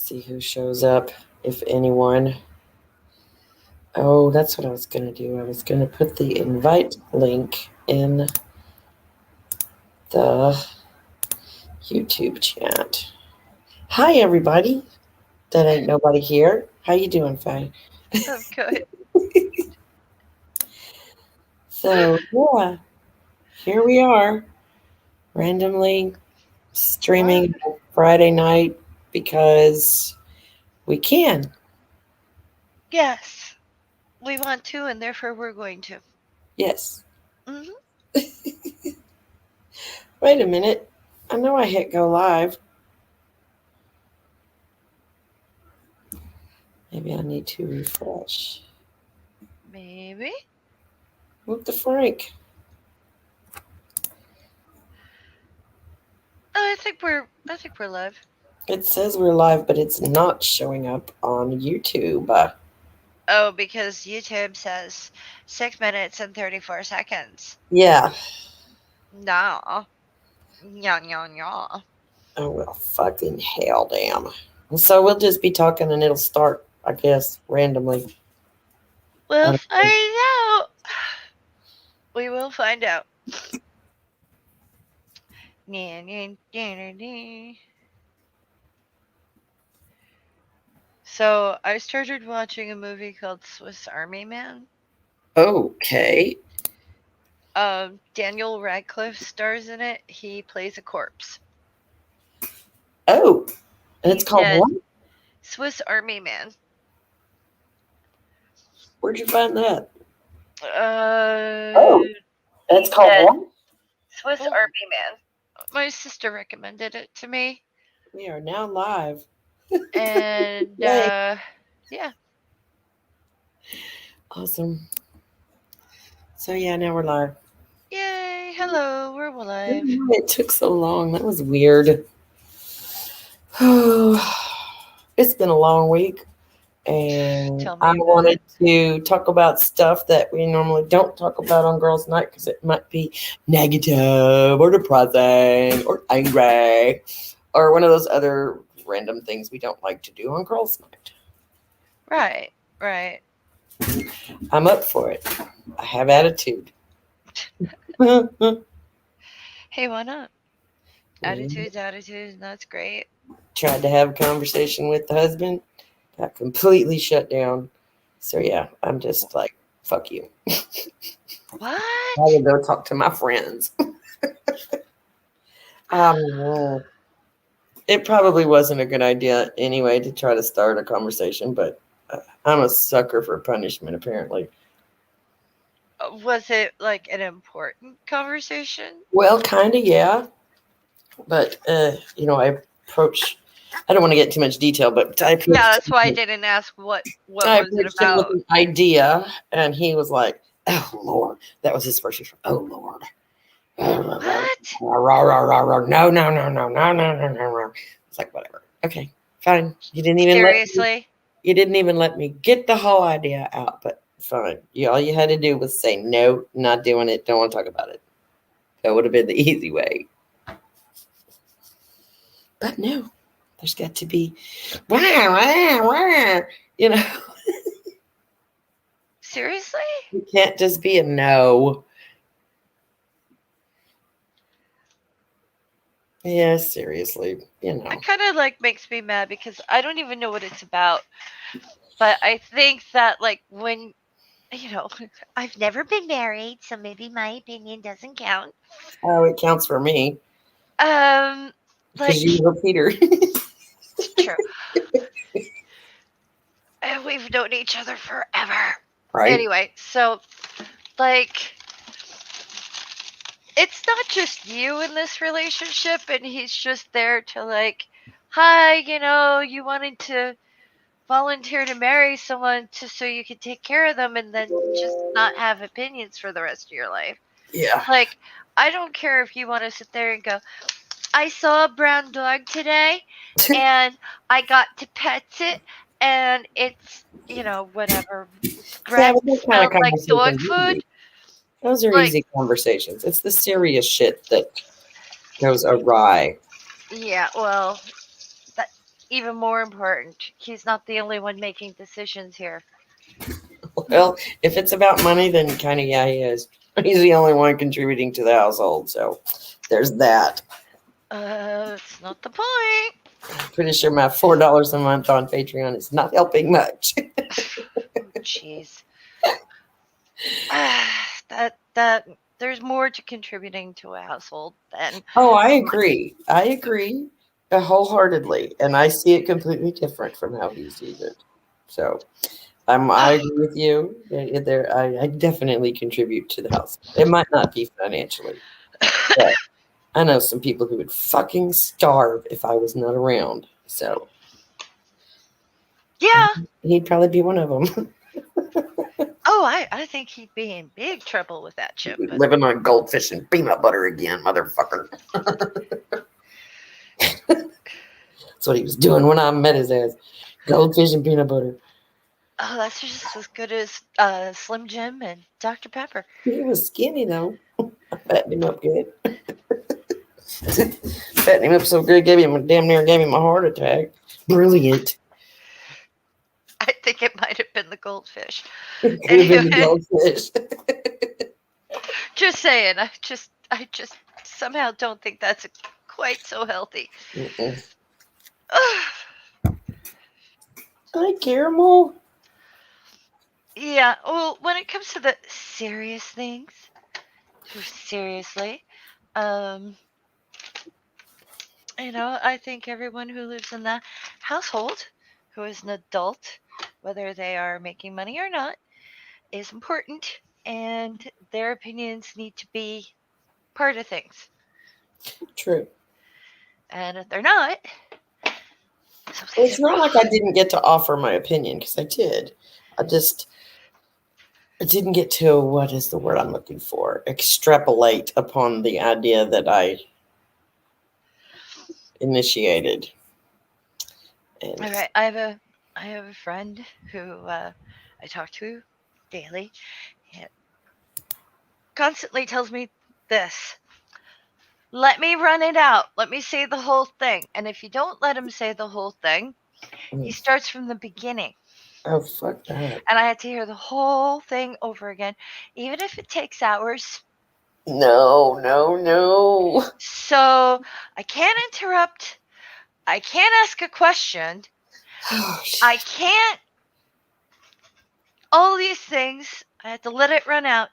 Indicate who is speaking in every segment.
Speaker 1: See who shows up, if anyone. Oh, that's what I was going to do. I was going to put the invite link in the YouTube chat. Hi, everybody. That ain't nobody here. How you doing, Faye?
Speaker 2: Oh, good.
Speaker 1: So, yeah, here we are, randomly
Speaker 2: What?
Speaker 1: streaming Friday night because we can.
Speaker 2: Yes, we want to, and therefore we're going to.
Speaker 1: Yes.
Speaker 2: Hmm.
Speaker 1: Wait a minute. I know I hit go live. Maybe I need to refresh.
Speaker 2: Maybe.
Speaker 1: What the frank?
Speaker 2: Oh, I think we're live.
Speaker 1: It says we're live, but it's not showing up on YouTube.
Speaker 2: Oh, because YouTube says 6 minutes and 34 seconds.
Speaker 1: Yeah.
Speaker 2: No. Yeah, yeah, yeah.
Speaker 1: Oh, well, fucking hell, damn. So we'll just be talking and it'll start, I guess, randomly.
Speaker 2: We'll
Speaker 1: Uh,
Speaker 2: find out. We will find out. Nya, nya, nya, nya, nya. So I started watching a movie called Swiss Army Man.
Speaker 1: okay.
Speaker 2: Daniel Radcliffe stars in it. He plays a corpse.
Speaker 1: Oh, and it's
Speaker 2: He's
Speaker 1: called
Speaker 2: dead.
Speaker 1: what?
Speaker 2: Swiss Army Man.
Speaker 1: Where'd you find that?
Speaker 2: Uh,
Speaker 1: Oh, it's
Speaker 2: he's
Speaker 1: called
Speaker 2: dead.
Speaker 1: what?
Speaker 2: Swiss
Speaker 1: Oh,
Speaker 2: Army Man. My sister recommended it to me,
Speaker 1: we are now live.
Speaker 2: and
Speaker 1: Yay.
Speaker 2: yeah.
Speaker 1: Awesome. So, yeah, now we're live.
Speaker 2: Yay! Hello, we're live.
Speaker 1: It took so long. That was weird. It's been a long week, and
Speaker 2: Tell
Speaker 1: I
Speaker 2: me about
Speaker 1: wanted
Speaker 2: it.
Speaker 1: to talk about stuff that we normally don't talk about on Girls' Night because it might be negative or depressing or angry or one of those other random things we don't like to do on Girls' Night.
Speaker 2: Right, right.
Speaker 1: I'm up for it. I have attitude. Tried
Speaker 2: Hey, why not? Attitudes, attitudes. That's great.
Speaker 1: to have a conversation with the husband, got completely shut down. So yeah, I'm just like, fuck you. I
Speaker 2: What?
Speaker 1: will go talk to my friends. Um, it probably wasn't a good idea anyway to try to start a conversation, but I'm a sucker for punishment, apparently.
Speaker 2: Was it like an important conversation?
Speaker 1: Well, kind of, yeah. But, I approach, I don't want to get too much detail, but
Speaker 2: Yeah, that's why I didn't ask what
Speaker 1: I
Speaker 2: was it
Speaker 1: approached him with
Speaker 2: about.
Speaker 1: an idea, and he was like, oh, Lord. That was his first response. Oh, Lord.
Speaker 2: What?
Speaker 1: No, no, no, no, no, no, no, no, no. It's like, whatever. Okay, fine.
Speaker 2: Seriously?
Speaker 1: You didn't even let me get the whole idea out, but fine. All you had to do was say no, not doing it, don't want to talk about it. That would have been the easy way. But no, there's got to be wah, wah, wah. You know,
Speaker 2: Seriously?
Speaker 1: you can't just be a no. Yeah, seriously.
Speaker 2: It kind of like makes me mad because I don't even know what it's about. But I think that like when you know, I've never been married, so maybe my opinion doesn't count.
Speaker 1: Oh, it counts for me
Speaker 2: Um,
Speaker 1: because
Speaker 2: like
Speaker 1: you were Peter.
Speaker 2: it's true. And we've known each other forever.
Speaker 1: Right?
Speaker 2: Anyway, so like it's not just you in this relationship and he's just there to like hi, you wanted to volunteer to marry someone just so you could take care of them and then just not have opinions for the rest of your life.
Speaker 1: Yeah.
Speaker 2: Like, I don't care if you want to sit there and go, I saw a brown dog today and I got to pet it and it's, whatever,
Speaker 1: Yeah,
Speaker 2: breath
Speaker 1: but those kind of
Speaker 2: smelled like dog
Speaker 1: conversations,
Speaker 2: food.
Speaker 1: easy. Those are
Speaker 2: Like,
Speaker 1: easy conversations. It's the serious shit that goes awry.
Speaker 2: yeah, well, that. even more important, he's not the only one making decisions here.
Speaker 1: Well, if it's about money, then kind of, yeah, he is. He's the only one contributing to the household, so there's that.
Speaker 2: It's not the point.
Speaker 1: Pretty sure my $4 a month on Patreon is not helping much.
Speaker 2: Jeez. That there's more to contributing to a household than
Speaker 1: Oh, I
Speaker 2: money.
Speaker 1: agree. I agree wholeheartedly, and I see it completely different from how he sees it. So I agree with you. I definitely contribute to the house. It might not be financially, but I know some people who would fucking starve if I was not around. So
Speaker 2: Yeah.
Speaker 1: he'd probably be one of them.
Speaker 2: Oh, I think he'd be in big trouble with that chip, but
Speaker 1: Living on goldfish and peanut butter again, motherfucker. That's what he was doing when I met his ass. Goldfish and peanut butter.
Speaker 2: oh, that's just as good as Slim Jim and Dr. Pepper.
Speaker 1: He was skinny though. I fattened him up good. Fattened him up so good, damn near gave him a heart attack. Brilliant.
Speaker 2: I think it might have been the goldfish.
Speaker 1: It could have been the
Speaker 2: Anyway,
Speaker 1: goldfish.
Speaker 2: just saying. I just somehow don't think that's quite so healthy.
Speaker 1: Hi, Caramel.
Speaker 2: Yeah. Well, when it comes to the serious things, seriously, um, I think everyone who lives in the household, who is an adult, whether they are making money or not, is important, and their opinions need to be part of things.
Speaker 1: True.
Speaker 2: And if they're not,
Speaker 1: Well,
Speaker 2: something's
Speaker 1: it's not like
Speaker 2: wrong.
Speaker 1: I didn't get to offer my opinion because I did. I didn't get to, what is the word I'm looking for? Extrapolate upon the idea that I initiated. And
Speaker 2: All right, I have a friend who I talk to daily. He constantly tells me this. Let me run it out. Let me say the whole thing. And if you don't let him say the whole thing, he starts from the beginning.
Speaker 1: oh, fuck that.
Speaker 2: And I had to hear the whole thing over again, even if it takes hours.
Speaker 1: No, no, no.
Speaker 2: So I can't interrupt. I can't ask a question.
Speaker 1: Oh,
Speaker 2: I can't. All these things. I had to let it run out.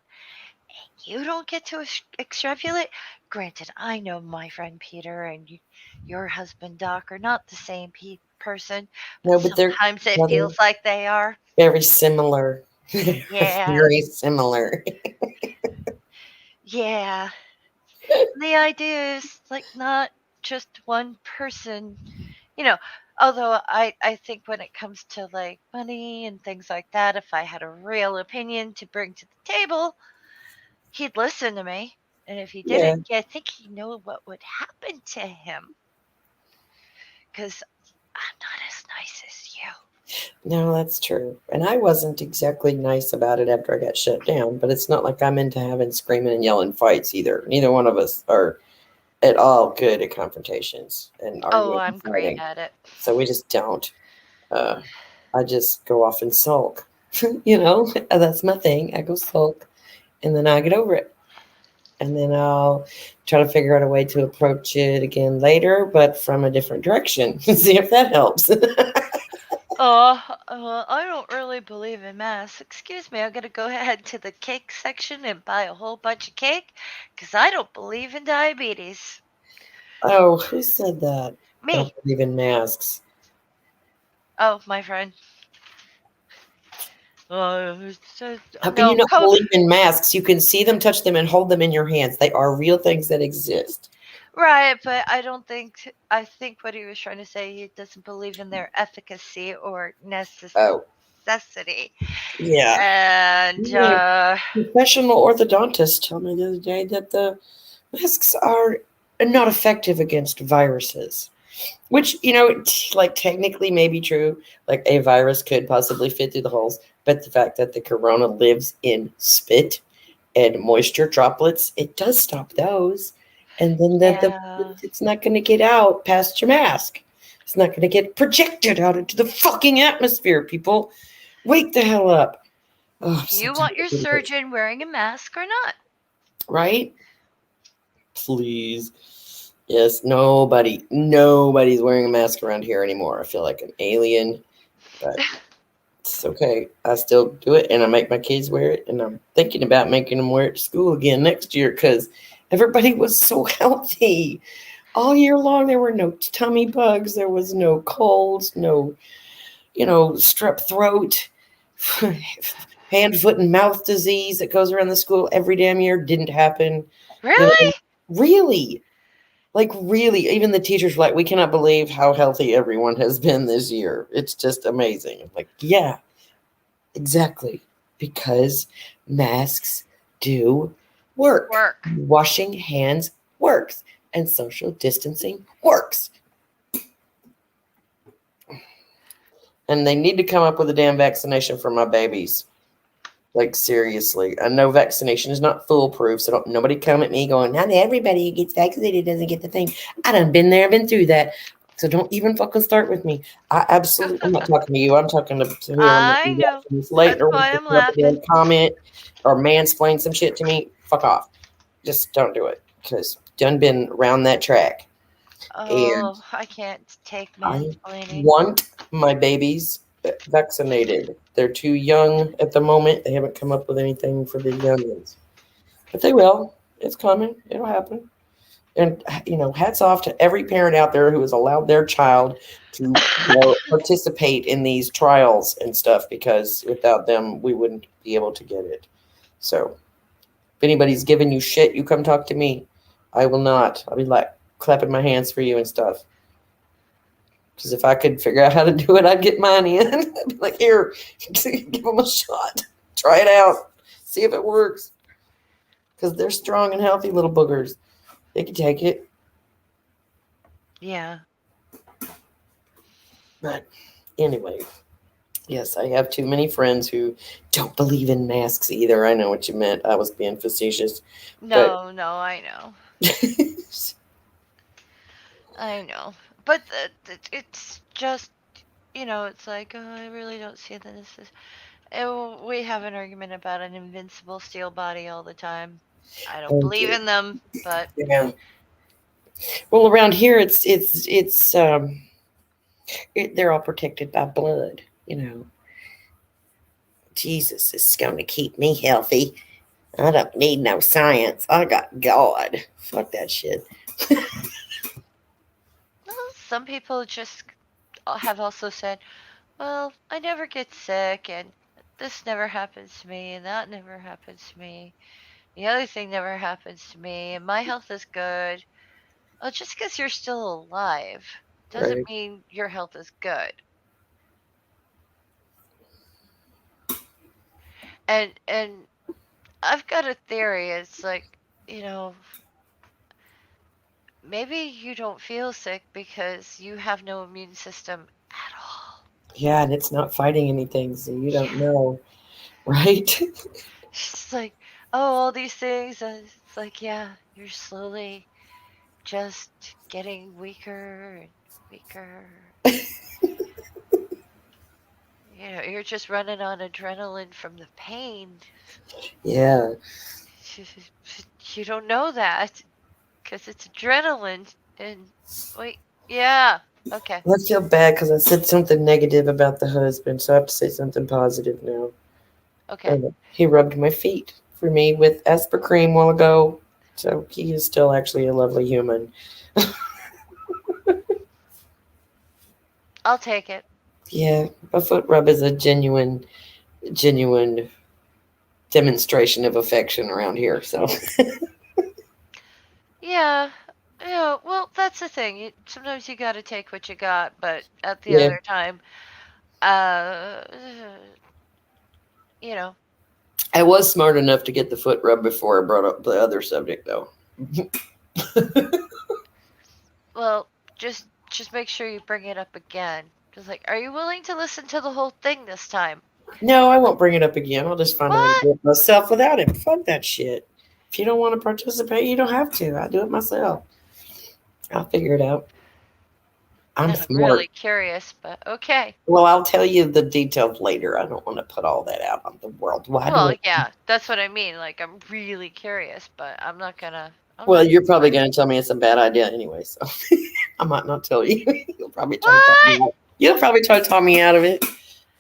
Speaker 2: You don't get to extrapolate. Granted, I know my friend Peter and your husband Doc are not the same person, but
Speaker 1: no, but they're
Speaker 2: sometimes it
Speaker 1: rather
Speaker 2: feels like they are.
Speaker 1: very similar.
Speaker 2: Yeah,
Speaker 1: Very similar.
Speaker 2: yeah. The idea is like not just one person, you know. Although I think when it comes to like money and things like that, if I had a real opinion to bring to the table, he'd listen to me. And if he
Speaker 1: Yeah.
Speaker 2: didn't, yeah, I think he'd know what would happen to him. Because I'm not as nice as you.
Speaker 1: No, that's true. And I wasn't exactly nice about it after I got shut down, but it's not like I'm into having screaming and yelling fights either. Neither one of us are at all good at confrontations and
Speaker 2: Oh,
Speaker 1: arguing and
Speaker 2: I'm great
Speaker 1: fighting.
Speaker 2: at it.
Speaker 1: So we just don't. Uh, I just go off and sulk. You know, that's my thing. I go sulk and then I get over it. And then I'll try to figure out a way to approach it again later, but from a different direction. See if that helps.
Speaker 2: Oh, I don't really believe in mass. Excuse me, I'm gonna go ahead to the cake section and buy a whole bunch of cake because I don't believe in diabetes.
Speaker 1: Oh, who said that? Don't
Speaker 2: Me.
Speaker 1: believe in masks.
Speaker 2: Oh, my friend.
Speaker 1: How can you
Speaker 2: No,
Speaker 1: not believe in masks? You can see them, touch them, and hold them in your hands. They are real things that exist.
Speaker 2: right, but I don't think. I think what he was trying to say, he doesn't believe in their efficacy or
Speaker 1: Oh,
Speaker 2: necessity.
Speaker 1: yeah.
Speaker 2: And
Speaker 1: My professional orthodontist told me the other day that the masks are not effective against viruses. Which, like technically may be true. Like a virus could possibly fit through the holes, but the fact that the corona lives in spit and moisture droplets, it does stop those. And then
Speaker 2: yeah,
Speaker 1: it's not going to get out past your mask. It's not going to get projected out into the fucking atmosphere, people. Wake the hell up. Oh, I'm
Speaker 2: Do
Speaker 1: so
Speaker 2: you
Speaker 1: tired
Speaker 2: want
Speaker 1: of
Speaker 2: your
Speaker 1: it.
Speaker 2: surgeon wearing a mask or not?
Speaker 1: Right? Please. Yes, nobody's wearing a mask around here anymore. I feel like an alien, but it's okay. I still do it and I make my kids wear it. And I'm thinking about making them wear it to school again next year because everybody was so healthy. All year long, there were no tummy bugs, there was no colds, no, strep throat, hand, foot, and mouth disease that goes around the school every damn year didn't happen. You know,
Speaker 2: Really?
Speaker 1: really, like really, even the teachers were like, we cannot believe how healthy everyone has been this year. It's just amazing. I'm like, yeah, exactly. Because masks do work.
Speaker 2: Work.
Speaker 1: Washing hands works. And social distancing works. And they need to come up with a damn vaccination for my babies. Like seriously, I know vaccination is not foolproof, so don't nobody come at me going, "Not everybody who gets vaccinated doesn't get the thing." I done been there, been through that, so don't even fucking start with me. I'm not talking to you. I'm talking to whoever
Speaker 2: I know.
Speaker 1: watching this late
Speaker 2: That's
Speaker 1: or wants
Speaker 2: why
Speaker 1: to
Speaker 2: I'm
Speaker 1: come up
Speaker 2: laughing.
Speaker 1: and comment or mansplain some shit to me. Fuck off. Just don't do it because done been around that track, and
Speaker 2: Oh, I can't take
Speaker 1: I
Speaker 2: mansplaining.
Speaker 1: want my babies vaccinated. They're too young at the moment. They haven't come up with anything for the young ones, but they will. It's coming. It'll happen. And hats off to every parent out there who has allowed their child to participate in these trials and stuff because without them, we wouldn't be able to get it. So if anybody's giving you shit, you come talk to me. I will not. I'll be like clapping my hands for you and stuff. Because if I could figure out how to do it, I'd get mine in. I'd be like, here, give them a shot. Try it out. See if it works. Because they're strong and healthy little boogers. They can take it.
Speaker 2: Yeah.
Speaker 1: But anyway, yes, I have too many friends who don't believe in masks either. I know what you meant. I was being facetious. But
Speaker 2: No, no, I know. I know. But it's just, it's like, oh, I really don't see that this is. We have an argument about an invincible steel body all the time. I don't believe
Speaker 1: okay.
Speaker 2: in them, but
Speaker 1: Yeah. Well, around here, they're all protected by blood. Jesus is going to keep me healthy. I don't need no science. I got God. Fuck that shit.
Speaker 2: well, some people just have also said, well, I never get sick, and this never happens to me, and that never happens to me. The other thing never happens to me, and my health is good. Well, just because you're still alive doesn't
Speaker 1: Right.
Speaker 2: mean your health is good. And I've got a theory. It's like, you know, maybe you don't feel sick because you have no immune system at all.
Speaker 1: Yeah, and it's not fighting anything, so you don't
Speaker 2: Yeah.
Speaker 1: know. Right?
Speaker 2: It's like, oh, all these things. It's like, yeah, you're slowly just getting weaker and weaker. You're just running on adrenaline from the pain.
Speaker 1: Yeah.
Speaker 2: You don't know that because it's adrenaline. And wait, yeah, okay,
Speaker 1: Well, I feel bad because I said something negative about the husband, so I have to say something positive now.
Speaker 2: okay.
Speaker 1: He rubbed my feet for me with Asper cream while ago, so he is still actually a lovely human.
Speaker 2: I'll take it.
Speaker 1: Yeah, a foot rub is a genuine demonstration of affection around here. So
Speaker 2: Yeah, yeah. Well, that's the thing. Sometimes you got to take what you got, but at the
Speaker 1: yeah,
Speaker 2: other time, uh, you know,
Speaker 1: I was smart enough to get the foot rub before I brought up the other subject, though.
Speaker 2: well, just make sure you bring it up again. Just like, are you willing to listen to the whole thing this time?
Speaker 1: No, I won't bring it up again. I'll just find a way to
Speaker 2: What?
Speaker 1: do it myself without him. Fuck that shit. If you don't want to participate, you don't have to. I do it myself. I'll figure it out. I'm
Speaker 2: And I'm
Speaker 1: smart.
Speaker 2: really curious, but okay.
Speaker 1: Well, I'll tell you the details later. I don't want to put all that out on the world wide
Speaker 2: Well,
Speaker 1: web.
Speaker 2: yeah, that's what I mean. Like, I'm really curious, but I'm
Speaker 1: Well,
Speaker 2: not
Speaker 1: you're
Speaker 2: gonna
Speaker 1: probably
Speaker 2: spill.
Speaker 1: going to tell me it's a bad idea anyway, so I might not tell you. You'll probably try to talk me
Speaker 2: What?
Speaker 1: out. You'll probably try to talk me out of it.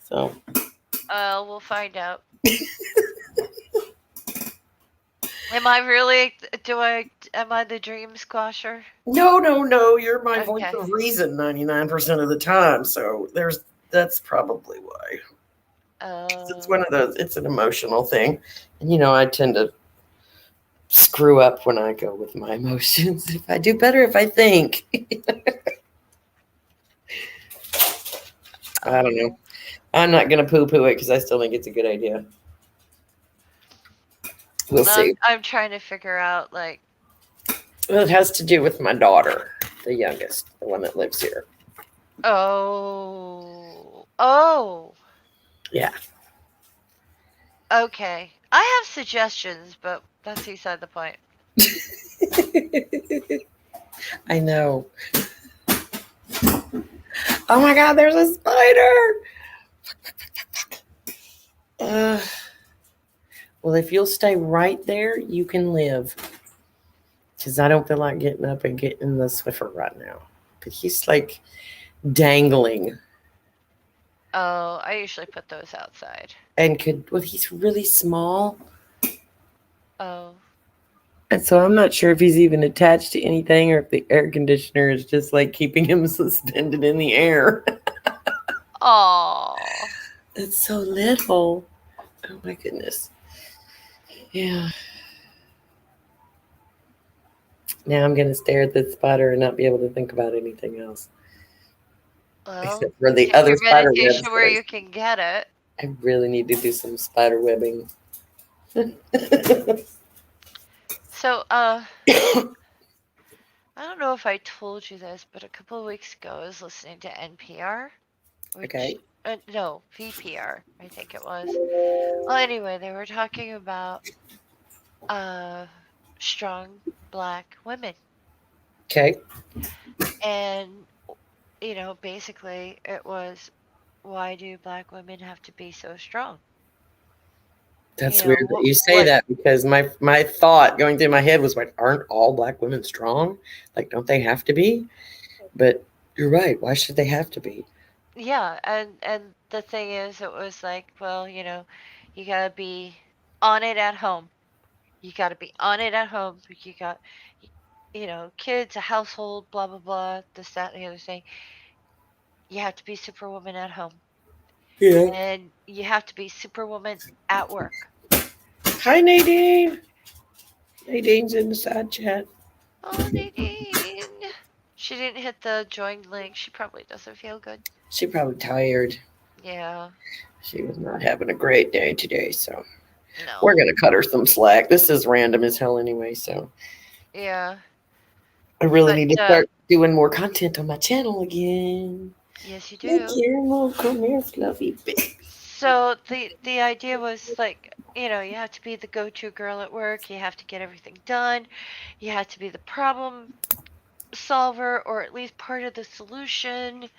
Speaker 1: So
Speaker 2: We'll find out. Am I really? Do I? Am I the dream squasher?
Speaker 1: no, no, no. You're my voice
Speaker 2: Okay.
Speaker 1: of reason 99% of the time. So that's probably why. 'Cause it's one
Speaker 2: Oh.
Speaker 1: of those. It's an emotional thing, and I tend to screw up when I go with my emotions. If I do better if I think. I don't know.
Speaker 2: Oh.
Speaker 1: I'm not gonna poo poo it because I still think it's a good idea. We'll see.
Speaker 2: I'm trying to figure out like.
Speaker 1: Well, it has to do with my daughter, the youngest, the one that lives here.
Speaker 2: Oh. Oh.
Speaker 1: Yeah.
Speaker 2: Okay. I have suggestions, but that's beside the point.
Speaker 1: I know. Oh my God, there's a spider. Uh, well, if you'll stay right there, you can live. Because I don't feel like getting up and getting the Swiffer right now. But he's like dangling
Speaker 2: Oh, I usually put those outside.
Speaker 1: and he's really small.
Speaker 2: Oh.
Speaker 1: And so I'm not sure if he's even attached to anything or if the air conditioner is just like keeping him suspended in the air.
Speaker 2: Oh.
Speaker 1: It's so little. Oh my goodness. Yeah. Now I'm going to stare at this spider and not be able to think about anything else.
Speaker 2: Well,
Speaker 1: Except for the
Speaker 2: take
Speaker 1: other
Speaker 2: your
Speaker 1: spider webs
Speaker 2: medication where you can get it.
Speaker 1: I really need to do some spider webbing.
Speaker 2: So, I don't know if I told you this, but a couple of weeks ago I was listening to NPR, which,
Speaker 1: Okay.
Speaker 2: no, VPR, I think it was. Well, anyway, they were talking about uh, strong black women.
Speaker 1: Okay.
Speaker 2: And, basically it was, why do black women have to be so strong?
Speaker 1: That's weird that you say
Speaker 2: What,
Speaker 1: that because my thought going through my head was like, aren't all black women strong? Like, don't they have to be? But you're right. Why should they have to be?
Speaker 2: yeah, and the thing is, it was like, well, you gotta be on it at home. You gotta be on it at home. You got, kids, a household, blah blah blah, this, that, and the other thing. You have to be superwoman at home,
Speaker 1: Yeah.
Speaker 2: and you have to be superwoman at work.
Speaker 1: Hi, Nadine. Nadine's in the side chat.
Speaker 2: Oh, Nadine. She didn't hit the join link. She probably doesn't feel good.
Speaker 1: She probably tired.
Speaker 2: Yeah.
Speaker 1: She was not having a great day today, so we're
Speaker 2: No.
Speaker 1: gonna cut her some slack. This is random as hell anyway, so
Speaker 2: Yeah.
Speaker 1: I really
Speaker 2: But
Speaker 1: need to start doing more content on my channel again.
Speaker 2: yes, you
Speaker 1: Hey,
Speaker 2: do.
Speaker 1: Caramel, come here, fluffy baby.
Speaker 2: So the idea was like, you have to be the go-to girl at work. You have to get everything done. You have to be the problem solver, or at least part of the solution.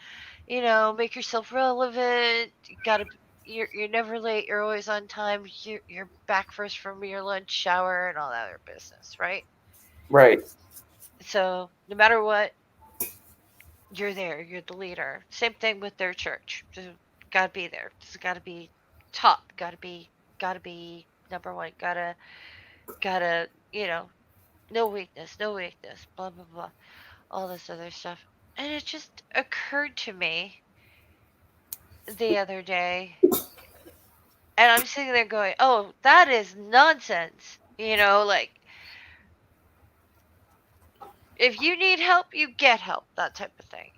Speaker 2: Make yourself relevant. You're never late. You're always on time. You're back first from your lunch, shower, and all that other business, right?
Speaker 1: Right.
Speaker 2: So no matter what, you're there. You're the leader. Same thing with their church. Just gotta be there. Just gotta be top. Gotta be number one. Gotta. No weakness. No weakness. Blah blah blah. All this other stuff. And it just occurred to me the other day, and I'm sitting there going, "Oh, that is nonsense." Like, if you need help, you get help. That type of thing.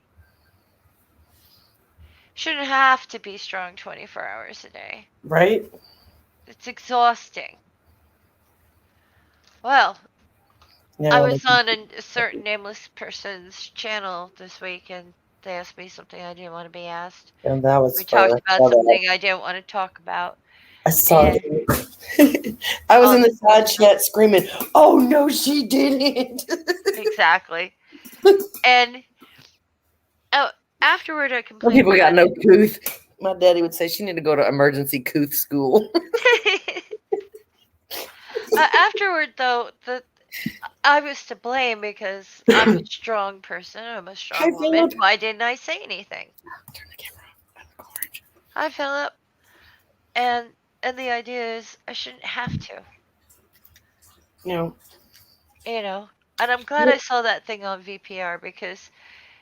Speaker 2: Shouldn't have to be strong 24 hours a day.
Speaker 1: Right?
Speaker 2: It's exhausting. Well, I
Speaker 1: Now
Speaker 2: was on a certain nameless person's channel this week, and they asked me something I didn't want to be asked.
Speaker 1: and that was
Speaker 2: We
Speaker 1: fun.
Speaker 2: talked
Speaker 1: I
Speaker 2: about
Speaker 1: saw that.
Speaker 2: something I didn't want to talk about,
Speaker 1: I saw
Speaker 2: and
Speaker 1: it. I was
Speaker 2: all
Speaker 1: in the
Speaker 2: this other
Speaker 1: side
Speaker 2: stuff.
Speaker 1: chat screaming, "Oh no, she didn't!"
Speaker 2: Exactly. And Afterward, I
Speaker 1: Some
Speaker 2: complained
Speaker 1: people got
Speaker 2: about
Speaker 1: no couth. My daddy would say she need to go to emergency couth school.
Speaker 2: it. Afterward, though, I was to blame because I'm a strong person. I'm a
Speaker 1: Hi,
Speaker 2: strong woman.
Speaker 1: Philip.
Speaker 2: Why didn't I say anything?
Speaker 1: Turn the camera off. I look orange.
Speaker 2: Hi, Philip. And the idea is I shouldn't have to,
Speaker 1: No.
Speaker 2: you know. And I'm glad I saw that thing on VPR because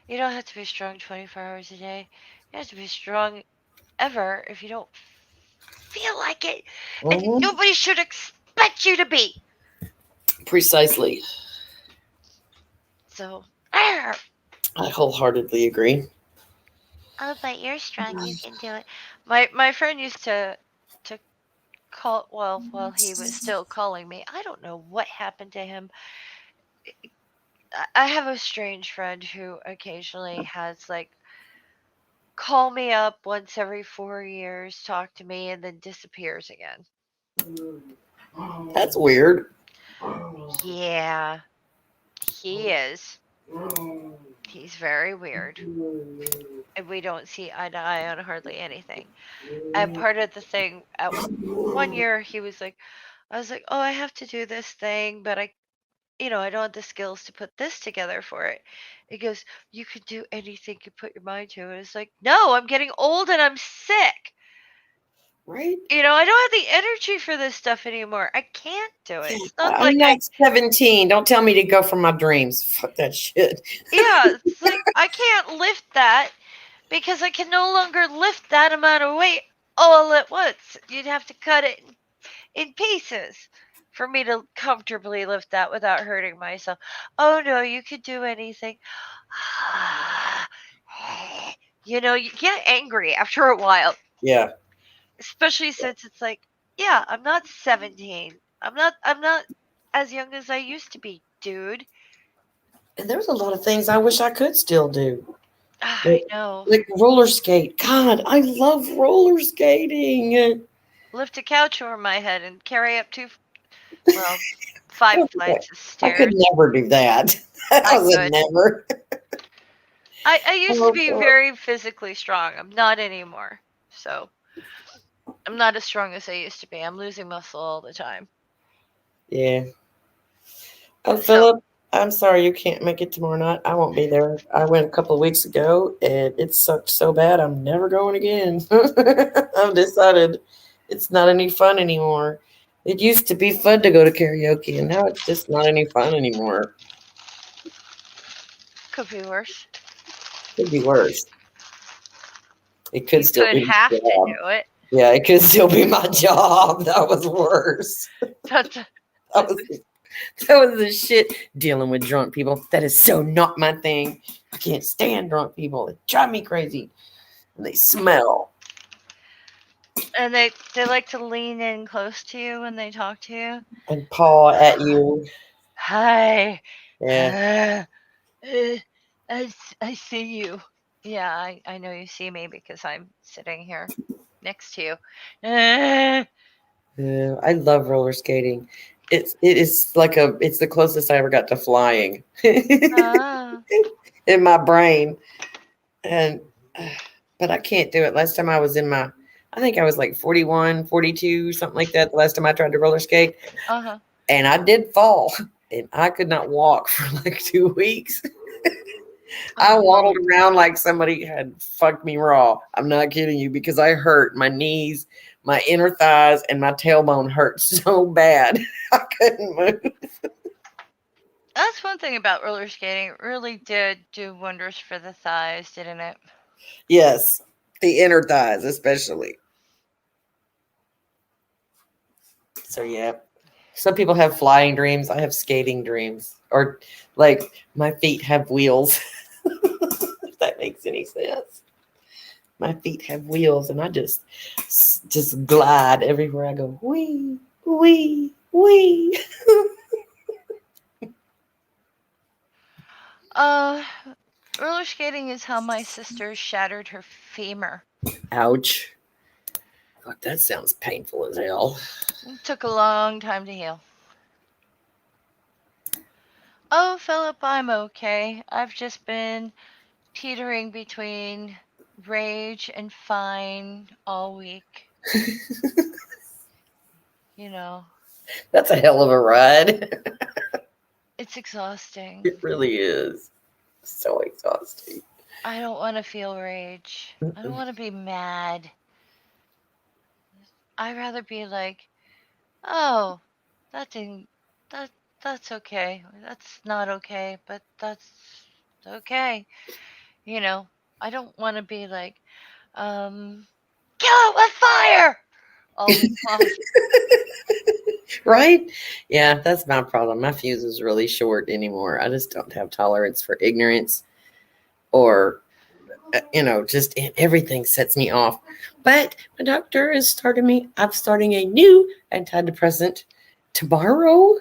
Speaker 2: you don't have to be strong 24 hours a day. You have to be strong ever if you don't feel like it. And
Speaker 1: Mhm.
Speaker 2: nobody should expect you to be.
Speaker 1: Precisely.
Speaker 2: So, arr.
Speaker 1: I wholeheartedly agree.
Speaker 2: Oh, but you're strong. You can do it. My friend used to call, well, while he was still calling me. I don't know what happened to him. I have a strange friend who occasionally has like call me up once every 4 years, talk to me, and then disappears again.
Speaker 1: That's weird.
Speaker 2: Yeah, he is. He's very weird. And we don't see eye to eye on hardly anything. And part of the thing, at 1 year, he was like, I was like, oh, I have to do this thing, but I don't have the skills to put this together for it. He goes, you can do anything you put your mind to. And it's like, no, I'm getting old and I'm sick.
Speaker 1: Right?
Speaker 2: I don't have the energy for this stuff anymore. I can't do it.
Speaker 1: Yeah.
Speaker 2: It's not
Speaker 1: I'm
Speaker 2: like
Speaker 1: not 17. Don't tell me to go for my dreams. Fuck that shit.
Speaker 2: yeah, it's like I can't lift that because I can no longer lift that amount of weight all at once. You'd have to cut it in pieces for me to comfortably lift that without hurting myself. Oh no, you could do anything. You get angry after a while,
Speaker 1: Yeah.
Speaker 2: especially since it's like, yeah, I'm not 17. I'm not as young as I used to be, dude.
Speaker 1: And there's a lot of things I wish I could still do.
Speaker 2: I
Speaker 1: Like,
Speaker 2: know.
Speaker 1: like roller skate. God, I love roller skating.
Speaker 2: Lift a couch over my head and carry up well, 5 flights of
Speaker 1: I could
Speaker 2: stairs.
Speaker 1: never do that. That
Speaker 2: I
Speaker 1: was a
Speaker 2: could.
Speaker 1: never.
Speaker 2: I used to
Speaker 1: Oh,
Speaker 2: be
Speaker 1: fuck.
Speaker 2: very physically strong. I'm not anymore. So I'm not as strong as I used to be. I'm losing muscle all the time.
Speaker 1: Yeah. Oh,
Speaker 2: So
Speaker 1: Philip, I'm sorry you can't make it tomorrow night. I won't be there. I went a couple of weeks ago and it sucked so bad. I'm never going again. I've decided it's not any fun anymore. It used to be fun to go to karaoke, and now it's just not any fun anymore.
Speaker 2: could be worse.
Speaker 1: Could be worse. It could
Speaker 2: You
Speaker 1: still
Speaker 2: could
Speaker 1: be my
Speaker 2: have to
Speaker 1: job.
Speaker 2: do it.
Speaker 1: Yeah, it could still be my job. That was worse.
Speaker 2: That's
Speaker 1: That was that was the shit. Dealing with drunk people. That is so not my thing. I can't stand drunk people. They drive me crazy. And they smell
Speaker 2: and they like to lean in close to you when they talk to you.
Speaker 1: and paw at you.
Speaker 2: Hi.
Speaker 1: Yeah.
Speaker 2: Uh, uh, I see you. Yeah, I know you see me because I'm sitting here next to you. Uh,
Speaker 1: Yeah. I love roller skating. It is like it's the closest I ever got to flying
Speaker 2: ah,
Speaker 1: in my brain. And but I can't do it. Last time I was in my I think I was like 41, 42, something like that. The last time I tried to roller skate.
Speaker 2: uh-huh.
Speaker 1: And I did fall. And I could not walk for like 2 weeks. I waddled
Speaker 2: Oh,
Speaker 1: around like somebody had fucked me raw. I'm not kidding you because I hurt my knees, my inner thighs, and my tailbone hurt so bad. I couldn't move.
Speaker 2: that's one thing about roller skating. It really did do wonders for the thighs, didn't it?
Speaker 1: Yes, the inner thighs, especially. So, yeah. Some people have flying dreams. I have skating dreams. Or like my feet have wheels, if that makes any sense. My feet have wheels and I just glide everywhere I go. Wee, wee, wee.
Speaker 2: Uh, roller skating is how my sister shattered her femur.
Speaker 1: Ouch. Fuck, that sounds painful as hell.
Speaker 2: It took a long time to heal. Oh, Philip, I'm okay. I've just been teetering between rage and fine all week. You know,
Speaker 1: That's a hell of a ride.
Speaker 2: it's exhausting.
Speaker 1: It really is. So exhausting.
Speaker 2: I don't want to feel rage. I don't want to be mad. I'd rather be like, oh, that didn't, that, that's okay. That's not okay, but that's okay. You know, I don't want to be like, kill it with fire all week long.
Speaker 1: Right? Yeah, that's my problem. My fuse is really short anymore. I just don't have tolerance for ignorance or, just everything sets me off. But my doctor is starting me, I'm starting a new antidepressant tomorrow.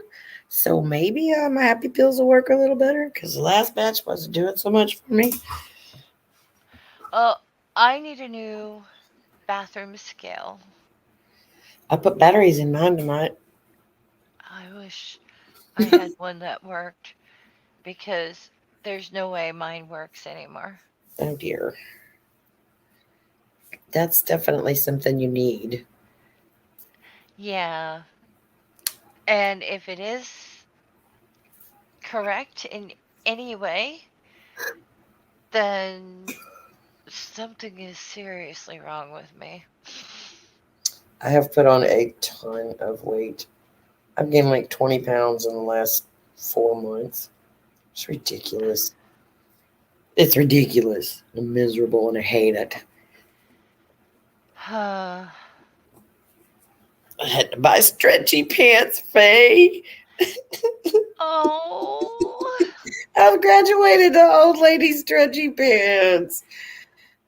Speaker 1: So maybe my happy pills will work a little better because the last batch wasn't doing so much for me.
Speaker 2: Oh, I need a new bathroom scale.
Speaker 1: I put batteries in mine tonight.
Speaker 2: I wish I had one that worked because there's no way mine works anymore.
Speaker 1: Oh dear. That's definitely something you need.
Speaker 2: Yeah, and if it is correct in any way, then something is seriously wrong with me.
Speaker 1: I have put on a ton of weight. I've gained like 20 pounds in the last 4 months. It's ridiculous. It's ridiculous. I'm miserable and I hate it.
Speaker 2: Uh,
Speaker 1: I had to buy stretchy pants, Faye.
Speaker 2: oh,
Speaker 1: I've graduated to old lady stretchy pants.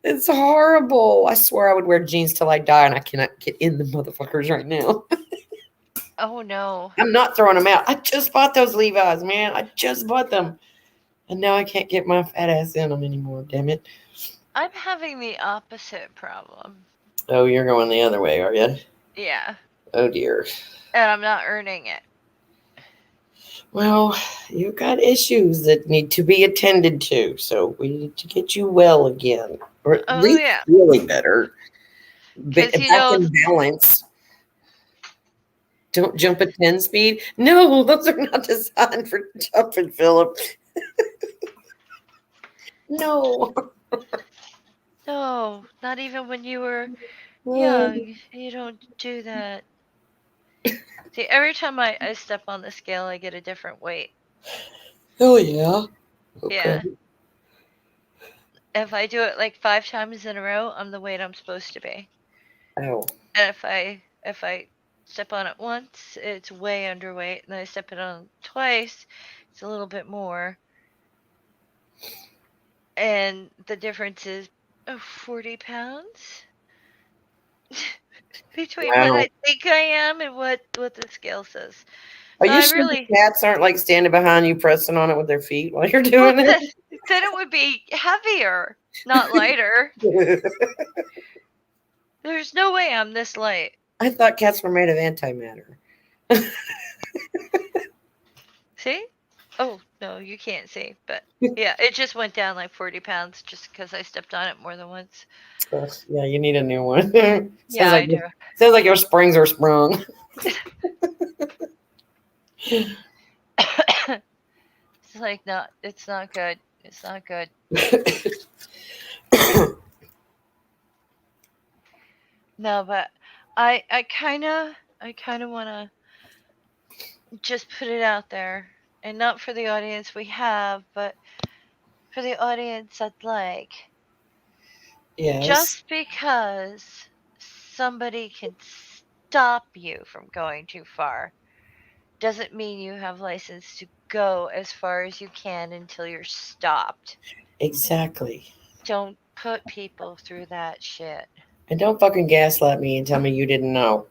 Speaker 1: It's horrible. I swear I would wear jeans till I die, and I cannot get in the motherfuckers right now.
Speaker 2: oh no.
Speaker 1: I'm not throwing them out. I just bought those Levi's, man. I just bought them. And now I can't get my fat ass in them anymore, damn it.
Speaker 2: I'm having the opposite problem.
Speaker 1: Oh, you're going the other way, are you?
Speaker 2: Yeah,
Speaker 1: Oh, dear.
Speaker 2: and I'm not earning it.
Speaker 1: Well, you've got issues that need to be attended to, so we need to get you well again, or at
Speaker 2: Oh
Speaker 1: least
Speaker 2: yeah,
Speaker 1: feeling better,
Speaker 2: because
Speaker 1: back in balance. Don't jump at 10 speed. No, those are not designed for jumping, Philip. No.
Speaker 2: no, not even when you were
Speaker 1: Oh,
Speaker 2: young. You don't do that. See, every time I step on the scale, I get a different weight.
Speaker 1: hell yeah. Okay.
Speaker 2: Yeah. If I do it like 5 times in a row, I'm the weight I'm supposed to be.
Speaker 1: Oh,
Speaker 2: And if I step on it once, it's way underweight, and then I step it on twice, it's a little bit more. And the difference is 40 pounds between what
Speaker 1: wow.
Speaker 2: I think I am and what the scale says.
Speaker 1: Are
Speaker 2: So
Speaker 1: you
Speaker 2: I
Speaker 1: sure the
Speaker 2: really
Speaker 1: cats aren't like standing behind you, pressing on it with their feet while you're
Speaker 2: well
Speaker 1: doing
Speaker 2: then it would be heavier, not lighter.
Speaker 1: it?
Speaker 2: There's no way I'm this light.
Speaker 1: I thought cats were made of antimatter.
Speaker 2: See? Oh, no, you can't see, but yeah, it just went down like 40 pounds just because I stepped on it more than once.
Speaker 1: Ugh, yeah, you need a new one.
Speaker 2: Yeah, I do.
Speaker 1: Sounds like your springs are sprung.
Speaker 2: It's like, no, it's not good. It's not good. No, but I kind of want to just put it out there, and not for the audience we have, but for the audience I'd like.
Speaker 1: Yes,
Speaker 2: Just because somebody can stop you from going too far doesn't mean you have license to go as far as you can until you're stopped.
Speaker 1: exactly.
Speaker 2: Don't put people through that shit.
Speaker 1: And don't fucking gaslight me and tell me you didn't know.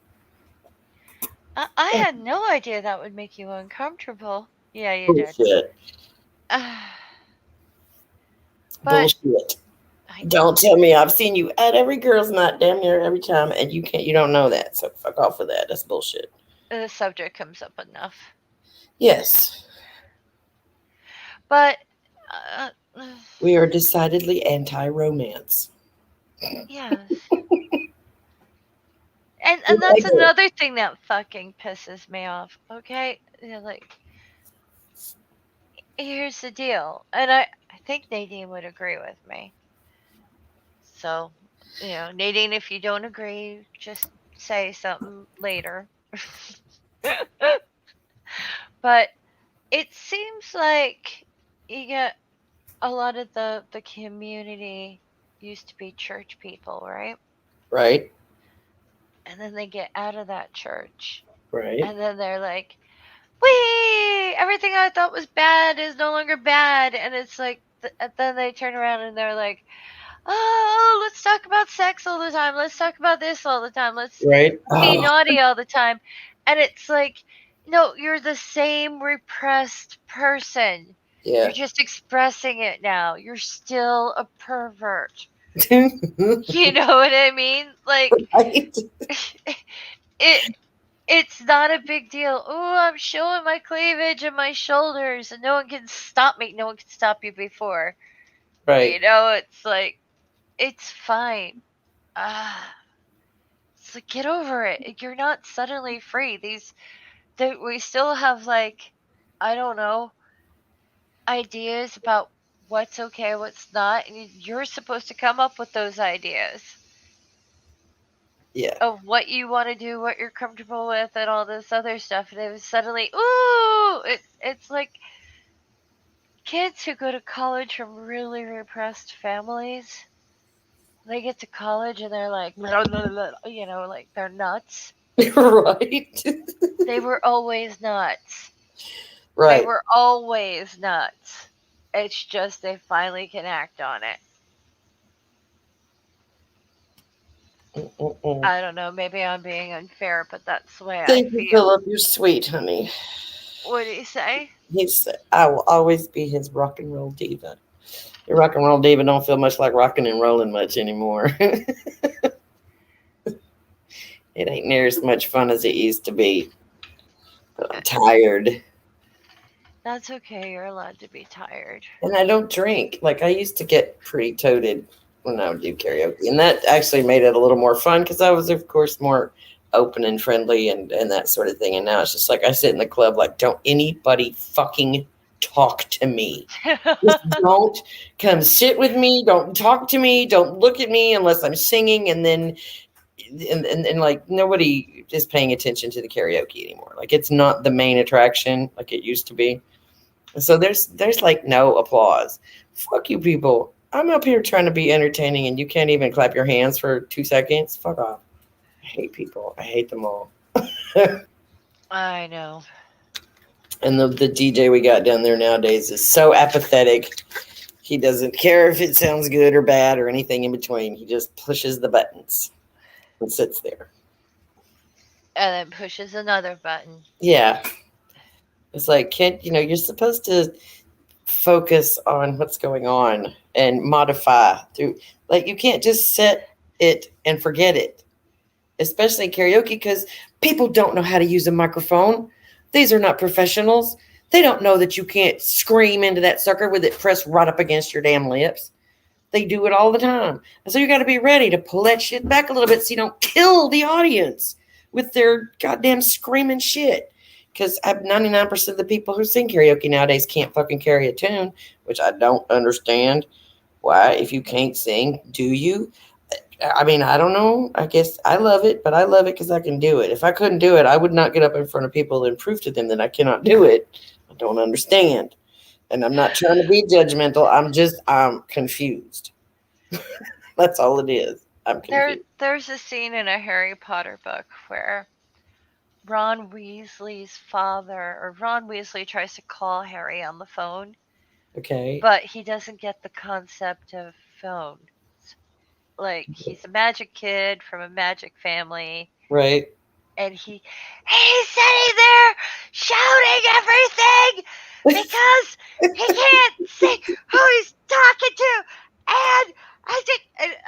Speaker 2: I had no idea that would make you uncomfortable. Yeah, you did.
Speaker 1: Bullshit.
Speaker 2: But
Speaker 1: Bullshit.
Speaker 2: I
Speaker 1: Don't
Speaker 2: know.
Speaker 1: tell me I've seen you at every girl's night damn near every time and you don't know that. So fuck off with that. That's bullshit.
Speaker 2: The subject comes up enough.
Speaker 1: Yes.
Speaker 2: But Uh,
Speaker 1: We are decidedly anti-romance.
Speaker 2: yes. And
Speaker 1: I
Speaker 2: that's
Speaker 1: get it.
Speaker 2: another thing that fucking pisses me off. Okay, like, here's the deal, and I think Nadine would agree with me. So, Nadine, if you don't agree, just say something later. But it seems like you get a lot of the community used to be church people, right?
Speaker 1: Right?
Speaker 2: And then they get out of that church,
Speaker 1: Right?
Speaker 2: and then they're like, "Wee! Everything I thought was bad is no longer bad." And it's like, and then they turn around and they're like, "Oh, let's talk about sex all the time. Let's talk about this all the time. Let's
Speaker 1: Right?
Speaker 2: be
Speaker 1: Oh,
Speaker 2: naughty all the time." And it's like, no, you're the same repressed person. You're
Speaker 1: yeah.
Speaker 2: just expressing it now. You're still a pervert. You know what I mean? Like,
Speaker 1: Right?
Speaker 2: it it's not a big deal. Oh, I'm showing my cleavage and my shoulders, and no one can stop me. No one can stop you before.
Speaker 1: Right.
Speaker 2: It's like, it's fine. Ah, it's like, get over it. You're not suddenly free. We still have, like, I don't know, ideas about what's okay, what's not, and you're supposed to come up with those ideas
Speaker 1: Yeah.
Speaker 2: of what you want to do, what you're comfortable with, and all this other stuff. And it was suddenly, ooh, it's like kids who go to college from really repressed families. They get to college and they're like, like they're nuts.
Speaker 1: Right?
Speaker 2: They were always nuts. They
Speaker 1: Right.
Speaker 2: were always nuts. It's just they finally can act on it.
Speaker 1: Mm-mm-mm.
Speaker 2: I don't know. Maybe I'm being unfair, but that's the way I
Speaker 1: Thank you,
Speaker 2: feel.
Speaker 1: Philip. You're sweet, honey.
Speaker 2: What do you say?
Speaker 1: I will always be his rock and roll diva. Your rock and roll diva don't feel much like rocking and rolling much anymore. It ain't near as much fun as it used to be. But I'm tired.
Speaker 2: That's okay. You're allowed to be tired.
Speaker 1: And I don't drink. Like I used to get pretty toted when I would do karaoke. And that actually made it a little more fun because I was of course more open and friendly and that sort of thing. And now it's just like I sit in the club like don't anybody fucking talk to me. Just don't come sit with me. Don't talk to me. Don't look at me unless I'm singing. And then, and like nobody is paying attention to the karaoke anymore. Like it's not the main attraction like it used to be. So there's like no applause. Fuck you people. I'm up here trying to be entertaining and you can't even clap your hands for 2 seconds. Fuck off. I hate people. I hate them all.
Speaker 2: I know.
Speaker 1: And the DJ we got down there nowadays is so apathetic. He doesn't care if it sounds good or bad or anything in between. He just pushes the buttons and sits there.
Speaker 2: And then pushes another button.
Speaker 1: Yeah. It's like, can't, you're supposed to focus on what's going on and modify through, like, you can't just set it and forget it, especially in karaoke because people don't know how to use a microphone. These are not professionals. They don't know that you can't scream into that sucker with it pressed right up against your damn lips. They do it all the time. And so you got to be ready to pull that shit back a little bit so you don't kill the audience with their goddamn screaming shit. Because 99% of the people who sing karaoke nowadays can't fucking carry a tune, which I don't understand. Why, if you can't sing, do you? I mean, I don't know. I guess I love it, but I love it because I can do it. If I couldn't do it, I would not get up in front of people and prove to them that I cannot do it. I don't understand. And I'm not trying to be judgmental. I'm confused. That's all it is. I'm confused.
Speaker 2: There's a scene in a Harry Potter book where Ron Weasley's father, or Ron Weasley, tries to call Harry on the phone,
Speaker 1: Okay.
Speaker 2: but he doesn't get the concept of phone. Like, he's a magic kid from a magic family,
Speaker 1: Right.
Speaker 2: and he's sitting there shouting everything because he can't see who he's talking to. And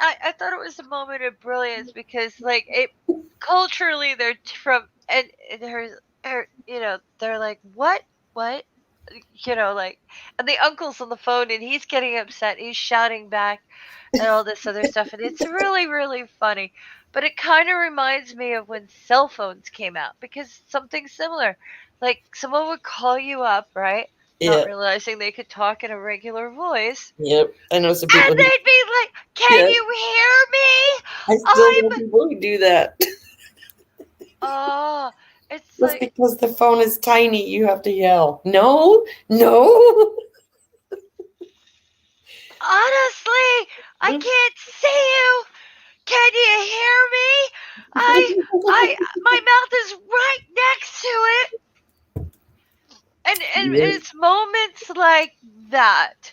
Speaker 2: I thought it was a moment of brilliance because, like, it culturally they're from, and they're like, what, like, and the uncle's on the phone and he's getting upset. He's shouting back and all this other stuff. And it's really, really funny. But it kind of reminds me of when cell phones came out because something similar. Like, someone would call you up, right? Not
Speaker 1: Yeah.
Speaker 2: realizing they could talk in a regular voice.
Speaker 1: Yep. I know some
Speaker 2: And
Speaker 1: people who.
Speaker 2: they'd be like, "Can
Speaker 1: Yeah.
Speaker 2: you hear me?
Speaker 1: I still
Speaker 2: I'm."
Speaker 1: know people who do that.
Speaker 2: Oh, it's
Speaker 1: Just
Speaker 2: like,
Speaker 1: because the phone is tiny, you have to yell. No, no.
Speaker 2: honestly, I can't see you. Can you hear me? My mouth is right next to it. And
Speaker 1: Yeah.
Speaker 2: it's moments like that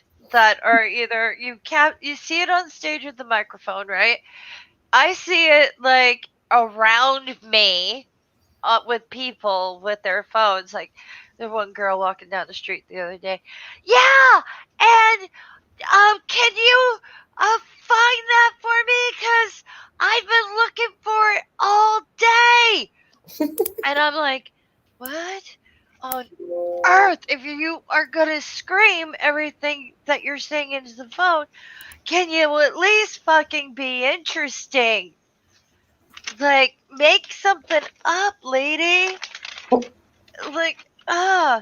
Speaker 2: are either you see it on stage with the microphone, right? I see it like around me, with people with their phones. Like, there one girl walking down the street the other day. Yeah, and can you find that for me? Cause I've been looking for it all day. And I'm like, what on earth? If you are gonna scream everything that you're saying into the phone, can you at least fucking be interesting? Like, make something up, lady. Like, throw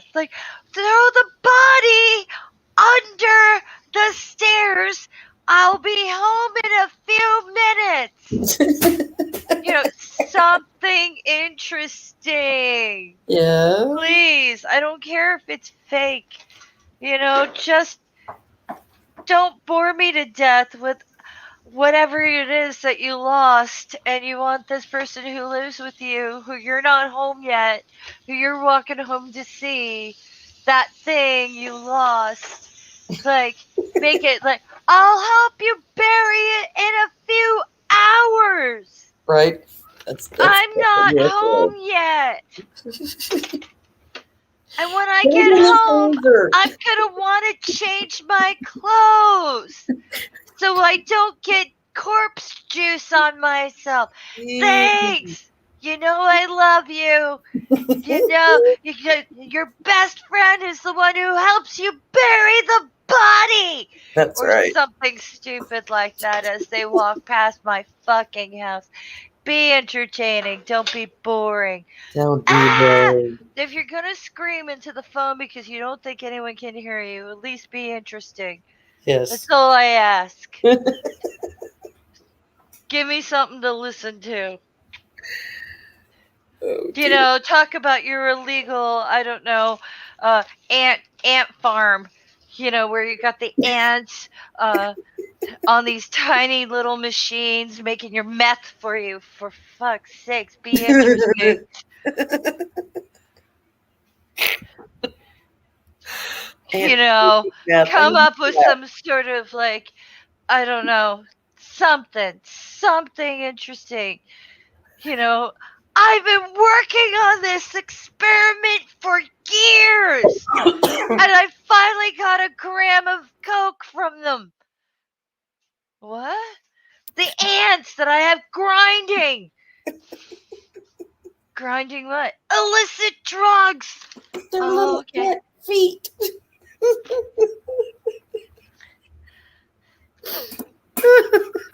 Speaker 2: the body under the stairs. I'll be home in a few minutes. Something interesting.
Speaker 1: Yeah.
Speaker 2: Please, I don't care if it's fake. Just don't bore me to death with whatever it is that you lost, and you want this person who lives with you, who you're not home yet, who you're walking home to see, that thing you lost. Like, make it like, I'll help you bury it in a few hours.
Speaker 1: Right. That's
Speaker 2: I'm not
Speaker 1: yeah.
Speaker 2: home yet. And when I
Speaker 1: Put it
Speaker 2: get
Speaker 1: in the
Speaker 2: home,
Speaker 1: freezer.
Speaker 2: I'm gonna want to change my clothes so I don't get corpse juice on myself. Thanks. I love you. Your best friend is the one who helps you bury the body.
Speaker 1: That's
Speaker 2: Or
Speaker 1: right.
Speaker 2: something stupid like that as they walk past my fucking house. Be entertaining. Don't be boring.
Speaker 1: Don't be
Speaker 2: Ah!
Speaker 1: bold.
Speaker 2: If you're going to scream into the phone because you don't think anyone can hear you, at least be interesting. That's
Speaker 1: Yes.
Speaker 2: all I ask. Give me something to listen to.
Speaker 1: Oh dear.
Speaker 2: Talk about your illegal, I don't know, ant farm. Where you got the ants on these tiny little machines making your meth for you. For fuck's sakes, be interesting.
Speaker 1: And I
Speaker 2: Come
Speaker 1: need
Speaker 2: up with
Speaker 1: that.
Speaker 2: some sort of, like, I don't know, something interesting. You know, I've been working on this experiment for years, and I finally got a gram of coke from them. What? The ants that I have grinding. Grinding what? Illicit drugs.
Speaker 1: Their
Speaker 2: Oh,
Speaker 1: little
Speaker 2: okay.
Speaker 1: ant feet.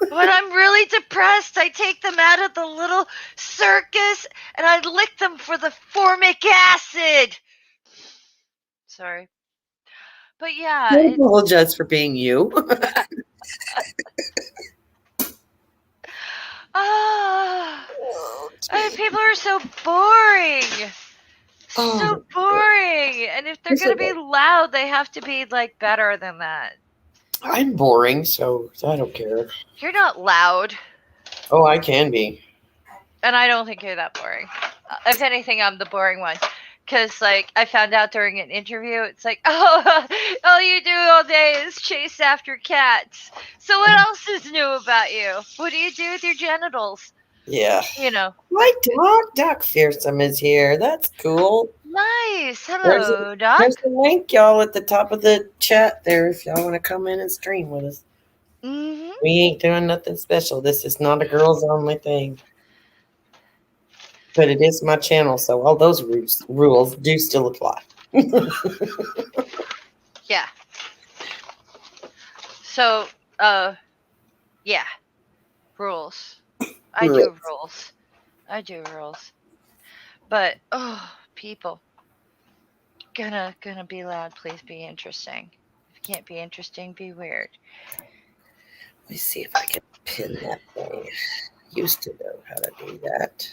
Speaker 2: When I'm really depressed, I take them out of the little circus and I lick them for the formic acid. Sorry. But yeah,
Speaker 1: Don't apologize for being you. Oh,
Speaker 2: people are so boring.
Speaker 1: oh,
Speaker 2: So boring. And if they're going to be loud, they have to be, like, better than that.
Speaker 1: I'm boring, so I don't care.
Speaker 2: You're not loud.
Speaker 1: Oh, I can be.
Speaker 2: And I don't think you're that boring. If anything, I'm the boring one. Because, like, I found out during an interview, it's like, oh, all you do all day is chase after cats. So what else is new about you? What do you do with your genitals?
Speaker 1: Yeah.
Speaker 2: My
Speaker 1: dog, Doc Fearsome, is here. That's cool.
Speaker 2: Nice. Hello, Doc.
Speaker 1: There's a link, y'all, at the top of the chat there if y'all want to come in and stream with us.
Speaker 2: Mm-hmm.
Speaker 1: We ain't doing nothing special. This is not a girls only thing. But it is my channel, so all those rules do still apply.
Speaker 2: Yeah. So, yeah, rules. I do rules. I do rules. But oh, people, gonna be loud. Please be interesting. If you can't be interesting, be weird.
Speaker 1: Let me see if I can pin that thing. Used to know how to do that.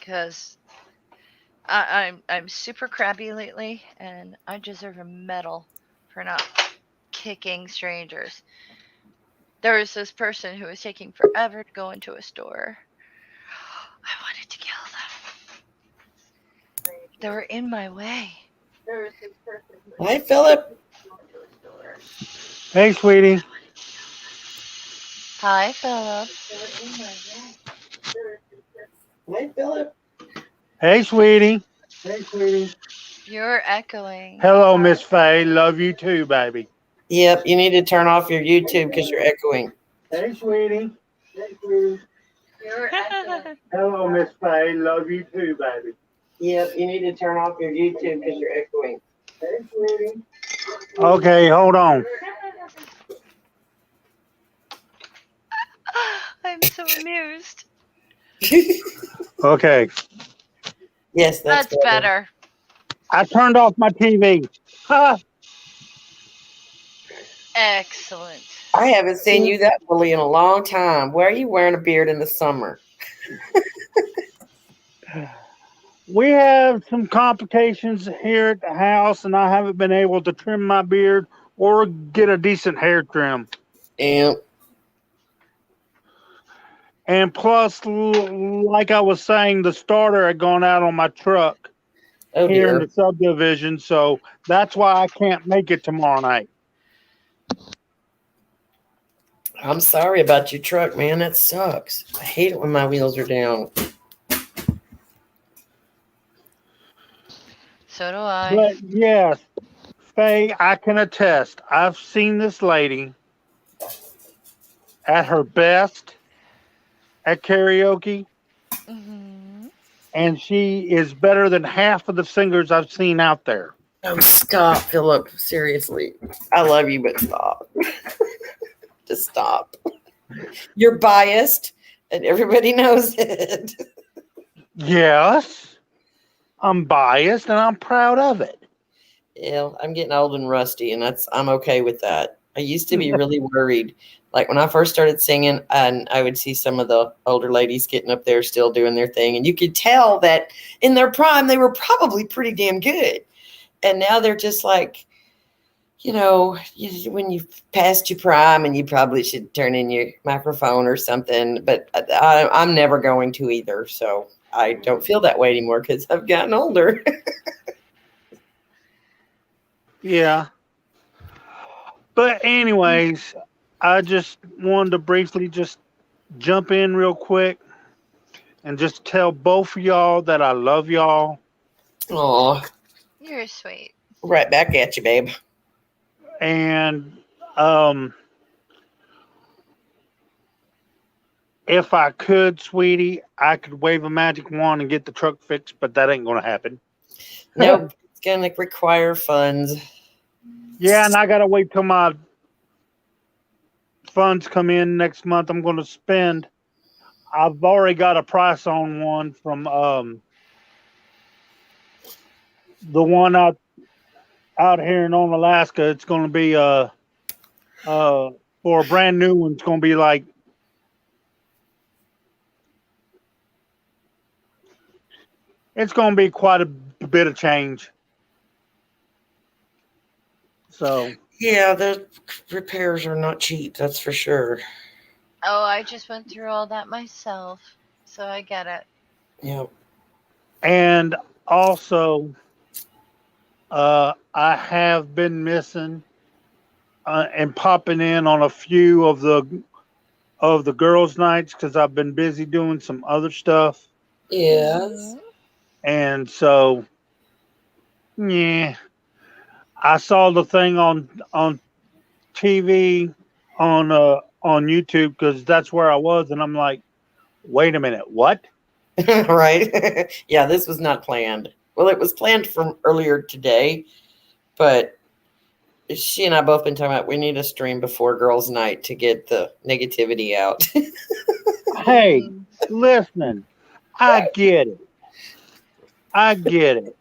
Speaker 2: Cause I'm super crabby lately, and I deserve a medal for not kicking strangers. There was this person who was taking forever to go into a store. I wanted to kill them. They were in my way.
Speaker 1: Hi, Philip.
Speaker 3: Hey, sweetie.
Speaker 2: Hi, Philip.
Speaker 1: Hi, Philip.
Speaker 3: Hey, sweetie.
Speaker 2: You're echoing.
Speaker 3: Hello, Miss Faye. Love you too, baby.
Speaker 1: Yep, you need to turn off your YouTube because you're echoing.
Speaker 3: Hey, sweetie. Hello, Miss Faye. Love you too, baby.
Speaker 1: Yep, you need to turn off your YouTube because you're echoing.
Speaker 3: Okay, hold on.
Speaker 2: I'm so amused.
Speaker 3: Okay.
Speaker 1: Yes, that's
Speaker 2: That's
Speaker 1: better.
Speaker 2: better.
Speaker 3: I turned off my TV. Ha!
Speaker 2: Excellent.
Speaker 1: I haven't seen you that fully in a long time. Why are you wearing a beard in the summer?
Speaker 3: We have some complications here at the house, and I haven't been able to trim my beard or get a decent hair trim.
Speaker 1: Yeah.
Speaker 3: And plus, like I was saying, the starter had gone out on my truck
Speaker 1: Oh
Speaker 3: here in
Speaker 1: dear.
Speaker 3: the subdivision, so that's why I can't make it tomorrow night.
Speaker 1: I'm sorry about your truck, man. That sucks. I hate it when my wheels are down.
Speaker 2: So do I.
Speaker 3: But yes, Faye, I can attest. I've seen this lady at her best at karaoke,
Speaker 2: Hmm.
Speaker 3: and she is better than half of the singers I've seen out there.
Speaker 1: Oh, stop, Philip. Seriously. I love you, but stop. Just stop. You're biased, and everybody knows it.
Speaker 3: Yes, I'm biased and I'm proud of it.
Speaker 1: Yeah, I'm getting old and rusty, and I'm okay with that. I used to be really worried. Like when I first started singing, and I would see some of the older ladies getting up there still doing their thing, and you could tell that in their prime they were probably pretty damn good. And now they're just like, when you've passed your prime, and you probably should turn in your microphone or something. But I'm never going to either, so I don't feel that way anymore because I've gotten older.
Speaker 3: Yeah. But anyways, I just wanted to briefly just jump in real quick and just tell both of y'all that I love y'all.
Speaker 1: Oh,
Speaker 2: You're sweet.
Speaker 1: right back at you, babe.
Speaker 3: And um if I could, sweetie, I could wave a magic wand and get the truck fixed, but that ain't gonna happen.
Speaker 1: Nope, it's gonna require funds.
Speaker 3: Yeah, and I gotta wait till my funds come in next month. I'm gonna spend. I've already got a price on one from the one out here in Alaska. It's gonna be for a brand new one. It's gonna be like it's gonna be quite a bit of change. So
Speaker 1: Yeah, the repairs are not cheap, that's for sure.
Speaker 2: Oh, I just went through all that myself, so I get it.
Speaker 1: Yeah.
Speaker 3: and also I have been missing and popping in on a few of the girls' nights because I've been busy doing some other stuff,
Speaker 1: Yes.
Speaker 2: Hmm.
Speaker 3: and so yeah, I saw the thing on TV on YouTube because that's where I was, and I'm like, wait a minute, what?
Speaker 1: Right. Yeah, this was not planned. Well, it was planned from earlier today, but she and I both been talking about we need a stream before girls' night to get the negativity out.
Speaker 3: Hey,
Speaker 2: Mhm.
Speaker 3: listen, I get it. I get it.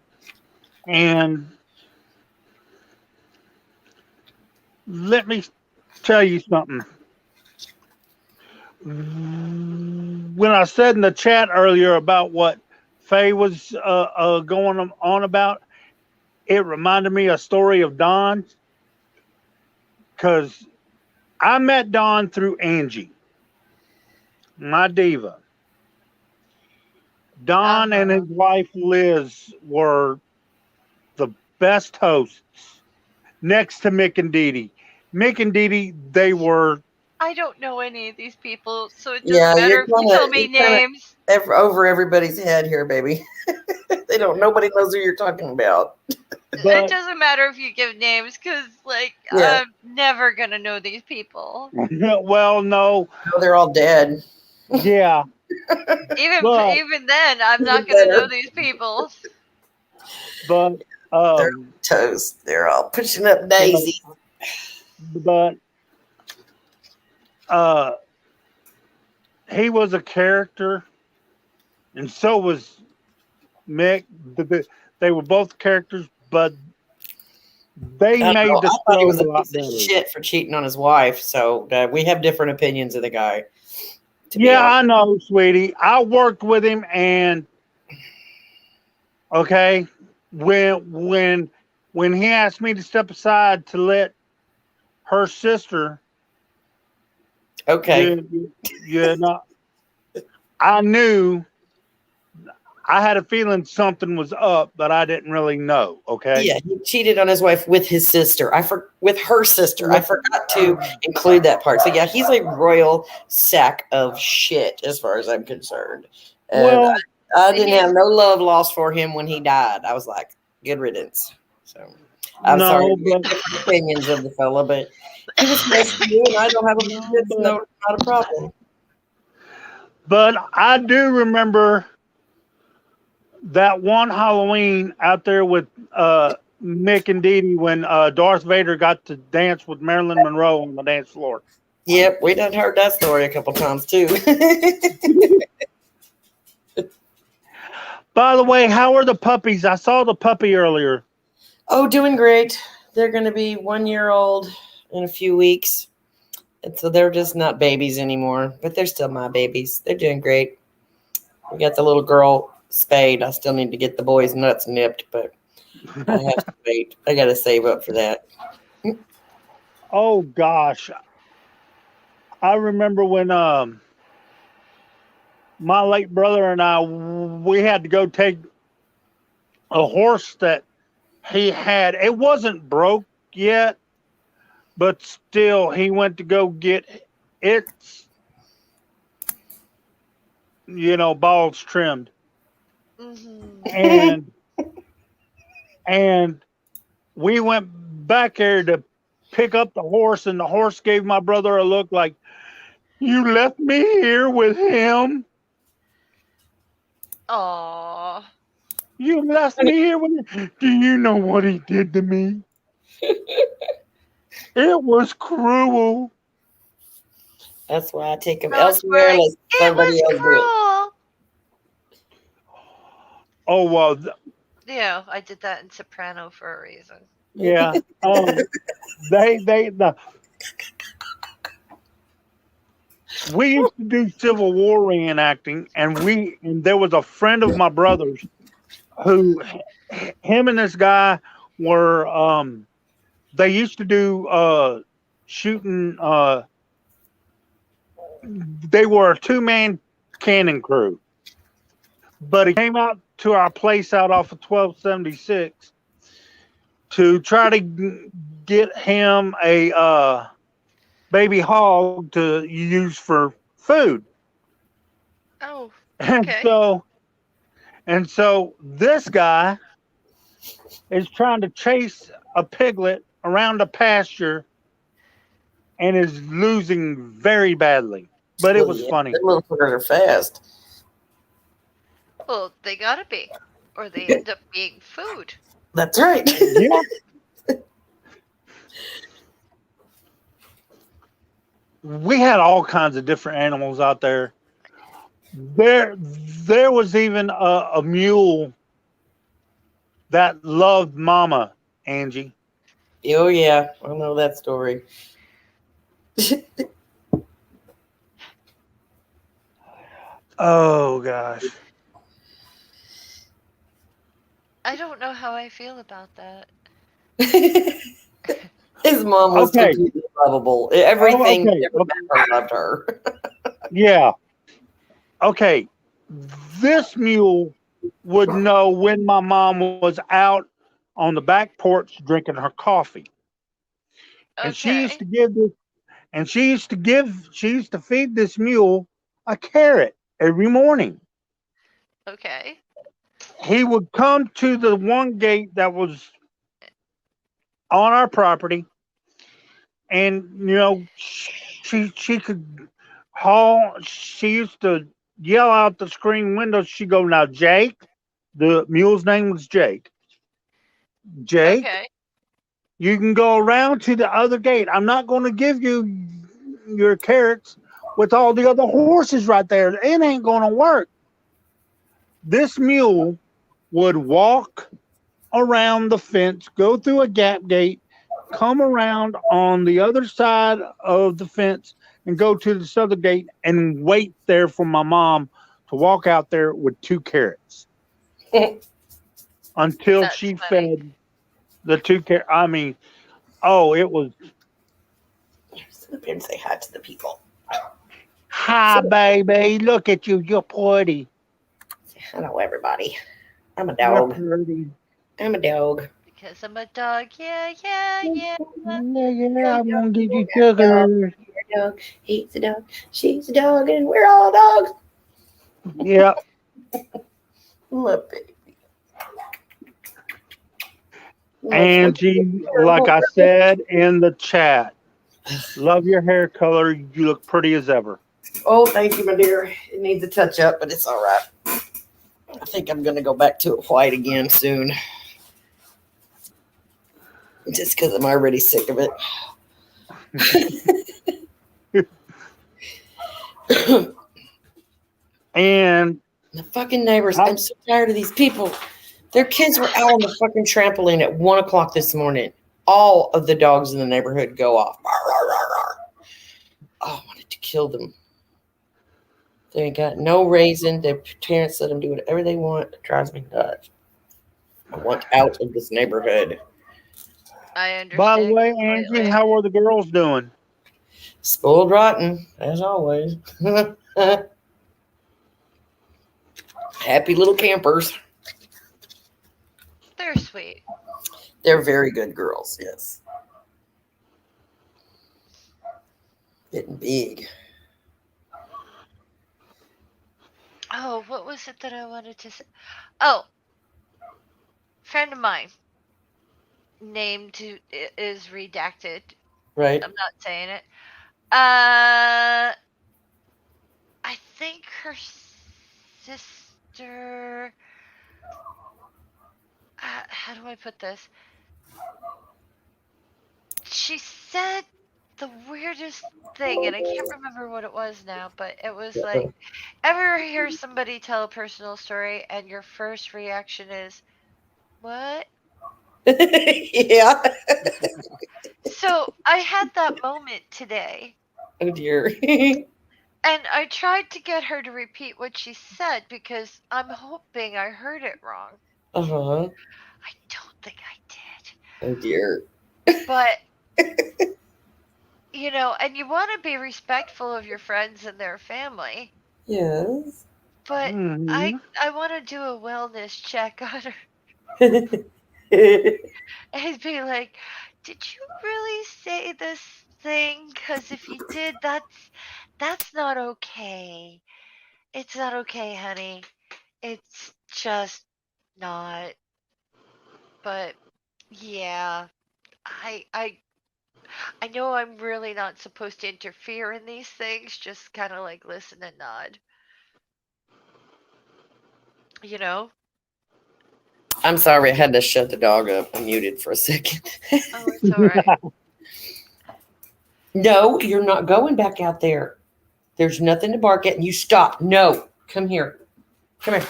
Speaker 3: And let me tell you something. When I said in the chat earlier about what Faye was going on about, it reminded me a story of Don because I met Don through Angie, my diva. Don and his
Speaker 2: Uh-huh.
Speaker 3: wife Liz were the best hosts next to Mick and Dee Dee. Mick and Dee Dee, they were.
Speaker 2: I don't know any of these people, so it doesn't
Speaker 1: Yeah,
Speaker 2: matter if you tell me
Speaker 1: you're kind
Speaker 2: names.
Speaker 1: of over everybody's head here, baby. They don't. Nobody knows who you're talking about.
Speaker 2: It
Speaker 3: But
Speaker 2: doesn't matter if you give names, because, like,
Speaker 1: Yeah,
Speaker 2: I'm never gonna know these people.
Speaker 3: well, no,
Speaker 1: no, they're all dead.
Speaker 3: yeah, but
Speaker 2: Even then, I'm
Speaker 1: Even
Speaker 2: not gonna know
Speaker 1: better.
Speaker 2: these people.
Speaker 3: but
Speaker 1: They're
Speaker 3: um,
Speaker 1: toast. They're all pushing up
Speaker 3: but
Speaker 1: daisies.
Speaker 3: but uh, he was a character, and so was Mick. They were both characters, but they
Speaker 1: I don't know.
Speaker 3: made the
Speaker 1: I thought he
Speaker 3: show
Speaker 1: was
Speaker 3: a
Speaker 1: a
Speaker 3: lot
Speaker 1: piece of
Speaker 3: better.
Speaker 1: shit for cheating on his wife. So we have different opinions of the guy, to be
Speaker 3: Yeah,
Speaker 1: honest.
Speaker 3: I know, sweetie. I worked with him, and okay, when when when he asked me to step aside to let her sister,
Speaker 1: Okay.
Speaker 3: you know, I knew I had a feeling something was up, but I didn't really know. Okay.
Speaker 1: Yeah, he cheated on his wife with his sister. With her sister. I
Speaker 3: Well,
Speaker 1: forgot to include that part. So yeah, he's a royal sack of shit as far as I'm concerned. And
Speaker 3: well,
Speaker 1: I didn't have
Speaker 2: He's
Speaker 1: no love lost for him when he died. I was like, good riddance. So I'm sorry,
Speaker 3: no,
Speaker 1: we have different opinions of the fella, but he was close to you, and I don't have a it's
Speaker 3: but
Speaker 1: no not a problem.
Speaker 3: but I do remember that one Halloween out there with Mick and Dee Dee when Darth Vader got to dance with Marilyn Monroe on the dance floor.
Speaker 1: Yep, we done heard that story a couple times too.
Speaker 3: By the way, how are the puppies? I saw the puppy earlier.
Speaker 1: Oh, doing great. They're going to be 1 year old in a few weeks. And so they're just not babies anymore, but they're still my babies. They're doing great. We got the little girl spayed. I still need to get the boy's nuts nipped, but I have to wait. I got to save up for that.
Speaker 3: Oh gosh, I remember when my late brother and I we had to go take a horse that he had. It wasn't broke yet, but still he went to go get its balls trimmed.
Speaker 2: hmm
Speaker 3: And and we went back there to pick up the horse, and the horse gave my brother a look like, "You left me here with him.
Speaker 2: Aww.
Speaker 3: You left me here with him. Do you know what he did to me? It was cruel."
Speaker 1: That's why I take them
Speaker 2: No, it's more
Speaker 1: elsewhere.
Speaker 2: like,
Speaker 1: Let
Speaker 2: it
Speaker 1: somebody
Speaker 2: was
Speaker 1: else do it.
Speaker 2: cruel.
Speaker 3: Oh well,
Speaker 2: Yeah, I did that in Soprano for a reason.
Speaker 3: yeah. The we used to do Civil War reenacting, and there was a friend of my brother's who him and this guy were they used to do shooting they were a two-man cannon crew, but he came out to our place out off of 1276 to try to get him a baby hog to use for food.
Speaker 2: Oh,
Speaker 3: and
Speaker 2: okay.
Speaker 3: so and so this guy is trying to chase a piglet around a pasture and is losing very badly. But it
Speaker 1: Well,
Speaker 3: was
Speaker 1: yeah,
Speaker 3: funny.
Speaker 1: the little critters are fast.
Speaker 2: Well, they gotta be. or they end up being food.
Speaker 1: That's right.
Speaker 3: Yeah. We had all kinds of different animals out there. There was even a mule that loved Mama, Angie.
Speaker 1: Oh yeah, I know that story.
Speaker 3: Oh gosh.
Speaker 2: I don't know how I feel about that.
Speaker 1: His mom was
Speaker 3: Okay.
Speaker 1: completely lovable.
Speaker 3: Oh,
Speaker 1: Everything
Speaker 3: okay.
Speaker 1: ever met her loved her.
Speaker 3: Yeah. Okay. This mule would know when my mom was out on the back porch drinking her coffee. And
Speaker 2: Okay.
Speaker 3: she used to feed this mule a carrot every morning.
Speaker 2: Okay.
Speaker 3: He would come to the one gate that was on our property, and she could haul. She used to yell out the screen window. She go, now Jake. The mule's name was Jake. Jake,
Speaker 2: Okay.
Speaker 3: you can go around to the other gate. I'm not going to give you your carrots with all the other horses right there. It ain't going to work. This mule would walk around the fence, go through a gap gate, come around on the other side of the fence, and go to this other gate and wait there for my mom to walk out there with two carrots until
Speaker 2: That's
Speaker 3: she
Speaker 2: funny.
Speaker 3: fed the two carrots. I mean, oh, it was
Speaker 1: Sit up here and say hi to the people.
Speaker 3: hi,
Speaker 1: Sit up.
Speaker 3: baby. Look at you. You're pretty.
Speaker 1: Say hello, everybody. I'm a
Speaker 3: You're
Speaker 1: dog.
Speaker 3: pretty.
Speaker 1: I'm a dog.
Speaker 2: Because I'm a dog. Yeah, yeah, yeah.
Speaker 3: Yeah,
Speaker 1: You're
Speaker 3: yeah.
Speaker 1: a
Speaker 3: I'm
Speaker 1: dog.
Speaker 3: gonna give you
Speaker 1: I'm a dog.
Speaker 3: sugar.
Speaker 1: You're a dog. He's a dog. She's a dog, and we're all dogs.
Speaker 3: Yeah,
Speaker 1: Love it. Love like
Speaker 3: Angie. Like
Speaker 1: terrible.
Speaker 3: I said in the chat, love your hair color. You look pretty as ever.
Speaker 1: Oh, thank you, my dear. It needs a touch up, but it's all right. I think I'm gonna go back to it white again soon, just because I'm already sick of it.
Speaker 3: And
Speaker 1: The fucking neighbors.
Speaker 3: I,
Speaker 1: I'm so tired of these people. Their kids were out on the fucking trampoline at 1 o'clock this morning. All of the dogs in the neighborhood go off. Oh, I wanted to kill them. They ain't got no reason. Their parents let them do whatever they want. It drives me nuts. I want out of this neighborhood.
Speaker 2: I
Speaker 3: by the
Speaker 2: understand
Speaker 3: way, Angie,
Speaker 2: completely.
Speaker 3: how are the girls doing?
Speaker 1: Spoiled rotten, as always. Happy little campers.
Speaker 2: They're sweet.
Speaker 1: They're very good girls, yes. Getting big.
Speaker 2: Oh, what was it that I wanted to say? Oh, friend of mine is redacted.
Speaker 1: Right?
Speaker 2: I'm not saying it. I think her sister. How do I put this? She said the weirdest thing, and I can't remember what it was now, but it was like, ever hear somebody tell a personal story and your first reaction is, what?
Speaker 1: Yeah.
Speaker 2: So I had that moment today,
Speaker 1: Oh dear.
Speaker 2: and I tried to get her to repeat what she said because I'm hoping I heard it wrong.
Speaker 1: Uh-huh.
Speaker 2: I don't think I did.
Speaker 1: Oh dear.
Speaker 2: But, and you want to be respectful of your friends and their family,
Speaker 1: Yes.
Speaker 2: but I
Speaker 3: Hmm.
Speaker 2: I want to do a wellness check on her and be like, "Did you really say this thing? Because if you did, that's not okay. It's not okay, honey. It's just not." But yeah, I I I know I'm really not supposed to interfere in these things. Just kind of like listen and nod. You know?
Speaker 1: I'm sorry, I had to shut the dog up. I muted for a second.
Speaker 2: Oh, it's all right.
Speaker 1: No, you're not going back out there. There's nothing to bark at, and you stop. No, come here. Come here.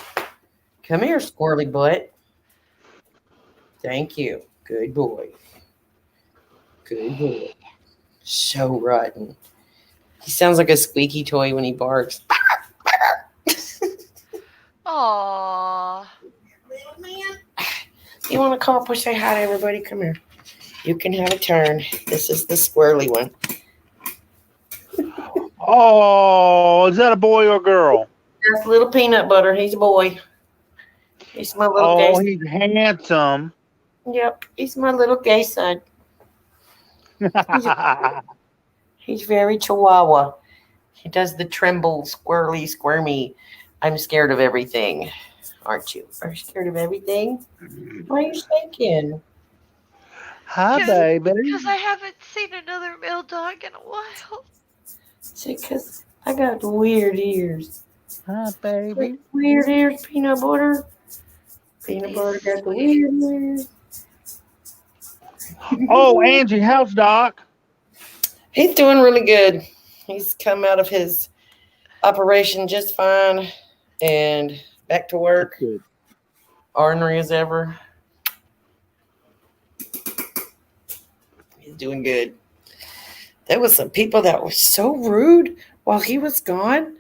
Speaker 1: Come here, squirrely butt. Thank you. Good boy. Good boy. So rotten. He sounds like a squeaky toy when he barks.
Speaker 2: Aww.
Speaker 1: Little man. You want to come up and say hi to everybody? Come here. You can have a turn. This is the squirrely one.
Speaker 3: Oh, is that a boy or a girl?
Speaker 1: That's little peanut butter. He's a boy. He's my little gay
Speaker 3: Oh,
Speaker 1: son.
Speaker 3: he's handsome.
Speaker 1: Yep, he's my little gay son. He's very chihuahua. He does the tremble, squirrely, squirmy. I'm scared of everything. Aren't you? Are you scared of everything? Why are you shaking?
Speaker 3: Hi, baby.
Speaker 2: Because I haven't seen another male dog in a while.
Speaker 1: See, because I got weird ears.
Speaker 3: Hi, baby.
Speaker 1: Weird ears, peanut butter. Peanut
Speaker 2: He's
Speaker 1: butter got the
Speaker 2: sweet.
Speaker 1: weird ears.
Speaker 3: Oh, Angie, how's Doc?
Speaker 1: He's doing really good. He's come out of his operation just fine and back to work.
Speaker 3: Good.
Speaker 1: Ornery as ever. He's doing good. There was some people that were so rude while he was gone.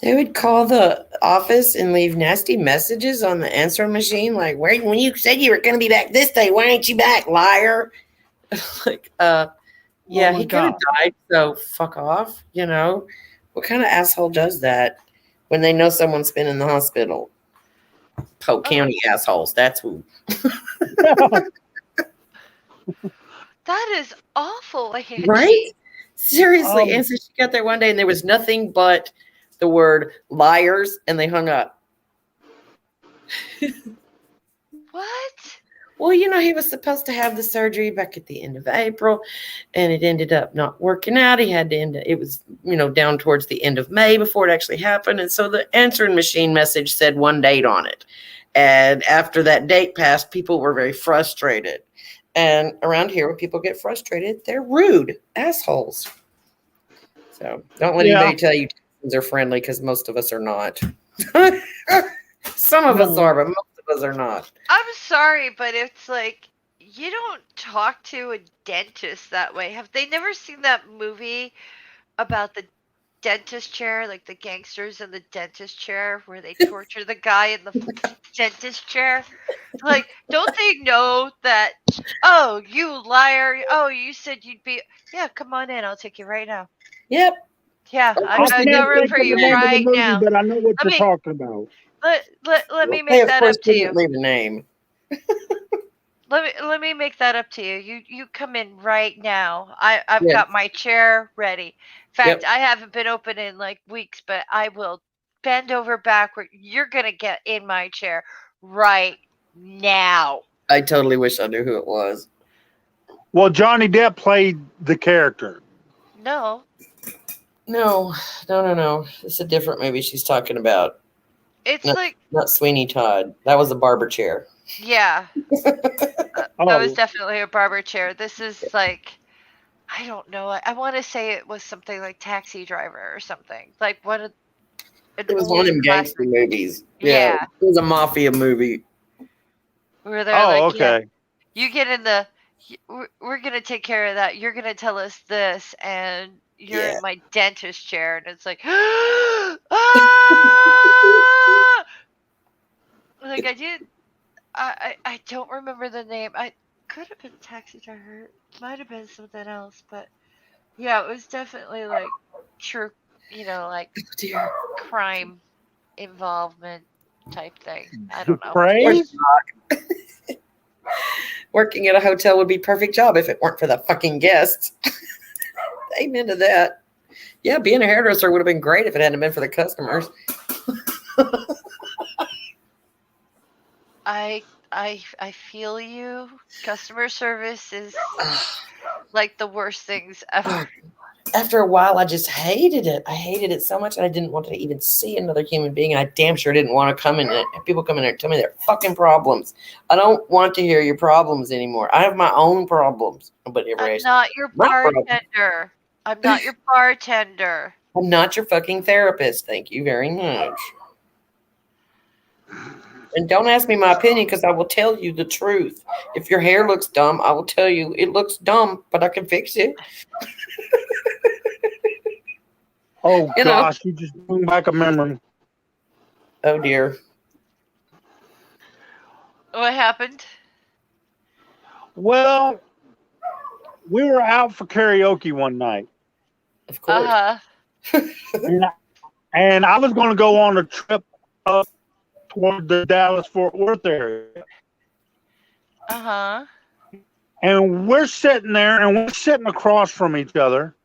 Speaker 1: They would call the office and leave nasty messages on the answering machine, like, "Where when you said you were going to be back this day, why ain't you back, liar?" Like, yeah,
Speaker 3: my
Speaker 1: he could have
Speaker 3: God.
Speaker 1: died, so fuck off. You know, what kind of asshole does that when they know someone's been in the hospital? Polk County assholes. That's who.
Speaker 2: That is awful, Angie.
Speaker 1: Right? Seriously.
Speaker 3: Oh.
Speaker 1: And so she got there one day and there was nothing but the word liars, and they hung up.
Speaker 2: What?
Speaker 1: Well, you know, he was supposed to have the surgery back at the end of April, and it ended up not working out. He had to end it. It was, you know, down towards the end of May before it actually happened. And so the answering machine message said one date on it. And after that date passed, people were very frustrated. And around here, when people get frustrated, they're rude assholes. So don't let anybody tell you they're friendly, because most of us are not. Some of us are, but most of us are not.
Speaker 2: I'm sorry, but it's like you don't talk to a dentist that way. Have they never seen that movie about the dentist chair, like the gangsters in the dentist chair, where they torture the guy in the dentist chair? Like, don't they know that? Oh, you liar! Oh, you said you'd be. Yeah, come on in. I'll take you right now.
Speaker 1: Yep.
Speaker 2: Yeah,
Speaker 3: I
Speaker 2: I
Speaker 3: can't
Speaker 2: got room
Speaker 3: think
Speaker 2: for
Speaker 3: of
Speaker 2: you
Speaker 3: the name of the
Speaker 2: right
Speaker 3: movie,
Speaker 2: now.
Speaker 3: but I know what
Speaker 2: Let
Speaker 3: you're
Speaker 2: me
Speaker 3: talking about.
Speaker 2: let me
Speaker 1: Hey,
Speaker 2: make
Speaker 1: of
Speaker 2: that
Speaker 1: course,
Speaker 2: up to
Speaker 1: didn't
Speaker 2: you.
Speaker 1: leave a name.
Speaker 2: Let me make that up to you. You come in right now. I've
Speaker 1: Yes.
Speaker 2: got my chair ready. In fact,
Speaker 1: Yep.
Speaker 2: I haven't been open in like weeks, but I will bend over backward. You're gonna get in my chair right now.
Speaker 1: I totally wish I knew who it was.
Speaker 3: Well, Johnny Depp played the character.
Speaker 2: No,
Speaker 1: No. It's a different movie she's talking about.
Speaker 2: it's
Speaker 1: Not,
Speaker 2: like
Speaker 1: not Sweeney Todd. That was a barber chair.
Speaker 2: yeah, that was
Speaker 3: Oh,
Speaker 2: definitely a barber chair. This is like I don't know. I want to say it was something like Taxi Driver or something like an
Speaker 1: It was one
Speaker 2: old
Speaker 1: of them gangster
Speaker 2: classic.
Speaker 1: movies. Yeah.
Speaker 2: Yeah,
Speaker 1: It was a mafia movie.
Speaker 2: where they're
Speaker 3: oh,
Speaker 2: like, yeah,
Speaker 3: okay.
Speaker 2: you get in the we're gonna take care of that. You're gonna tell us this, and you're
Speaker 1: Yeah.
Speaker 2: in my dentist chair, and it's like, ah! Like I did. I don't remember the name. I could have been Taxi Driver. Might have been something else, but yeah, it was definitely like true. Like
Speaker 1: Oh, dear.
Speaker 2: crime involvement type thing. I don't know.
Speaker 3: Praise?
Speaker 1: Working at a hotel would be a perfect job if it weren't for the fucking guests. Amen to that. Yeah, being a hairdresser would have been great if it hadn't been for the customers.
Speaker 2: I feel you. Customer service is like the worst things ever.
Speaker 1: after a while, I just hated it. I hated it so much, and I didn't want to even see another human being. And I damn sure didn't want to come in and people come in there and tell me their fucking problems. I don't want to hear your problems anymore. I have my own problems. Nobody ever
Speaker 2: I'm
Speaker 1: asked
Speaker 2: not your
Speaker 1: my problem.
Speaker 2: bartender. I'm not your bartender.
Speaker 1: I'm not your fucking therapist. Thank you very much. And don't ask me my opinion because I will tell you the truth. If your hair looks dumb, I will tell you it looks dumb, but I can fix it.
Speaker 3: Oh
Speaker 1: You know.
Speaker 3: gosh, you just bring back a memory.
Speaker 1: Oh dear.
Speaker 2: What happened?
Speaker 3: Well, we were out for karaoke one night,
Speaker 1: Of course.
Speaker 3: and and I was going to go on a trip up toward the Dallas Fort Worth area,
Speaker 2: Uh huh.
Speaker 3: and we're sitting there, and we're sitting across from each other,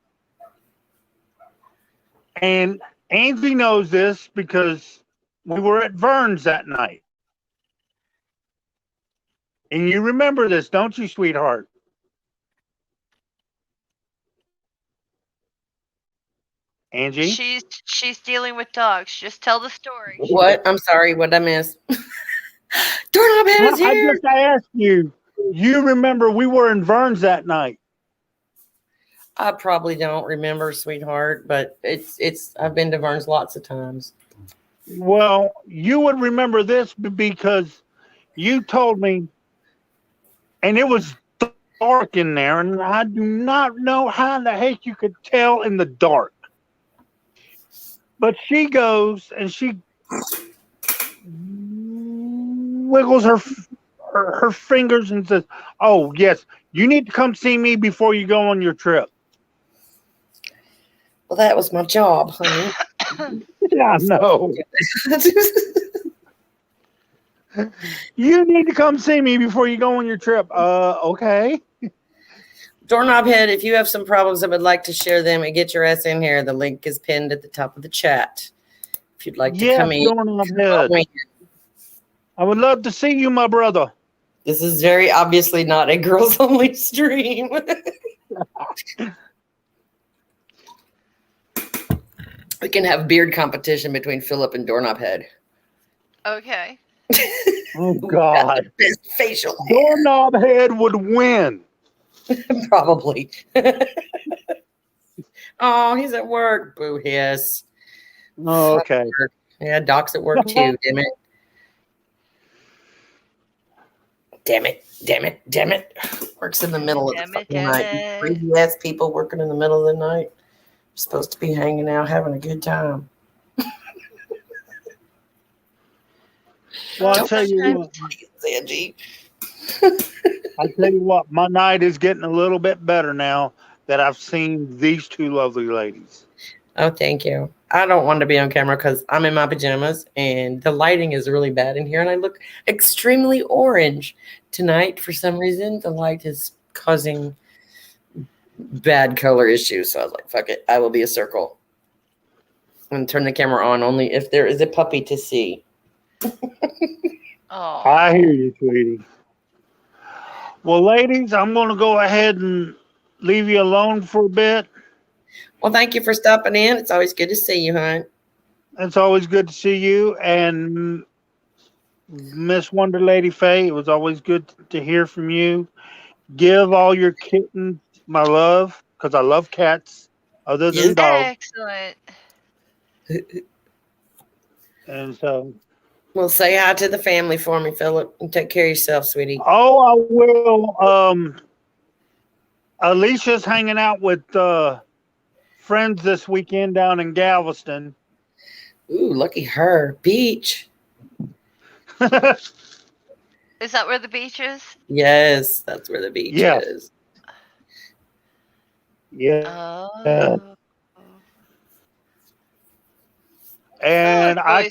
Speaker 3: and Angie knows this because we were at Vern's that night, and you remember this, don't you, sweetheart? Angie?
Speaker 2: She's dealing with dogs. Just tell the story.
Speaker 1: What? I'm sorry. What did I miss? Doorknob head is
Speaker 3: I
Speaker 1: here.
Speaker 3: just asked you. You remember we were in Vern's that night.
Speaker 1: I probably don't remember, sweetheart, but it's. I've been to Vern's lots of times.
Speaker 3: Well, you would remember this because you told me, and it was dark in there, and I do not know how the heck you could tell in the dark. But she goes and she wiggles her fingers and says, "Oh yes, you need to come see me before you go on your trip."
Speaker 1: Well, that was my job, honey.
Speaker 3: Yeah, I know. You need to come see me before you go on your trip. Okay.
Speaker 1: Doorknob head, if you have some problems and would like to share them and get your ass in here, the link is pinned at the top of the chat. If you'd like to come in,
Speaker 3: Doorknob head. I would love to see you, my brother.
Speaker 1: This is very obviously not a girls only stream. We can have beard competition between Philip and Doorknob head.
Speaker 2: Okay.
Speaker 3: Oh God.
Speaker 1: Best facial hair.
Speaker 3: Doorknob head would win.
Speaker 1: Probably. Oh, he's at work. Boo hiss.
Speaker 3: Oh, okay.
Speaker 1: Yeah, Doc's at work too. Damn it. Damn it. Damn it. Damn it. Works in the middle of the fucking night. Crazy ass people working in the middle of the night. Supposed to be hanging out, having a good time.
Speaker 3: Well, I'll tell you what.
Speaker 1: Angie.
Speaker 3: I'll tell you what. My night is getting a little bit better now that I've seen these two lovely ladies.
Speaker 1: Oh, thank you. I don't want to be on camera because I'm in my pajamas and the lighting is really bad in here and I look extremely orange. Tonight, for some reason, the light is causing bad color issues. So I was like, fuck it. I will be a circle. And turn the camera on only if there is a puppy to see.
Speaker 2: Oh.
Speaker 3: I hear you, sweetie. Well, ladies, I'm going to go ahead and leave you alone for a bit.
Speaker 1: Well, thank you for stopping in. It's always good to see you, hon.
Speaker 3: It's always good to see you. And Miss Wonder Lady Faye, it was always good to hear from you. Give all your kittens my love, because I love cats other than dogs.
Speaker 2: Excellent.
Speaker 3: And so...
Speaker 1: Well, say hi to the family for me, Philip, and take care of yourself, sweetie.
Speaker 3: Oh, I will. Alicia's hanging out with friends this weekend down in Galveston.
Speaker 1: Ooh, lucky her. Beach.
Speaker 2: Is that where the beach is?
Speaker 1: Yes, that's where the beach is.
Speaker 3: Yeah.
Speaker 2: Oh.
Speaker 3: And
Speaker 2: I like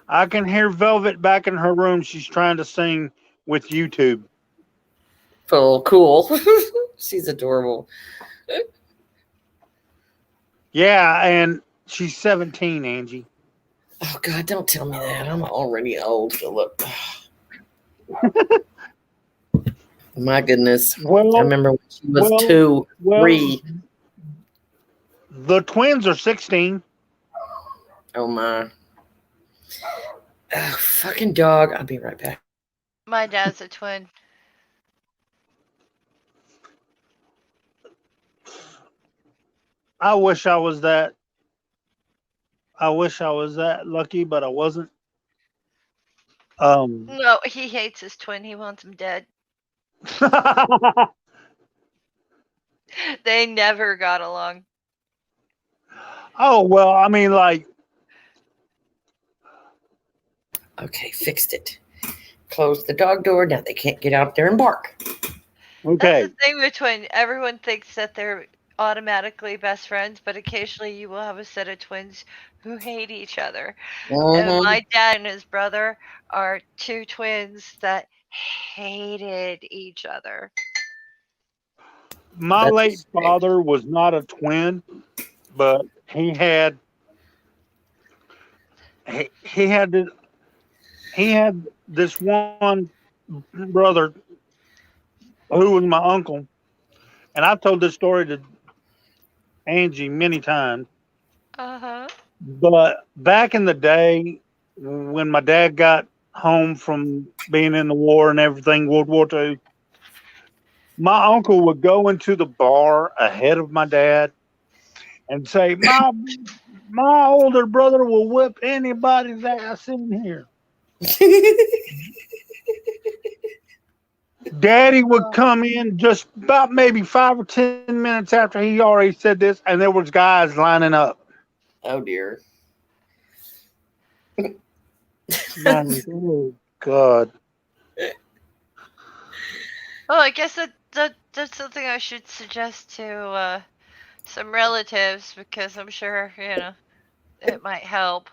Speaker 3: I can hear Velvet back in her room. She's trying to sing with YouTube.
Speaker 1: Oh, cool. She's adorable.
Speaker 3: Yeah, and she's 17, Angie.
Speaker 1: Oh, God, don't tell me that. I'm already old, Philip. My goodness. I
Speaker 3: Well,
Speaker 1: remember when she was
Speaker 3: well,
Speaker 1: 2,
Speaker 3: well.
Speaker 1: 3.
Speaker 3: The twins are 16.
Speaker 1: Oh my. Oh, fucking dog. I'll be right back.
Speaker 2: My dad's a twin.
Speaker 3: I wish I was that. I wish I was that lucky, but I wasn't. Um.
Speaker 2: No, he hates his twin. He wants him dead. They never got along.
Speaker 3: Oh well, I mean, like,
Speaker 1: Okay, fixed it. Closed the dog door. Now they can't get out there and bark.
Speaker 2: That's
Speaker 3: okay,
Speaker 2: the thing with twin. Everyone thinks that they're automatically best friends, but occasionally you will have a set of twins who hate each other. And
Speaker 1: Mm-hmm.
Speaker 2: my dad and his brother are two twins that hated each other.
Speaker 3: my
Speaker 1: That's a
Speaker 3: late
Speaker 1: shame.
Speaker 3: father was not a twin, but he had this, he had this one brother who was my uncle, and I've told this story to Angie many times.
Speaker 2: Uh huh.
Speaker 3: But back in the day, when my dad got home from being in the war and everything, World War II, my uncle would go into the bar ahead of my dad and say, my older brother will whip anybody's ass in here. Daddy would come in just about maybe 5 or 10 minutes after he already said this, and there was guys lining up.
Speaker 1: Oh dear.
Speaker 3: Like, oh God.
Speaker 2: Well, I guess that's something I should suggest to some relatives because I'm sure it might help.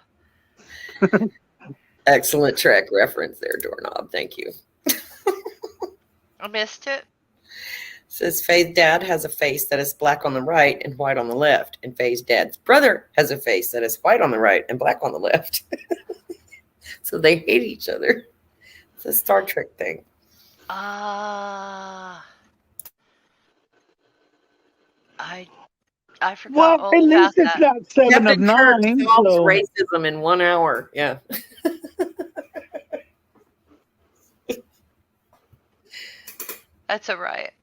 Speaker 1: Excellent track reference there, doorknob. Thank you.
Speaker 2: I missed it.
Speaker 1: Says Faye's dad has a face that is black on the right and white on the left, and Faye's dad's brother has a face that is white on the right and black on the left. So they hate each other. It's a Star Trek thing.
Speaker 2: Ah, I I forgot
Speaker 3: Well,
Speaker 2: all
Speaker 3: at
Speaker 2: about
Speaker 3: least it's
Speaker 2: that.
Speaker 3: not 7 of 9.
Speaker 1: Captain Kirk solves
Speaker 3: So
Speaker 1: racism in 1 hour. Yeah.
Speaker 2: That's a riot.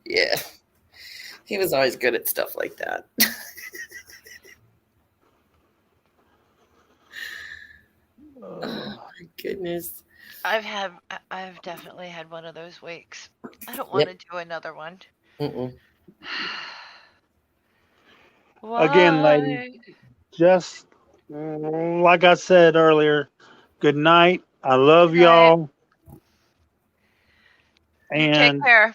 Speaker 1: Yeah. He was always good at stuff like that. Oh my goodness.
Speaker 2: I've definitely had one of those weeks. I don't want
Speaker 1: Yep.
Speaker 2: to do another one.
Speaker 1: Mm-mm.
Speaker 3: again, ladies,
Speaker 2: Why?
Speaker 3: just like I said earlier, good night. I love
Speaker 2: Good night.
Speaker 3: y'all,
Speaker 2: You take
Speaker 3: and
Speaker 2: care.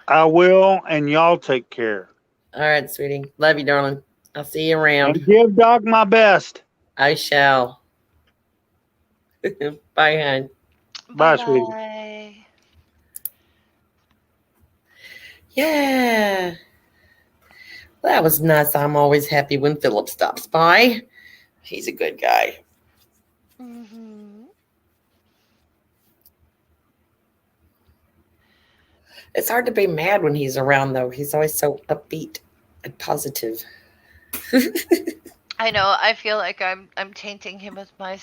Speaker 3: I will, and y'all take care.
Speaker 1: All right, sweetie. Love you, darling. I'll see you around.
Speaker 3: And give Doc my best.
Speaker 1: I shall. Bye, hon.
Speaker 3: Bye, sweetie.
Speaker 2: Bye.
Speaker 1: Yeah. That was nice. I'm always happy when Philip stops by. He's a good guy.
Speaker 2: Mm-hmm.
Speaker 1: It's hard to be mad when he's around, though. He's always so upbeat and positive.
Speaker 2: I know. I feel like I'm tainting him with my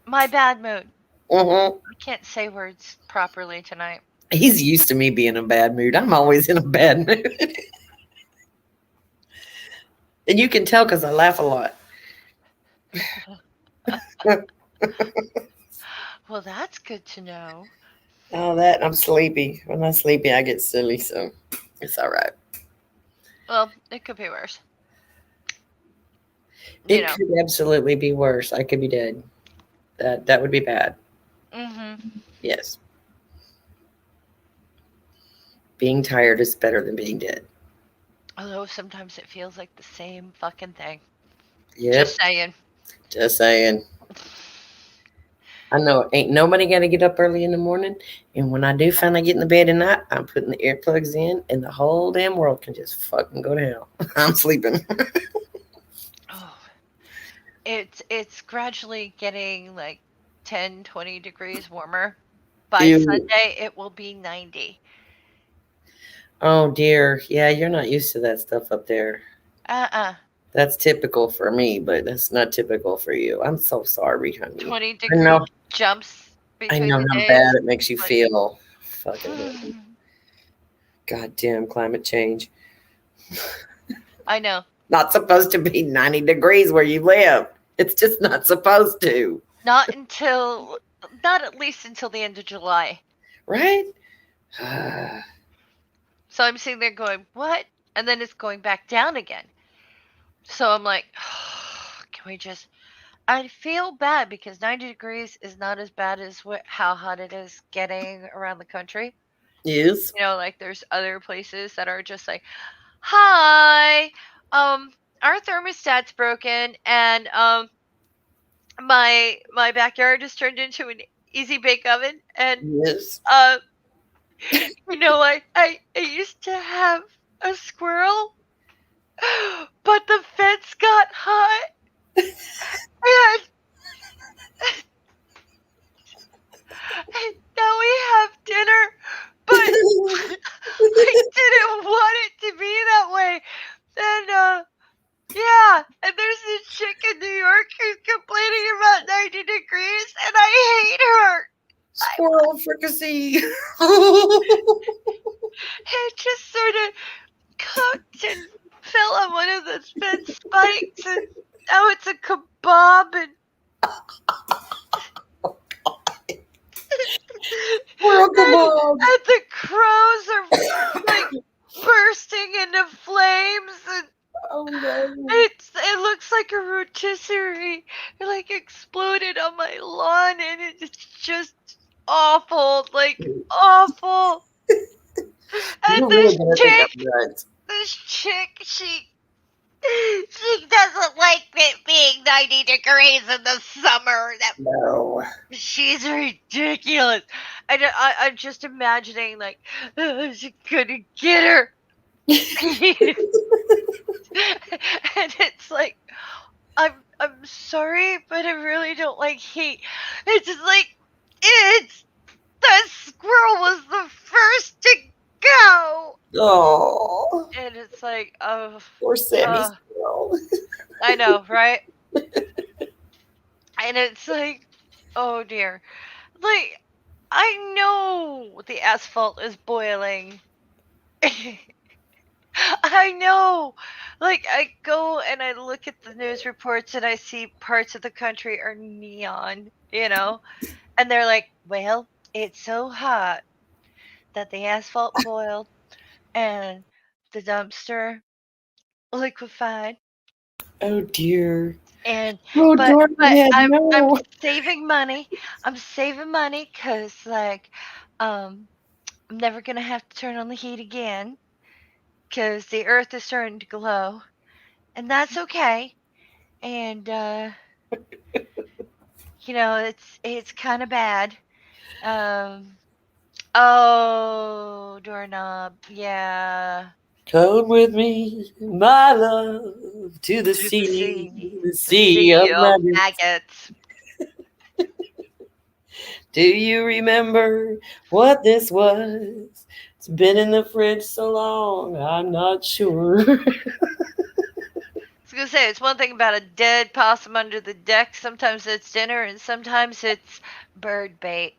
Speaker 2: my bad mood.
Speaker 1: Mm-hmm.
Speaker 2: I can't say words properly tonight.
Speaker 1: He's used to me being in a bad mood. I'm always in a bad mood. And you can tell because I laugh a lot.
Speaker 2: Well, that's good to know.
Speaker 1: All that, I'm sleepy. When I'm sleepy, I get silly, so it's all right.
Speaker 2: Well, it could be worse.
Speaker 1: It could absolutely be worse. I could be dead. That would be bad.
Speaker 2: Mm-hmm.
Speaker 1: Yes. Being tired is better than being dead.
Speaker 2: Although sometimes it feels like the same fucking thing.
Speaker 1: Yep.
Speaker 2: Just saying.
Speaker 1: Just saying. I know ain't nobody got to get up early in the morning. And when I do finally get in the bed at night, I'm putting the earplugs in and the whole damn world can just fucking go to hell. I'm sleeping.
Speaker 2: Oh. It's gradually getting like 10, 20 degrees warmer. By
Speaker 1: Ew.
Speaker 2: Sunday, it will be 90.
Speaker 1: Oh dear. Yeah, you're not used to that stuff up there.
Speaker 2: Uh-uh.
Speaker 1: That's typical for me, but that's not typical for you. I'm so sorry, honey.
Speaker 2: 20
Speaker 1: I know
Speaker 2: degree jumps
Speaker 1: I
Speaker 2: between
Speaker 1: know
Speaker 2: the
Speaker 1: how
Speaker 2: days.
Speaker 1: bad it makes you
Speaker 2: Like,
Speaker 1: feel. Fucking goddamn climate change.
Speaker 2: I know.
Speaker 1: Not supposed to be 90 degrees where you live. It's just not supposed to.
Speaker 2: Not until, not at least until the end of July.
Speaker 1: Right?
Speaker 2: So I'm sitting there going, what? And then it's going back down again. So I'm like, can we just. I feel bad because 90 degrees is not as bad as how hot it is getting around the country.
Speaker 1: Yes.
Speaker 2: Like there's other places that are just like, hi, our thermostat's broken, and my backyard is turned into an easy bake oven, and
Speaker 1: Yes.
Speaker 2: uh, I used to have a squirrel, but the fence got hot, and, and now we have dinner, but I didn't want it to be that way. And yeah, and there's this chick in New York who's complaining about 90 degrees, and I hate her.
Speaker 1: Squirrel fricassee.
Speaker 2: It just sort of cooked and fell on one of the fence spikes, and now it's a kebab, and
Speaker 1: Squirrel
Speaker 2: and,
Speaker 1: kebab.
Speaker 2: and the crows are like bursting into flames, and
Speaker 1: Oh no.
Speaker 2: it looks like a rotisserie like exploded on my lawn, and it's just awful, like awful. And
Speaker 1: You're really gonna think I'm nuts.
Speaker 2: this chick, she doesn't like it being 90 degrees in the summer. That
Speaker 1: No.
Speaker 2: she's ridiculous. I'm just imagining like she's gonna get her. And it's like, I'm sorry, but I really don't like heat. It's just like it's the squirrel was the first to go,
Speaker 1: Oh.
Speaker 2: and it's like, oh,
Speaker 1: Poor Sammy
Speaker 2: uh,
Speaker 1: Squirrel.
Speaker 2: I know, right? And it's like, oh dear, like I know the asphalt is boiling. I know. Like I go and I look at the news reports and I see parts of the country are neon, and they're like, well, it's so hot that the asphalt boiled and the dumpster liquefied,
Speaker 1: Oh dear.
Speaker 2: and
Speaker 1: Oh
Speaker 2: but
Speaker 1: Dorothy,
Speaker 2: I'm
Speaker 1: no.
Speaker 2: saving money. I'm saving money because like I'm never gonna have to turn on the heat again because the earth is starting to glow, and that's okay. And it's kind of bad. Um, oh, doorknob, yeah,
Speaker 1: Come with me, my love, to
Speaker 2: to
Speaker 1: the
Speaker 2: the
Speaker 1: sea
Speaker 2: sea
Speaker 1: of
Speaker 2: of
Speaker 1: maggots.
Speaker 2: maggots.
Speaker 1: Do you remember what this was? It's been in the fridge so long, I'm not sure.
Speaker 2: I was gonna say it's one thing about a dead possum under the deck. Sometimes it's dinner, and sometimes it's bird bait,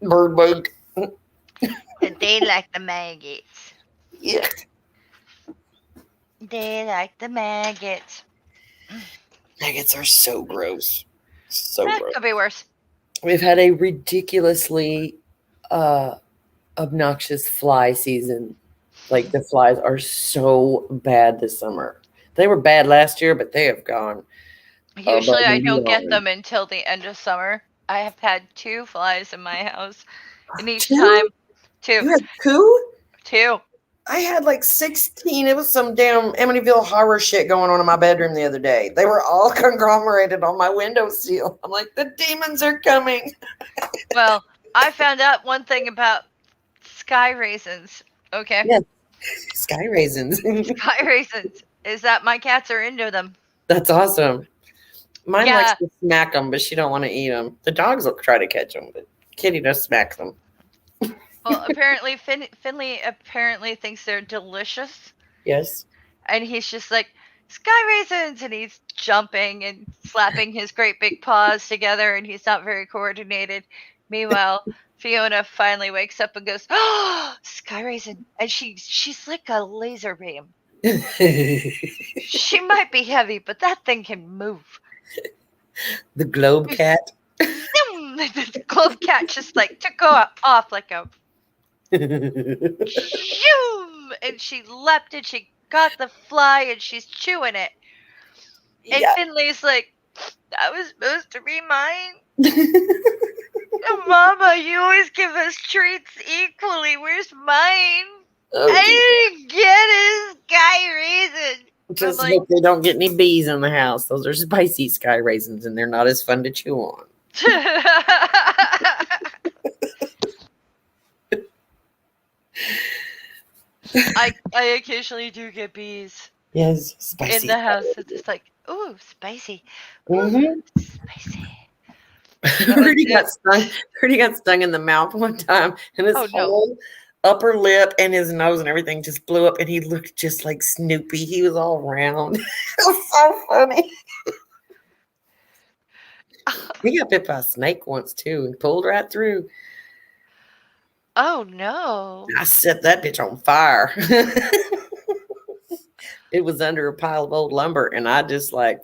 Speaker 1: Bird boat.
Speaker 2: and they like the maggots.
Speaker 1: Yeah.
Speaker 2: They like the maggots.
Speaker 1: Maggots are so gross. So gross.
Speaker 2: Could be worse.
Speaker 1: We've had a ridiculously uh, obnoxious fly season. Like the flies are so bad this summer. They were bad last year, but they have gone above
Speaker 2: Usually, I
Speaker 1: and
Speaker 2: don't get
Speaker 1: beyond.
Speaker 2: them until the end of summer. I have had 2 flies in my house, and each time,
Speaker 1: Two?
Speaker 2: 2,
Speaker 1: You had two?
Speaker 2: 2.
Speaker 1: I had like 16. It was some damn Amityville horror shit going on in my bedroom the other day. They were all conglomerated on my windowsill. I'm like, the demons are coming.
Speaker 2: Well, I found out one thing about sky raisins. Okay,
Speaker 1: Yes, sky raisins.
Speaker 2: sky raisins is that my cats are into them.
Speaker 1: That's awesome. Mine likes
Speaker 2: Yeah,
Speaker 1: to smack them, but she don't want to eat them. The dogs will try to catch them, but Kitty just smacks them.
Speaker 2: Well, apparently Finley apparently thinks they're delicious,
Speaker 1: Yes.
Speaker 2: and he's just like sky raisins, and he's jumping and slapping his great big paws together, and he's not very coordinated. Meanwhile, Fiona finally wakes up and goes, "Oh, sky raisin!" And she's like a laser beam. She might be heavy, but that thing can move.
Speaker 1: The globe cat.
Speaker 2: Zoom! The glove cat just like took off like a zoom, and she leapt and she got the fly and she's chewing it. And
Speaker 1: Yeah.
Speaker 2: Finley's like, that was supposed to be mine. Oh, Mama, you always give us treats equally. Where's mine?
Speaker 1: Oh,
Speaker 2: I didn't get a sky raisin.
Speaker 1: just
Speaker 2: I'm like,
Speaker 1: hope they don't get any bees in the house. Those are spicy sky raisins, and they're not as fun to chew on.
Speaker 2: I occasionally do get bees
Speaker 1: Yes, spicy.
Speaker 2: in the house. It's just like, ooh, spicy. Ooh,
Speaker 1: Mm-hmm.
Speaker 2: spicy.
Speaker 1: Rudy got stung. Rudy got stung in the mouth one time, and his whole upper lip and his nose and everything just blew up, and he looked just like Snoopy. He was all round. It was so funny. He got bit by a snake once too, and pulled right through.
Speaker 2: Oh no!
Speaker 1: I set that bitch on fire. It was under a pile of old lumber, and I just like,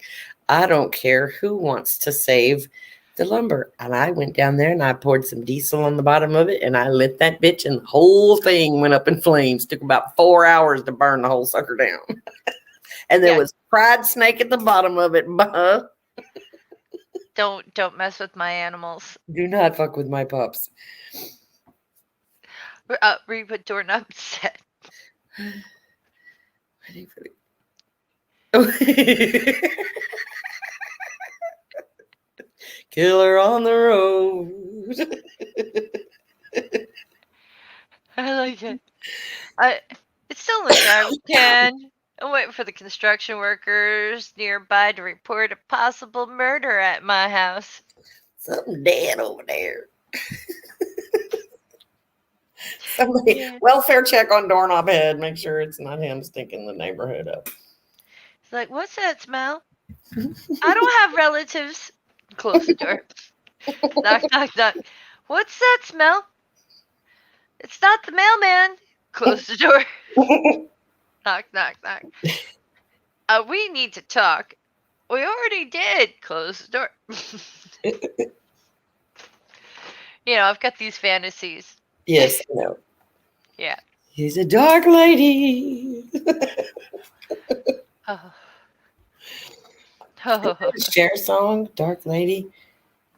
Speaker 1: I don't care who wants to save the lumber. And I went down there and I poured some diesel on the bottom of it, and I lit that bitch, and the whole thing went up in flames. Took about 4 hours to burn the whole sucker down. And there was fried snake at the bottom of it.
Speaker 2: Don't mess with my animals.
Speaker 1: Do not fuck with my pups.
Speaker 2: Read what Doorknob said.
Speaker 1: Killer on the road.
Speaker 2: I like it. It's still in the garbage can. I'm waiting for the construction workers nearby to report a possible murder at my house.
Speaker 1: Something dead over there. Somebody, welfare check on doorknob head. Make sure it's not him stinking the neighborhood up.
Speaker 2: It's like, what's that smell? I don't have relatives. Close the door. Knock, knock, knock. What's that smell? It's not the mailman. Close the door. Knock, knock, knock. We need to talk. We already did. Close the door. I've got these fantasies.
Speaker 1: Yes, I know.
Speaker 2: Yeah.
Speaker 1: He's a dark lady.
Speaker 2: Oh.
Speaker 1: Cher song, Dark Lady.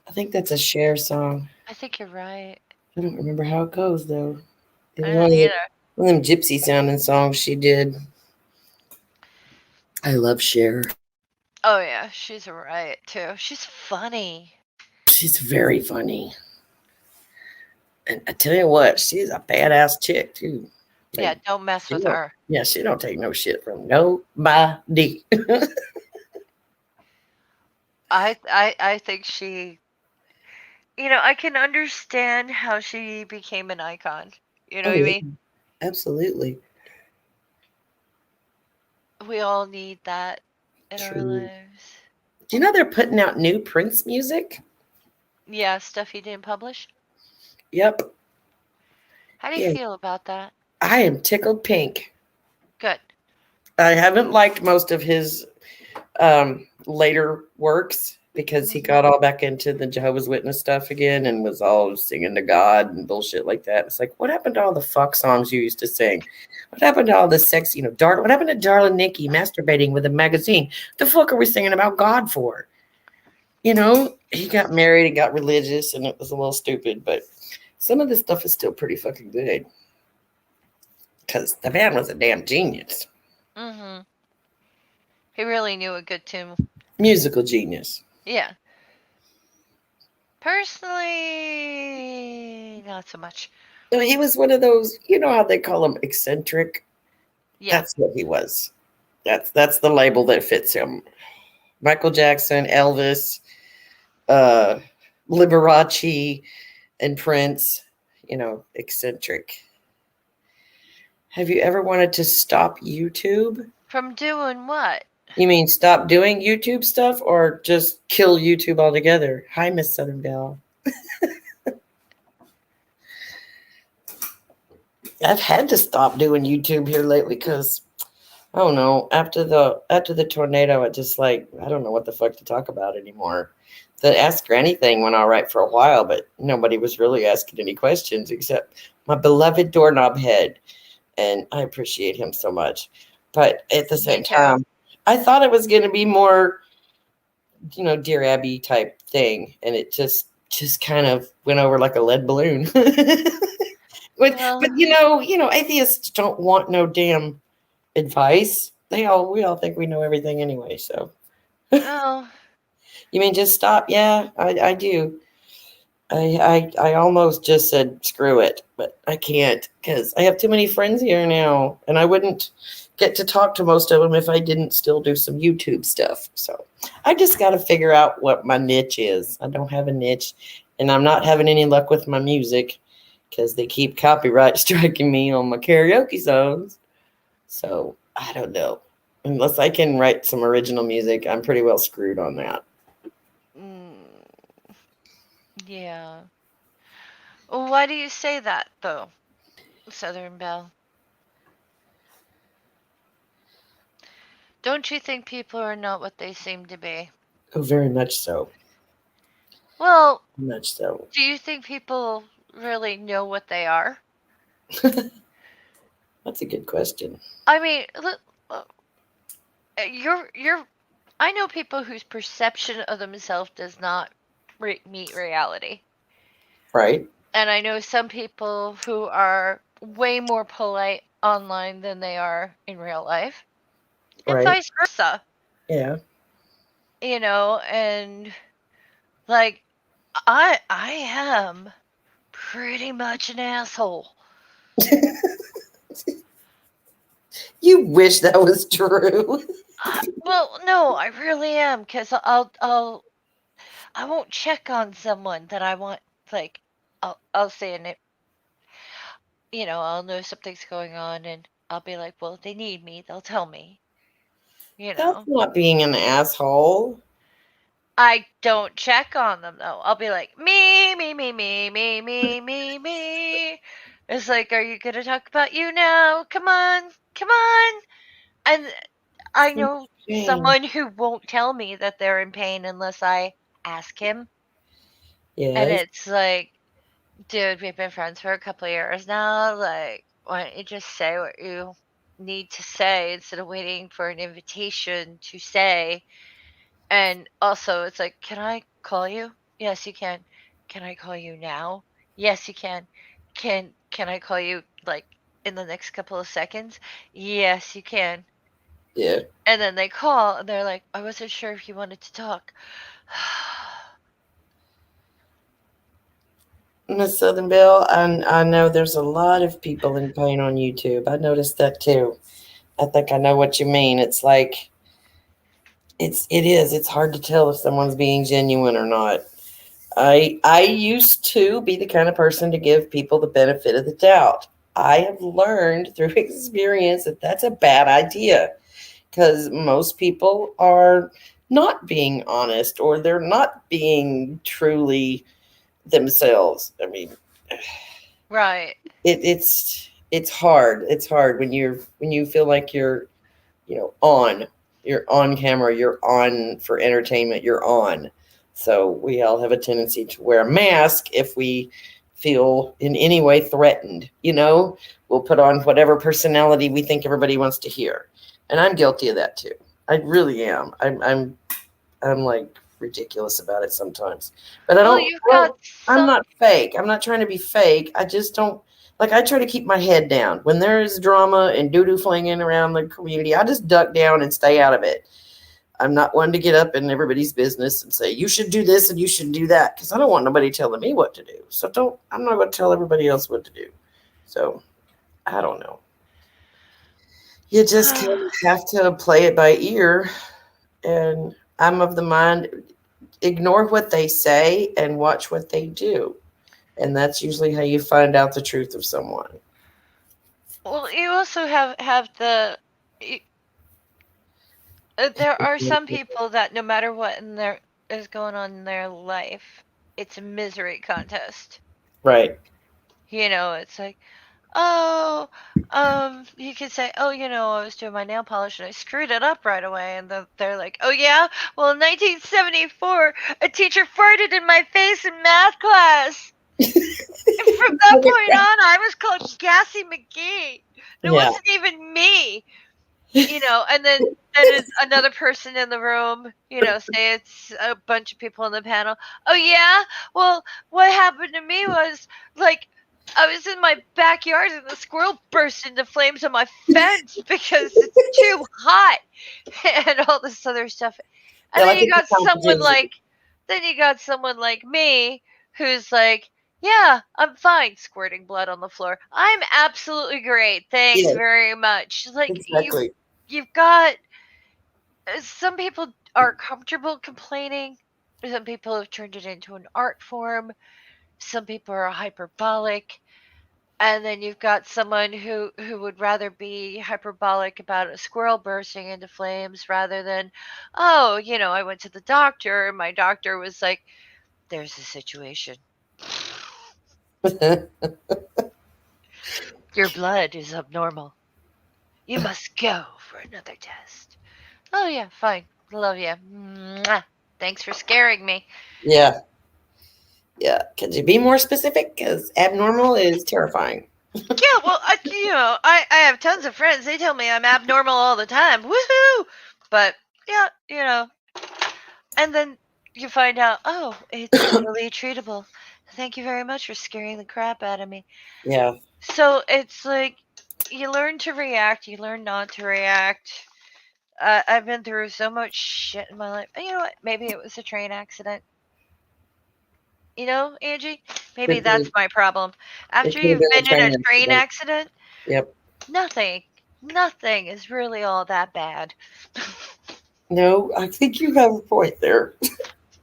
Speaker 1: I think that's a Cher song.
Speaker 2: I think you're right.
Speaker 1: I don't remember how it goes though. It
Speaker 2: I
Speaker 1: was
Speaker 2: don't either.
Speaker 1: one of them gypsy sounding songs she did. I love Cher.
Speaker 2: Oh yeah, she's a riot too. She's funny.
Speaker 1: She's very funny. And I tell you what, she's a badass chick too. Like,
Speaker 2: yeah, don't mess with her.
Speaker 1: Yeah, she don't take no shit from nobody.
Speaker 2: I think she, I can understand how she became an icon. You know what I mean?
Speaker 1: Absolutely.
Speaker 2: We all need that in our lives.
Speaker 1: Do you know they're putting out new Prince music?
Speaker 2: Yeah, stuff he didn't publish.
Speaker 1: Yep.
Speaker 2: How do you feel about that?
Speaker 1: I am tickled pink.
Speaker 2: Good.
Speaker 1: I haven't liked most of his later works because he got all back into the Jehovah's Witness stuff again and was all singing to God and bullshit like that. It's like, what happened to all the fuck songs you used to sing? What happened to all the sex, what happened to Darling Nikki masturbating with a magazine? What the fuck are we singing about God for? He got married and got religious, and it was a little stupid, but some of this stuff is still pretty fucking good. Because the man was a damn genius.
Speaker 2: Mm-hmm. He really knew a good tune.
Speaker 1: Musical genius.
Speaker 2: Yeah. Personally, not so much.
Speaker 1: He was one of those, how they call him eccentric?
Speaker 2: Yeah.
Speaker 1: That's what he was. That's the label that fits him. Michael Jackson, Elvis, Liberace, and Prince. eccentric. Have you ever wanted to stop YouTube?
Speaker 2: From doing what?
Speaker 1: You mean stop doing YouTube stuff or just kill YouTube altogether? Hi, Miss Southern Belle. I've had to stop doing YouTube here lately because I don't know. After the tornado, it just like I don't know what the fuck to talk about anymore. The Ask Granny thing went all right for a while, but nobody was really asking any questions except my beloved doorknob head, and I appreciate him so much. But at the
Speaker 2: Me
Speaker 1: same
Speaker 2: too.
Speaker 1: time, I thought it was going to be more, Dear Abby type thing, and it just kind of went over like a lead balloon. But
Speaker 2: Well,
Speaker 1: atheists don't want no damn advice. We all think we know everything anyway. So
Speaker 2: oh,
Speaker 1: you mean just stop? Yeah, I do. I almost just said screw it, but I can't because I have too many friends here now, and I wouldn't get to talk to most of them if I didn't still do some YouTube stuff. So I just got to figure out what my niche is. I don't have a niche, and I'm not having any luck with my music because they keep copyright striking me on my karaoke songs. So I don't know. Unless I can write some original music, I'm pretty well screwed on that.
Speaker 2: mm, yeah. Why do you say that, though, Southern Belle? Don't you think people are not what they seem to be?
Speaker 1: Oh, very much so.
Speaker 2: Well,
Speaker 1: Much so.
Speaker 2: do you think people really know what they are?
Speaker 1: That's a good question.
Speaker 2: I mean, uh, you're. I know people whose perception of themselves does not meet reality,
Speaker 1: Right?
Speaker 2: and I know some people who are way more polite online than they are in real life, and
Speaker 1: Right?
Speaker 2: vice versa.
Speaker 1: Yeah.
Speaker 2: And like I am pretty much an asshole.
Speaker 1: You wish that was true.
Speaker 2: Well, no, I really am, because I won't check on someone that I want. Like, I'll say in it, I'll know something's going on, and I'll be like, well, if they need me, they'll tell me. You
Speaker 1: That's
Speaker 2: know,
Speaker 1: not being an asshole.
Speaker 2: I don't check on them though. I'll be like, me, me, me, me, me, me, me, me. It's like, are you gonna talk about you now? Come on, come on. And I know
Speaker 1: Shame.
Speaker 2: someone who won't tell me that they're in pain unless I ask him. And
Speaker 1: Yes.
Speaker 2: it's like, dude, we've been friends for a couple of years now. Like, why don't you just say what you need to say instead of waiting for an invitation to say? And also, it's like, can I call you? Yes, you can. Can I call you now? Yes, you can. Can I call you like in the next couple of seconds? Yes, you can.
Speaker 1: Yeah.
Speaker 2: And then they call and they're like, I wasn't sure if you wanted to talk.
Speaker 1: Miss Southern Belle, I know there's a lot of people in pain on YouTube. I noticed that too. I think I know what you mean. It's like it's hard to tell if someone's being genuine or not. I used to be the kind of person to give people the benefit of the doubt. I have learned through experience that that's a bad idea because most people are not being honest or they're not being truly themselves. I mean,
Speaker 2: Right.
Speaker 1: it's hard. It's hard when you feel like you're on camera, you're on for entertainment, you're on. So we all have a tendency to wear a mask if we feel in any way threatened. We'll put on whatever personality we think everybody wants to hear, and I'm guilty of that too. I really am. I'm like ridiculous about it sometimes, but
Speaker 2: Well, you've got
Speaker 1: I'm
Speaker 2: some.
Speaker 1: not fake. I'm not trying to be fake. I just don't like. I try to keep my head down when there is drama and doo doo flinging around the community. I just duck down and stay out of it. I'm not one to get up in everybody's business and say you should do this and you should do that because I don't want nobody telling me what to do. So don't. I'm not going to tell everybody else what to do. So I don't know. You just kind of have to play it by ear, and I'm of the mind ignore what they say and watch what they do. And that's usually how you find out the truth of someone.
Speaker 2: Well, you also have the. There are some people that no matter what is going on in their life, it's a misery contest.
Speaker 1: Right.
Speaker 2: It's like, oh, you could say, oh, I was doing my nail polish and I screwed it up right away, and they're like, oh yeah, well, in 1974, a teacher farted in my face in math class. And from that point on, I was called Gassy McGee. It
Speaker 1: Yeah.
Speaker 2: wasn't even me, and then it's another person in the room, say it's a bunch of people in the panel. Oh yeah, well, what happened to me was like I was in my backyard and the squirrel burst into flames on my fence because it's too hot and all this other stuff. And
Speaker 1: Yeah,
Speaker 2: then
Speaker 1: like
Speaker 2: you got
Speaker 1: it's a
Speaker 2: someone
Speaker 1: competition.
Speaker 2: like me who's like, yeah, I'm fine squirting blood on the floor. I'm absolutely great. Thanks
Speaker 1: Yeah,
Speaker 2: very much. Like
Speaker 1: exactly.
Speaker 2: you've got some people are comfortable complaining. Some people have turned it into an art form. Some people are hyperbolic. And then you've got someone who would rather be hyperbolic about a squirrel bursting into flames rather than, oh, I went to the doctor and my doctor was like, there's a situation. Your blood is abnormal. You must go for another test. Oh, yeah, fine. Love you. Mwah. Thanks for scaring me.
Speaker 1: Yeah. Yeah. Could you be more specific? Because abnormal is terrifying.
Speaker 2: Yeah, well, I have tons of friends. They tell me I'm abnormal all the time. Woohoo! But, yeah. And then you find out, oh, it's easily treatable. Thank you very much for scaring the crap out of me.
Speaker 1: Yeah.
Speaker 2: So it's like you learn to react, you learn not to react. I've been through so much shit in my life. And you know what? Maybe it was a train accident. Angie? Maybe
Speaker 1: Could
Speaker 2: that's
Speaker 1: be.
Speaker 2: my problem.
Speaker 1: It
Speaker 2: After
Speaker 1: could have
Speaker 2: you've
Speaker 1: been a
Speaker 2: been in a
Speaker 1: train
Speaker 2: train
Speaker 1: accident.
Speaker 2: accident,
Speaker 1: Yep.
Speaker 2: nothing is really all that bad.
Speaker 1: No, I think you have a point there.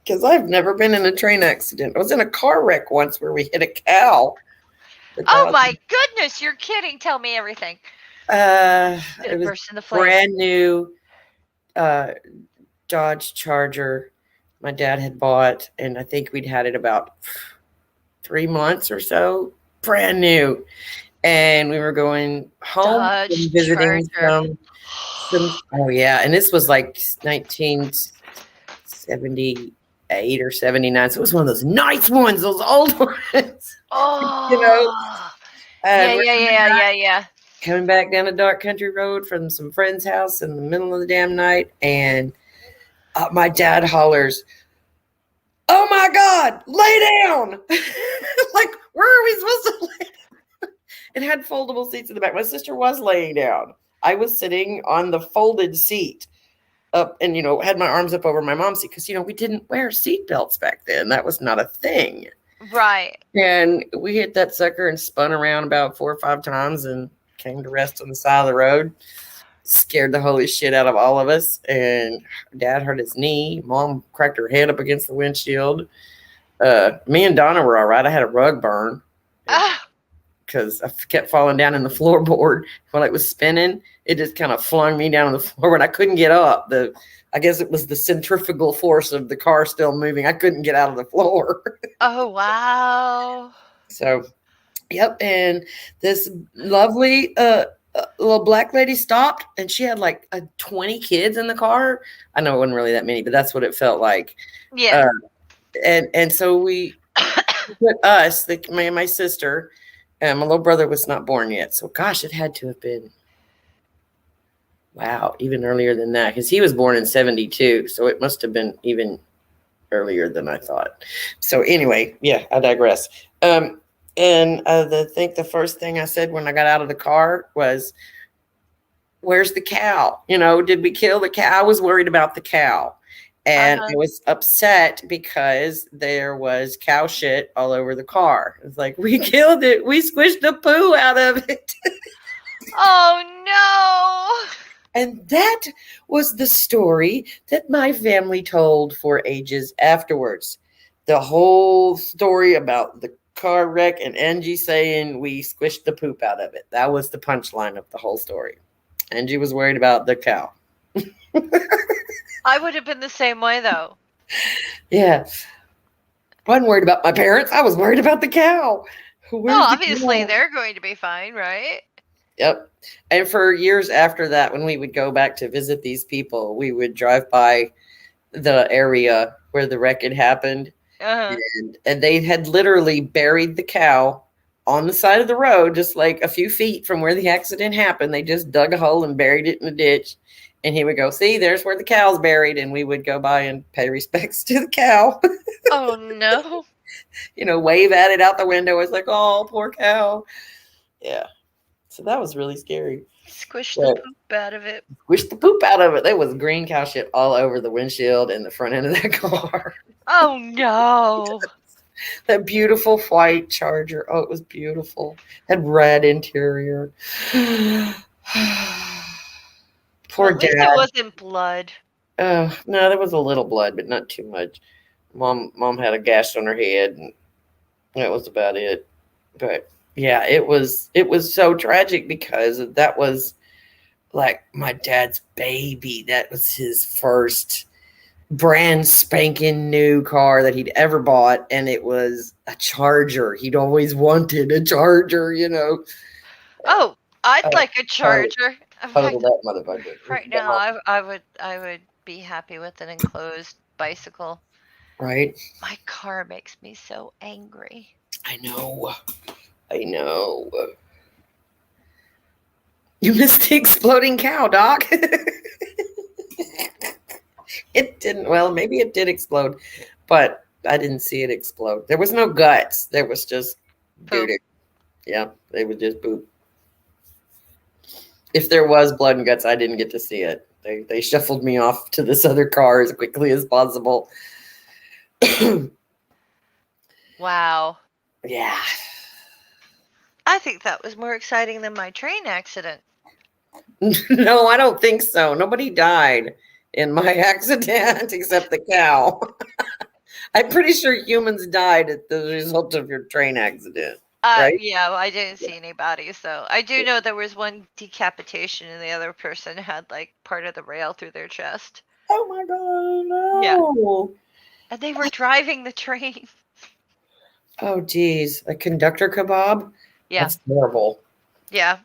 Speaker 1: Because I've never been in a train accident. I was in a car wreck once where we hit a cow. The
Speaker 2: Oh
Speaker 1: cow.
Speaker 2: my goodness, you're kidding. Tell me everything. Did
Speaker 1: It
Speaker 2: it
Speaker 1: was
Speaker 2: burst into flames?
Speaker 1: brand new uh, Dodge Charger my dad had bought, and I think we'd had it about 3 months or so, brand new. And we were going home and
Speaker 2: Dodge
Speaker 1: visiting
Speaker 2: Charger.
Speaker 1: some. Oh yeah, and this was like 1978 or 79. So it was one of those nice ones, those old ones. you know,
Speaker 2: Oh.
Speaker 1: and
Speaker 2: Yeah,
Speaker 1: we're
Speaker 2: yeah, yeah, yeah, yeah.
Speaker 1: coming back down a dark country road from some friend's house in the middle of the damn night, and my dad hollers, "Oh my God, lay down!" Like, where are we supposed to lay down? It had foldable seats in the back. My sister was laying down. I was sitting on the folded seat up and, had my arms up over my mom's seat because, we didn't wear seat belts back then. That was not a thing.
Speaker 2: Right.
Speaker 1: And we hit that sucker and spun around about 4 or 5 times and came to rest on the side of the road. Scared the holy shit out of all of us. And dad hurt his knee. Mom cracked her head up against the windshield. Me and Donna were all right. I had a rug burn
Speaker 2: Ah.
Speaker 1: because I kept falling down in the floorboard while it was spinning. It just kind of flung me down on the floor and I couldn't get up. I guess it was the centrifugal force of the car still moving. I couldn't get out of the floor.
Speaker 2: Oh, wow.
Speaker 1: So, yep. And this lovely little black lady stopped and she had like 20 kids in the car. I know it wasn't really that many, but that's what it felt like.
Speaker 2: Yeah.
Speaker 1: And so we put us, me and my sister, and my little brother was not born yet. So, gosh, it had to have been, wow, even earlier than that because he was born in 72. So it must have been even earlier than I thought. So anyway, yeah, I digress. And I think the first thing I said when I got out of the car was, "Where's the cow? Did we kill the cow?" I was worried about the cow. And I was upset because there was cow shit all over the car. It's like, we killed it. We squished the poo out of it.
Speaker 2: Oh, no.
Speaker 1: And that was the story that my family told for ages afterwards. The whole story about the car wreck and Angie saying we squished the poop out of it. That was the punchline of the whole story. Angie was worried about the cow.
Speaker 2: I would have been the same way though.
Speaker 1: Yeah. I wasn't worried about my parents. I was worried about the cow. Where's
Speaker 2: Oh,
Speaker 1: the
Speaker 2: obviously
Speaker 1: cow?
Speaker 2: they're going to be fine, right?
Speaker 1: Yep. And for years after that, when we would go back to visit these people, we would drive by the area where the wreck had happened.
Speaker 2: Uh-huh.
Speaker 1: And they had literally buried the cow on the side of the road, just like a few feet from where the accident happened. They just dug a hole and buried it in the ditch. And he would go, see, there's where the cow's buried. And we would go by and pay respects to the cow.
Speaker 2: Oh no.
Speaker 1: Wave at it out the window. It's like, oh, poor cow. Yeah. So that was really scary.
Speaker 2: Squish the poop out of it.
Speaker 1: Squish the poop out of it. There was green cow shit all over the windshield and the front end of that car.
Speaker 2: Oh no.
Speaker 1: That beautiful white Charger. Oh, it was beautiful. Had red interior. Poor
Speaker 2: At least
Speaker 1: dad.
Speaker 2: it wasn't blood.
Speaker 1: No, there was a little blood, but not too much. Mom had a gash on her head, and that was about it. But yeah, it was so tragic because that was like my dad's baby. That was his first brand spanking new car that he'd ever bought, and it was a Charger. He'd always wanted a Charger,
Speaker 2: Oh, I'd like a Charger. In fact,
Speaker 1: Total that motherfucker.
Speaker 2: right now, I would be happy with an enclosed bicycle.
Speaker 1: Right?
Speaker 2: My car makes me so angry.
Speaker 1: I know. You missed the exploding cow, Doc. It didn't. Well, maybe it did explode, but I didn't see it explode. There was no guts. There was just doo-doo. Yeah, they would just poop. If there was blood and guts, I didn't get to see it. They shuffled me off to this other car as quickly as possible.
Speaker 2: Wow.
Speaker 1: Yeah.
Speaker 2: I think that was more exciting than my train accident.
Speaker 1: No, I don't think so. Nobody died in my accident except the cow. I'm pretty sure humans died as the result of your train accident. Right?
Speaker 2: Yeah, well, I didn't see any bodies, so I do know there was one decapitation and the other person had like part of the rail through their chest.
Speaker 1: Oh my god, no.
Speaker 2: And they were driving the train.
Speaker 1: Oh geez, a conductor kebab?
Speaker 2: Yeah.
Speaker 1: That's terrible.
Speaker 2: Yeah.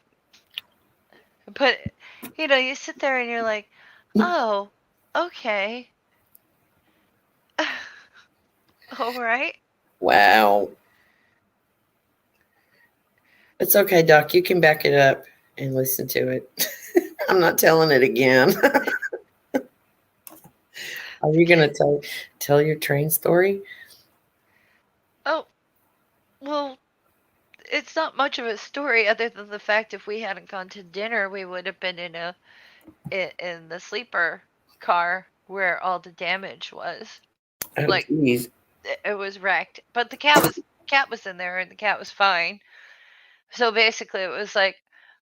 Speaker 2: But you sit there and you're like, oh, okay. All right.
Speaker 1: Wow. It's okay, Doc. You can back it up and listen to it. I'm not telling it again. Are you gonna tell your train story?
Speaker 2: Oh, well, it's not much of a story other than the fact if we hadn't gone to dinner, we would have been in the sleeper car where all the damage was.
Speaker 1: Oh,
Speaker 2: Like,
Speaker 1: geez.
Speaker 2: it was wrecked, but the cat was in there and the cat was fine. So basically, it was like,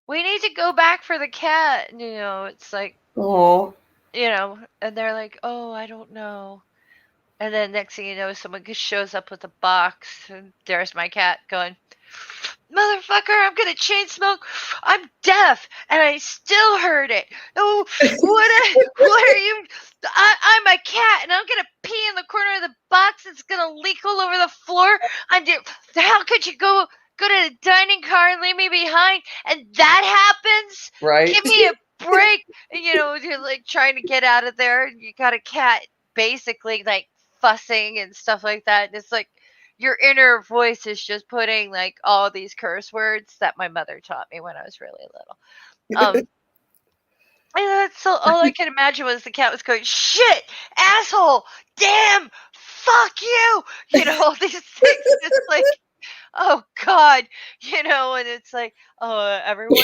Speaker 2: we need to go back for the cat. It's like,
Speaker 1: Oh.
Speaker 2: And they're like, oh, I don't know. And then next thing you know, someone just shows up with a box, and there's my cat going, motherfucker, I'm gonna chain smoke. I'm deaf, and I still heard it. Oh, what are you? I'm a cat, and I'm gonna pee in the corner of the box. It's gonna leak all over the floor. How could you go to the dining car and leave me behind? And that happens?
Speaker 1: Right.
Speaker 2: Give me a break. You're like trying to get out of there, and you got a cat basically like fussing and stuff like that. And it's like your inner voice is just putting like all these curse words that my mother taught me when I was really little. And that's so all I could imagine was the cat was going, shit, asshole, damn, fuck you. All these things. It's like, oh God, and it's like, oh, everyone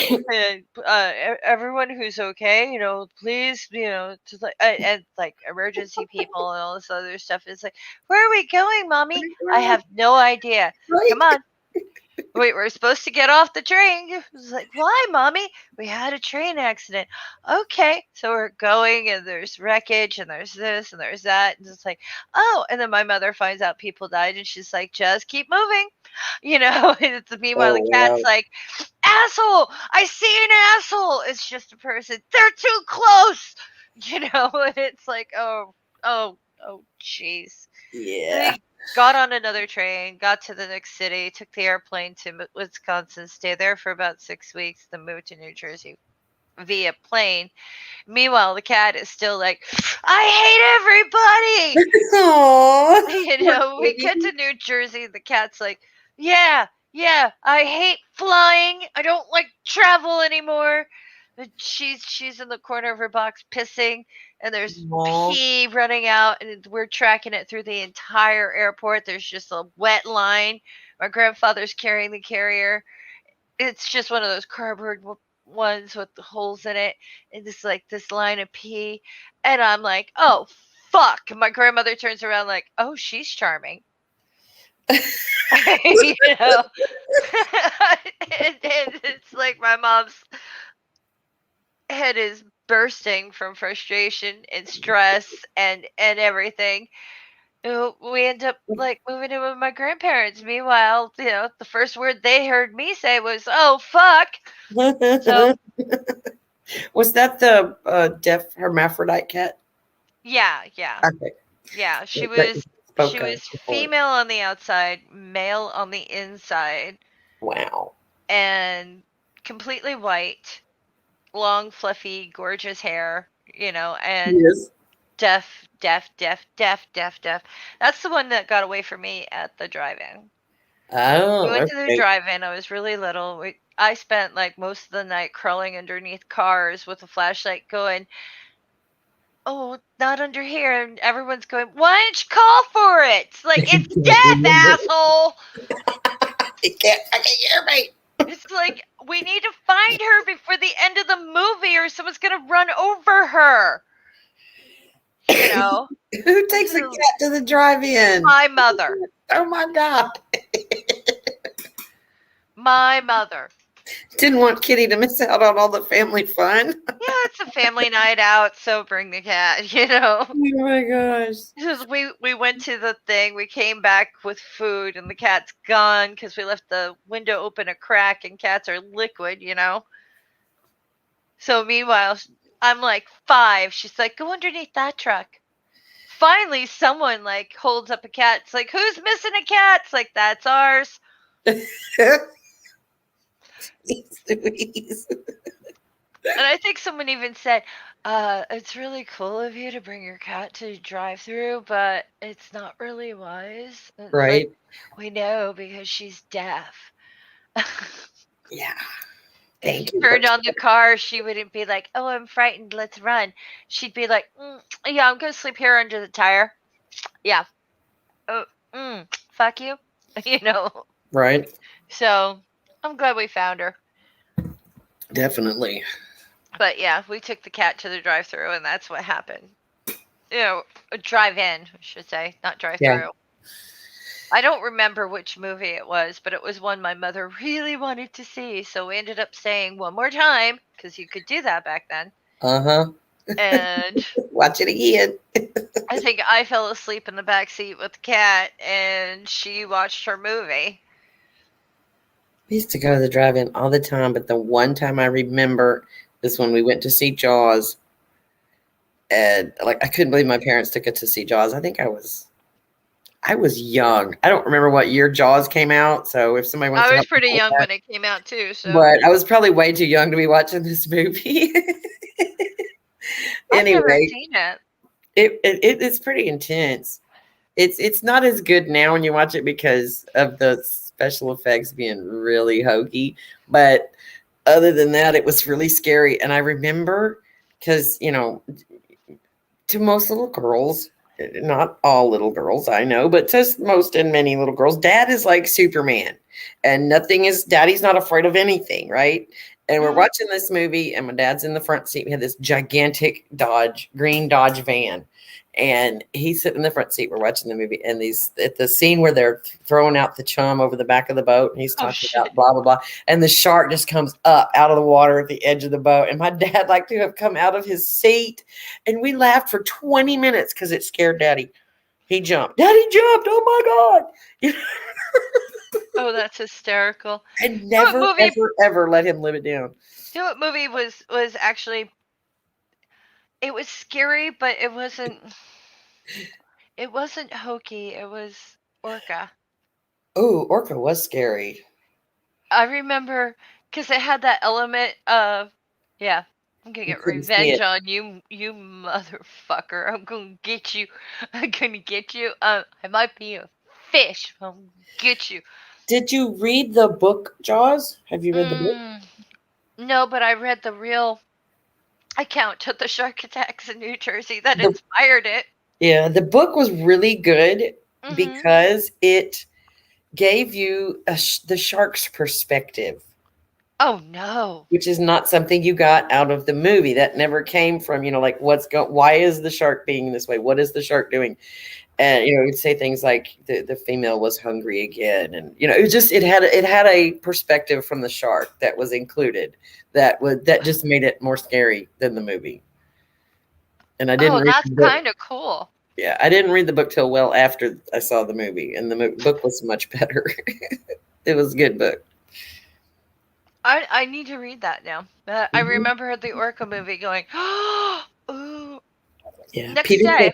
Speaker 2: who's okay, please, just like, and like emergency people and all this other stuff. It's like, where are we going, mommy? I have no idea.
Speaker 1: Right?
Speaker 2: Come on. We were supposed to get off the train. I was like, why, mommy? We had a train accident. Okay. So we're going, and there's wreckage, and there's this, and there's that. And it's like, oh. And then my mother finds out people died, and she's like, just keep moving. And meanwhile,
Speaker 1: Oh
Speaker 2: the cat's
Speaker 1: wow.
Speaker 2: like, asshole, I see an asshole. It's just a person. They're too close. And it's like, oh, jeez.
Speaker 1: Yeah.
Speaker 2: We got on another train, got to the next city, took the airplane to Wisconsin, stayed there for about 6 weeks, then moved to New Jersey via plane. Meanwhile, the cat is still like, I hate everybody.
Speaker 1: Aww. Poor
Speaker 2: We get
Speaker 1: baby.
Speaker 2: to New Jersey, the cat's like, yeah, I hate flying. I don't like travel anymore. But she's in the corner of her box pissing, and there's
Speaker 1: Aw.
Speaker 2: pee running out, and we're tracking it through the entire airport. There's just a wet line. My grandfather's carrying the carrier. It's just one of those cardboard ones with the holes in it, and this line of pee, and I'm like, oh fuck. And my grandmother turns around like, oh, she's charming. you know and it's like my mom's head is bursting from frustration and stress and everything. We end up like moving in with my grandparents. Meanwhile, the first word they heard me say was, oh fuck. So
Speaker 1: Was that the deaf hermaphrodite cat?
Speaker 2: yeah,
Speaker 1: Okay.
Speaker 2: she
Speaker 1: That you
Speaker 2: was
Speaker 1: spoke of before.
Speaker 2: female on the outside, male on the inside,
Speaker 1: Wow.
Speaker 2: and completely white, long, fluffy, gorgeous hair, and
Speaker 1: Yes.
Speaker 2: deaf, deaf, deaf, deaf, deaf, deaf. That's the one that got away from me at the drive-in. We
Speaker 1: Oh,
Speaker 2: went to the
Speaker 1: okay.
Speaker 2: drive-in. I was really little. I spent like most of the night crawling underneath cars with a flashlight going, oh, not under here. And everyone's going, why didn't you call for it? It's like, it's
Speaker 1: Can't
Speaker 2: death,
Speaker 1: remember.
Speaker 2: asshole.
Speaker 1: It can't fucking hear me.
Speaker 2: It's like, we need to find her before the end of the movie or someone's going to run over her.
Speaker 1: Who takes a cat to the drive-in?
Speaker 2: My mother.
Speaker 1: Oh my God.
Speaker 2: My mother.
Speaker 1: Didn't want Kitty to miss out on all the family fun.
Speaker 2: Yeah, it's a family night out, so bring the cat,
Speaker 1: Oh my gosh.
Speaker 2: We went to the thing, we came back with food, and the cat's gone because we left the window open a crack, and cats are liquid. So meanwhile, I'm like 5. She's like, go underneath that truck. Finally, someone like holds up a cat. It's like, who's missing a cat? It's like, that's ours.
Speaker 1: Louise.
Speaker 2: And I think someone even said, it's really cool of you to bring your cat to drive through, but it's not really wise. And it's
Speaker 1: Right?
Speaker 2: like, we know because she's deaf.
Speaker 1: Yeah.
Speaker 2: If
Speaker 1: Thank
Speaker 2: you
Speaker 1: you.
Speaker 2: turned on the car, she wouldn't be like, oh, I'm frightened, let's run. She'd be like, yeah, I'm going to sleep here under the tire. Yeah. Oh, fuck you.
Speaker 1: Right?
Speaker 2: So I'm glad we found her.
Speaker 1: Definitely.
Speaker 2: But yeah, we took the cat to the drive-through, and that's what happened. A drive-in, I should say, not drive-through.
Speaker 1: Yeah.
Speaker 2: I don't remember which movie it was, but it was one my mother really wanted to see, so we ended up staying one more time, because you could do that back then.
Speaker 1: Uh-huh.
Speaker 2: And
Speaker 1: watch it again.
Speaker 2: I think I fell asleep in the back seat with the cat, and she watched her movie.
Speaker 1: We used to go to the drive-in all the time, but the one time I remember is when we went to see Jaws. And like I couldn't believe my parents took us to see Jaws. I think I was young. I don't remember what year Jaws came out. So if somebody wants
Speaker 2: I
Speaker 1: to
Speaker 2: was
Speaker 1: help
Speaker 2: pretty
Speaker 1: me with
Speaker 2: young
Speaker 1: that,
Speaker 2: when it came out too, so
Speaker 1: but I was probably way too young to be watching this movie.
Speaker 2: I've never
Speaker 1: Anyway,
Speaker 2: seen it.
Speaker 1: it's pretty intense. It's not as good now when you watch it because of the special effects being really hokey. But other than that, it was really scary. And I remember because, to most little girls, not all little girls, I know, but to most and many little girls, dad is like Superman and daddy's not afraid of anything, right? And we're
Speaker 2: Mhm.
Speaker 1: watching this movie, and my dad's in the front seat. We had this gigantic green Dodge van, and he's sitting in the front seat. We're watching the movie, and these at the scene where they're throwing out the chum over the back of the boat, and he's
Speaker 2: Oh
Speaker 1: talking
Speaker 2: shit.
Speaker 1: about blah blah blah, and the shark just comes up out of the water at the edge of the boat, and my dad like to have come out of his seat, and we laughed for 20 minutes because it scared Daddy. He jumped. Daddy jumped. Oh my God.
Speaker 2: Oh, that's hysterical.
Speaker 1: And
Speaker 2: You know what
Speaker 1: never,
Speaker 2: movie?
Speaker 1: ever, ever let him live it down.
Speaker 2: You know what movie was actually? It was scary, but it wasn't. It wasn't hokey. It was Orca.
Speaker 1: Oh, Orca was scary.
Speaker 2: I remember because it had that element of, yeah, I'm gonna
Speaker 1: You
Speaker 2: get
Speaker 1: couldn't see
Speaker 2: revenge
Speaker 1: it.
Speaker 2: on you, you motherfucker. I'm gonna get you. I'm gonna get you. I might be a fish. But I'm gonna get you.
Speaker 1: Did you read the book, Jaws? Have you read the book?
Speaker 2: Mm, no, but I read the real account of the shark attacks in New Jersey that
Speaker 1: The,
Speaker 2: inspired it.
Speaker 1: yeah, the book was really good
Speaker 2: Mm-hmm.
Speaker 1: because it gave you the shark's perspective,
Speaker 2: Oh no.
Speaker 1: which is not something you got out of the movie. That never came from, like why is the shark being this way? What is the shark doing? And you'd say things like the female was hungry again, and it had a perspective from the shark that was included that just made it more scary than the movie. And I didn't
Speaker 2: Oh,
Speaker 1: read
Speaker 2: that's
Speaker 1: the book.
Speaker 2: kind of cool.
Speaker 1: Yeah, I didn't read the book till well after I saw the movie, and the book was much better. It was a good book.
Speaker 2: I need to read that now. I
Speaker 1: Mhm.
Speaker 2: remember the Orca movie going, ooh.
Speaker 1: Yeah,
Speaker 2: Next day.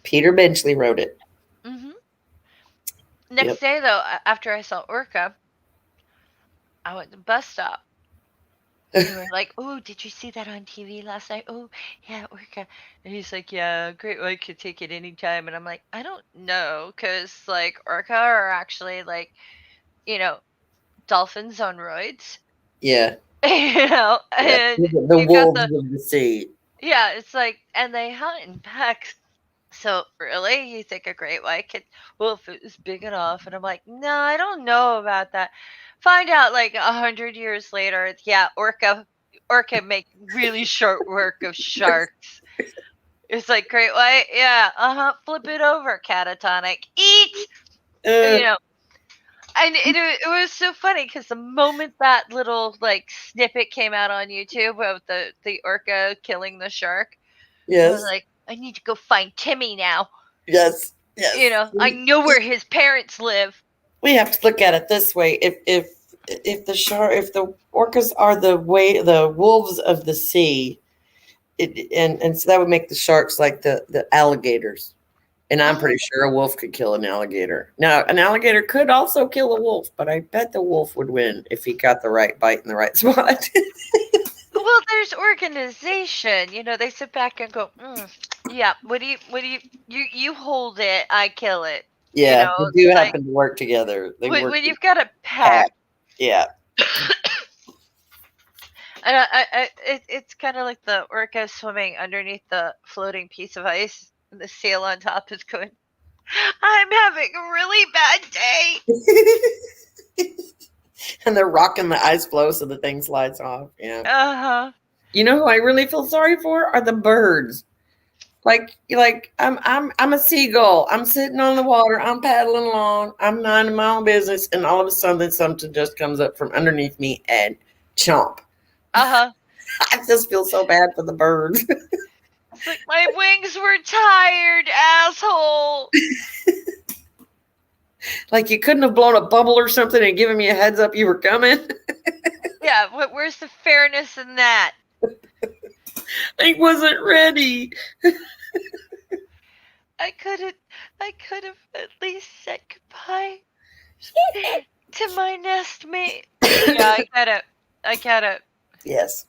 Speaker 1: Peter Benchley wrote it.
Speaker 2: hmm
Speaker 1: Yep.
Speaker 2: Next day, though, after I saw Orca, I went to the bus stop. And they were like, "Oh, did you see that on TV last night? Oh, yeah, Orca." And he's like, "Yeah, Great White could take it anytime." And I'm like, "I don't know, because like Orca are actually like, you know, dolphins on roids,
Speaker 1: Yeah, yeah.
Speaker 2: and
Speaker 1: The
Speaker 2: you got
Speaker 1: wolves
Speaker 2: the,
Speaker 1: of the sea.
Speaker 2: yeah, it's like, and they hunt in packs. So really, you think a great white could? Well, if it was big enough, and I'm like, no, I don't know about that. Find out like 100 years later. Yeah, orca make really short work of sharks. It's like great white, yeah, flip it over, catatonic, eat.
Speaker 1: Uh,
Speaker 2: You know, and it was so funny because the moment that little like snippet came out on YouTube of the orca killing the shark, I was
Speaker 1: yes,
Speaker 2: like, I need to go find Timmy now.
Speaker 1: yes, yes.
Speaker 2: I know where his parents live.
Speaker 1: We have to look at it this way: if the orcas are the wolves of the sea, and so that would make the sharks like the alligators. And I'm
Speaker 2: Uh-huh.
Speaker 1: pretty sure a wolf could kill an alligator. Now, an alligator could also kill a wolf, but I bet the wolf would win if he got the right bite in the right spot.
Speaker 2: Well, there's organization. They sit back and go, yeah. You hold it, I kill it.
Speaker 1: Yeah, they do
Speaker 2: It's like
Speaker 1: happen to work together. They
Speaker 2: when,
Speaker 1: work
Speaker 2: when
Speaker 1: in
Speaker 2: you've got a
Speaker 1: a pack.
Speaker 2: pack,
Speaker 1: Yeah.
Speaker 2: and it's kind of like the orca swimming underneath the floating piece of ice, and the sail on top is going, I'm having a really bad day.
Speaker 1: And they're rocking the ice floe so the thing slides off. Yeah.
Speaker 2: Uh huh.
Speaker 1: You know who I really feel sorry for are the birds. Like I'm a seagull. I'm sitting on the water. I'm paddling along. I'm minding my own business, and all of a sudden, something just comes up from underneath me and chomp.
Speaker 2: Uh huh.
Speaker 1: I just feel so bad for the birds.
Speaker 2: It's like my wings were tired, asshole.
Speaker 1: Like you couldn't have blown a bubble or something and given me a heads up you were coming.
Speaker 2: Yeah, where's the fairness in that?
Speaker 1: I wasn't ready.
Speaker 2: I could have at least said goodbye to my nestmate. Yeah, I get it.
Speaker 1: Yes,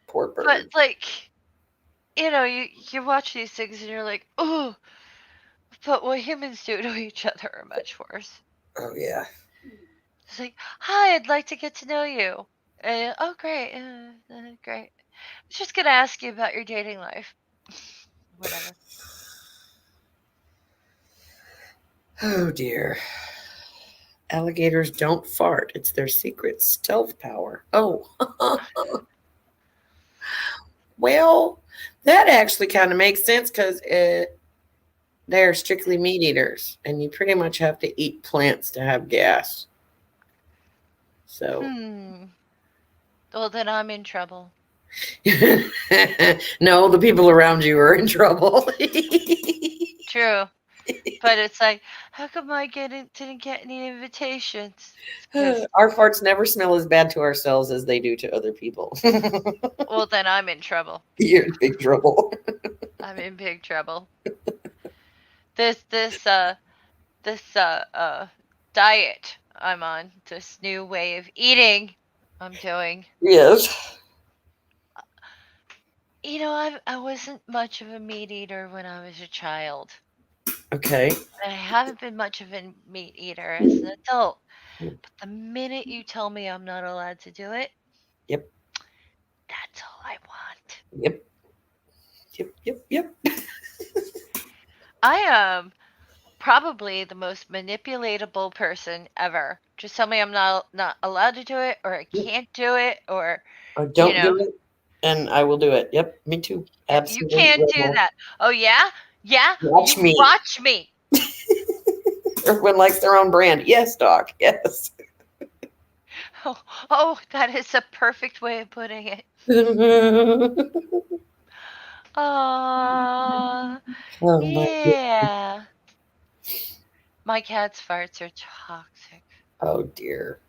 Speaker 1: poor
Speaker 2: But
Speaker 1: bird.
Speaker 2: like, you watch these things and you're like, oh, but what humans do to each other are much worse.
Speaker 1: Oh yeah.
Speaker 2: It's like, hi, I'd like to get to know you. Oh, great, great. I was just gonna ask you about your dating life. Whatever.
Speaker 1: Oh dear. Alligators don't fart. It's their secret stealth power. Oh, well, that actually kind of makes sense because they're strictly meat eaters, and you pretty much have to eat plants to have gas. So,
Speaker 2: Hmm. Well, then I'm in trouble.
Speaker 1: no, the people around you are in trouble.
Speaker 2: True. But it's like, how come didn't get any invitations? Because,
Speaker 1: Our farts never smell as bad to ourselves as they do to other people.
Speaker 2: well, then I'm in trouble.
Speaker 1: You're in big trouble.
Speaker 2: I'm in big trouble. This diet I'm on, this new way of eating I'm doing.
Speaker 1: Yes.
Speaker 2: I wasn't much of a meat eater when I was a child.
Speaker 1: Okay.
Speaker 2: I haven't been much of a meat eater as an adult. But the minute you tell me I'm not allowed to do it,
Speaker 1: Yep.
Speaker 2: that's all I want.
Speaker 1: Yep. Yep.
Speaker 2: I am probably the most manipulatable person ever. Just tell me I'm not allowed to do it, or I can't do it, or
Speaker 1: Or
Speaker 2: you
Speaker 1: don't
Speaker 2: know,
Speaker 1: do it, and I will do it. Yep. Me too.
Speaker 2: yeah, you
Speaker 1: Absolutely.
Speaker 2: can't do that. Oh yeah, yeah,
Speaker 1: Watch
Speaker 2: you
Speaker 1: me.
Speaker 2: watch me.
Speaker 1: Everyone likes their own brand. Yes, Doc. Yes.
Speaker 2: Oh, that is a perfect way of putting it.
Speaker 1: Oh my goodness.
Speaker 2: Yeah. My cat's farts are toxic.
Speaker 1: Oh dear.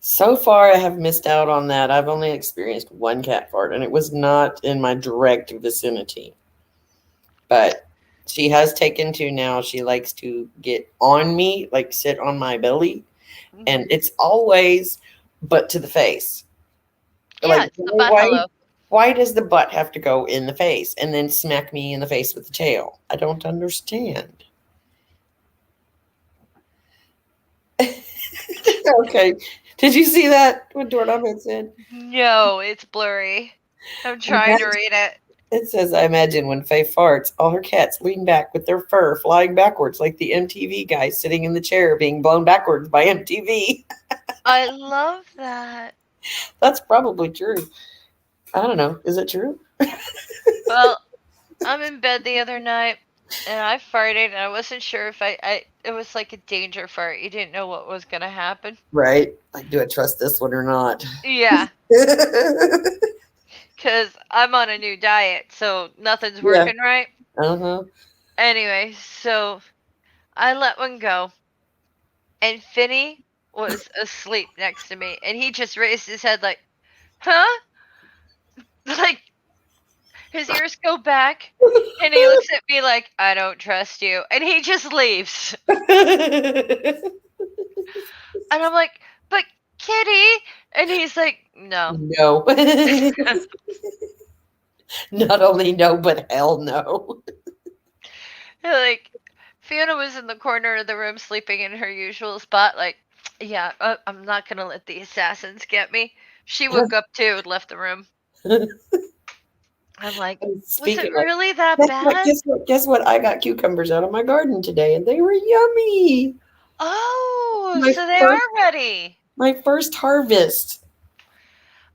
Speaker 1: So far, I have missed out on that. I've only experienced one cat fart, and it was not in my direct vicinity. But she has taken to now. She likes to get on me, like sit on my belly, and it's always but to the face.
Speaker 2: Yeah,
Speaker 1: Like,
Speaker 2: it's the butt hello.
Speaker 1: why does the butt have to go in the face and then smack me in the face with the tail? I don't understand. Okay. Did you see that? What Doorknob had said?
Speaker 2: No, it's blurry. I'm trying to read it.
Speaker 1: It says, I imagine when Faye farts, all her cats lean back with their fur flying backwards like the MTV guy sitting in the chair being blown backwards by MTV.
Speaker 2: I love that.
Speaker 1: That's probably true. I don't know. Is it true?
Speaker 2: Well, I'm in bed the other night and I farted and I wasn't sure if it was like a danger fart. You didn't know what was going to happen.
Speaker 1: Right. Like, do I trust this one or not?
Speaker 2: Yeah, because I'm on a new diet, so nothing's
Speaker 1: Yeah.
Speaker 2: working right.
Speaker 1: Uh-huh.
Speaker 2: Anyway, so I let one go, and Finny was asleep next to me, and he just raised his head like, huh? Like, his ears go back, and he looks at me like, I don't trust you, and he just leaves. And I'm like, but Kitty, and he's like, no.
Speaker 1: No. Not only no, but hell no.
Speaker 2: Like, Fiona was in the corner of the room sleeping in her usual spot, like, yeah, I'm not gonna let the assassins get me. She woke up too and left the room. I'm like, was it really that bad?
Speaker 1: Guess what? I got cucumbers out of my garden today, and they were yummy.
Speaker 2: Oh, so they are ready.
Speaker 1: My first harvest.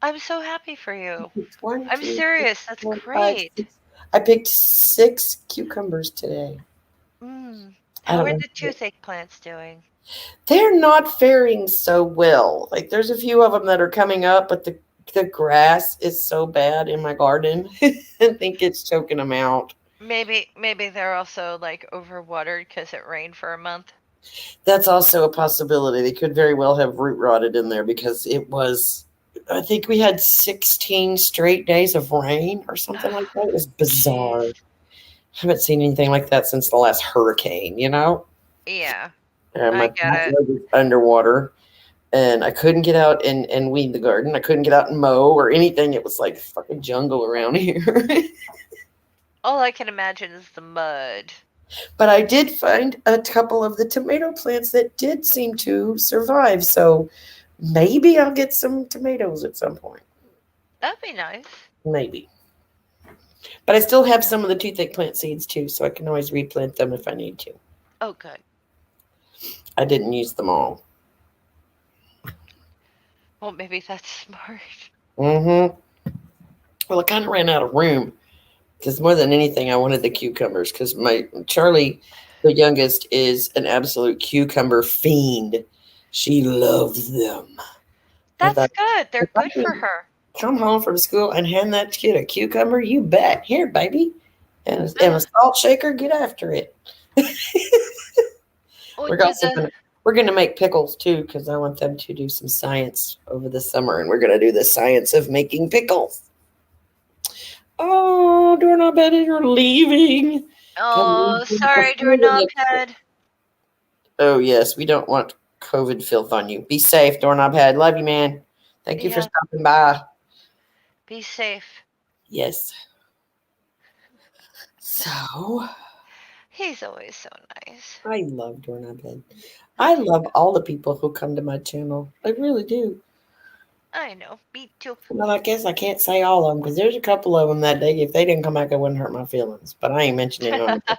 Speaker 2: I'm so happy for you.
Speaker 1: One,
Speaker 2: I'm
Speaker 1: two,
Speaker 2: serious. That's
Speaker 1: four,
Speaker 2: great.
Speaker 1: 5, 6. I picked 6 cucumbers today.
Speaker 2: How are the toothache plants doing?
Speaker 1: They're not faring so well. Like, there's a few of them that are coming up, but the grass is so bad in my garden. I think it's choking them out.
Speaker 2: Maybe they're also like overwatered because it rained for a month.
Speaker 1: That's also a possibility. They could very well have root rotted in there because it was, I think we had 16 straight days of rain or something like that. It was bizarre.
Speaker 2: Jeez.
Speaker 1: I haven't seen anything like that since the last hurricane, you know?
Speaker 2: Yeah.
Speaker 1: My
Speaker 2: I get it.
Speaker 1: backyard was underwater, and I couldn't get out and weed the garden. I couldn't get out and mow or anything. It was like fucking jungle around here.
Speaker 2: All I can imagine is the mud.
Speaker 1: But I did find a couple of the tomato plants that did seem to survive. So maybe I'll get some tomatoes at some point.
Speaker 2: That'd be nice.
Speaker 1: Maybe. But I still have some of the toothache plant seeds too, so I can always replant them if I need to.
Speaker 2: Oh, good.
Speaker 1: I didn't use them all.
Speaker 2: Well, maybe that's smart.
Speaker 1: Mm-hmm. Well, I kind of ran out of room because more than anything, I wanted the cucumbers because my Charlie, the youngest, is an absolute cucumber fiend. She loves them. I
Speaker 2: That's
Speaker 1: thought,
Speaker 2: good.
Speaker 1: if
Speaker 2: They're
Speaker 1: I
Speaker 2: good for
Speaker 1: can
Speaker 2: her.
Speaker 1: come home from school and hand that kid a cucumber, you bet. Here, baby. And a
Speaker 2: Uh,
Speaker 1: salt shaker, get after it.
Speaker 2: oh,
Speaker 1: We're
Speaker 2: do
Speaker 1: also
Speaker 2: the
Speaker 1: gonna we're gonna make pickles too because I want them to do some science over the summer, and we're gonna do the science of making pickles. Oh, doorknob Betty, you're leaving.
Speaker 2: Oh, sorry, doorknob head.
Speaker 1: Oh yes, we don't want COVID filth on you. Be safe, doorknob head. Love you, man. Thank you for
Speaker 2: Yeah,
Speaker 1: stopping by.
Speaker 2: be safe.
Speaker 1: Yes. So
Speaker 2: He's always so nice.
Speaker 1: I love doorknob head.
Speaker 2: I
Speaker 1: I
Speaker 2: do.
Speaker 1: love all the people who come to my channel. I really do.
Speaker 2: I know. Me too.
Speaker 1: Well, I guess I can't say all of them because there's a couple of them that day. If they didn't come back, I wouldn't hurt my feelings. But I ain't mentioning on here.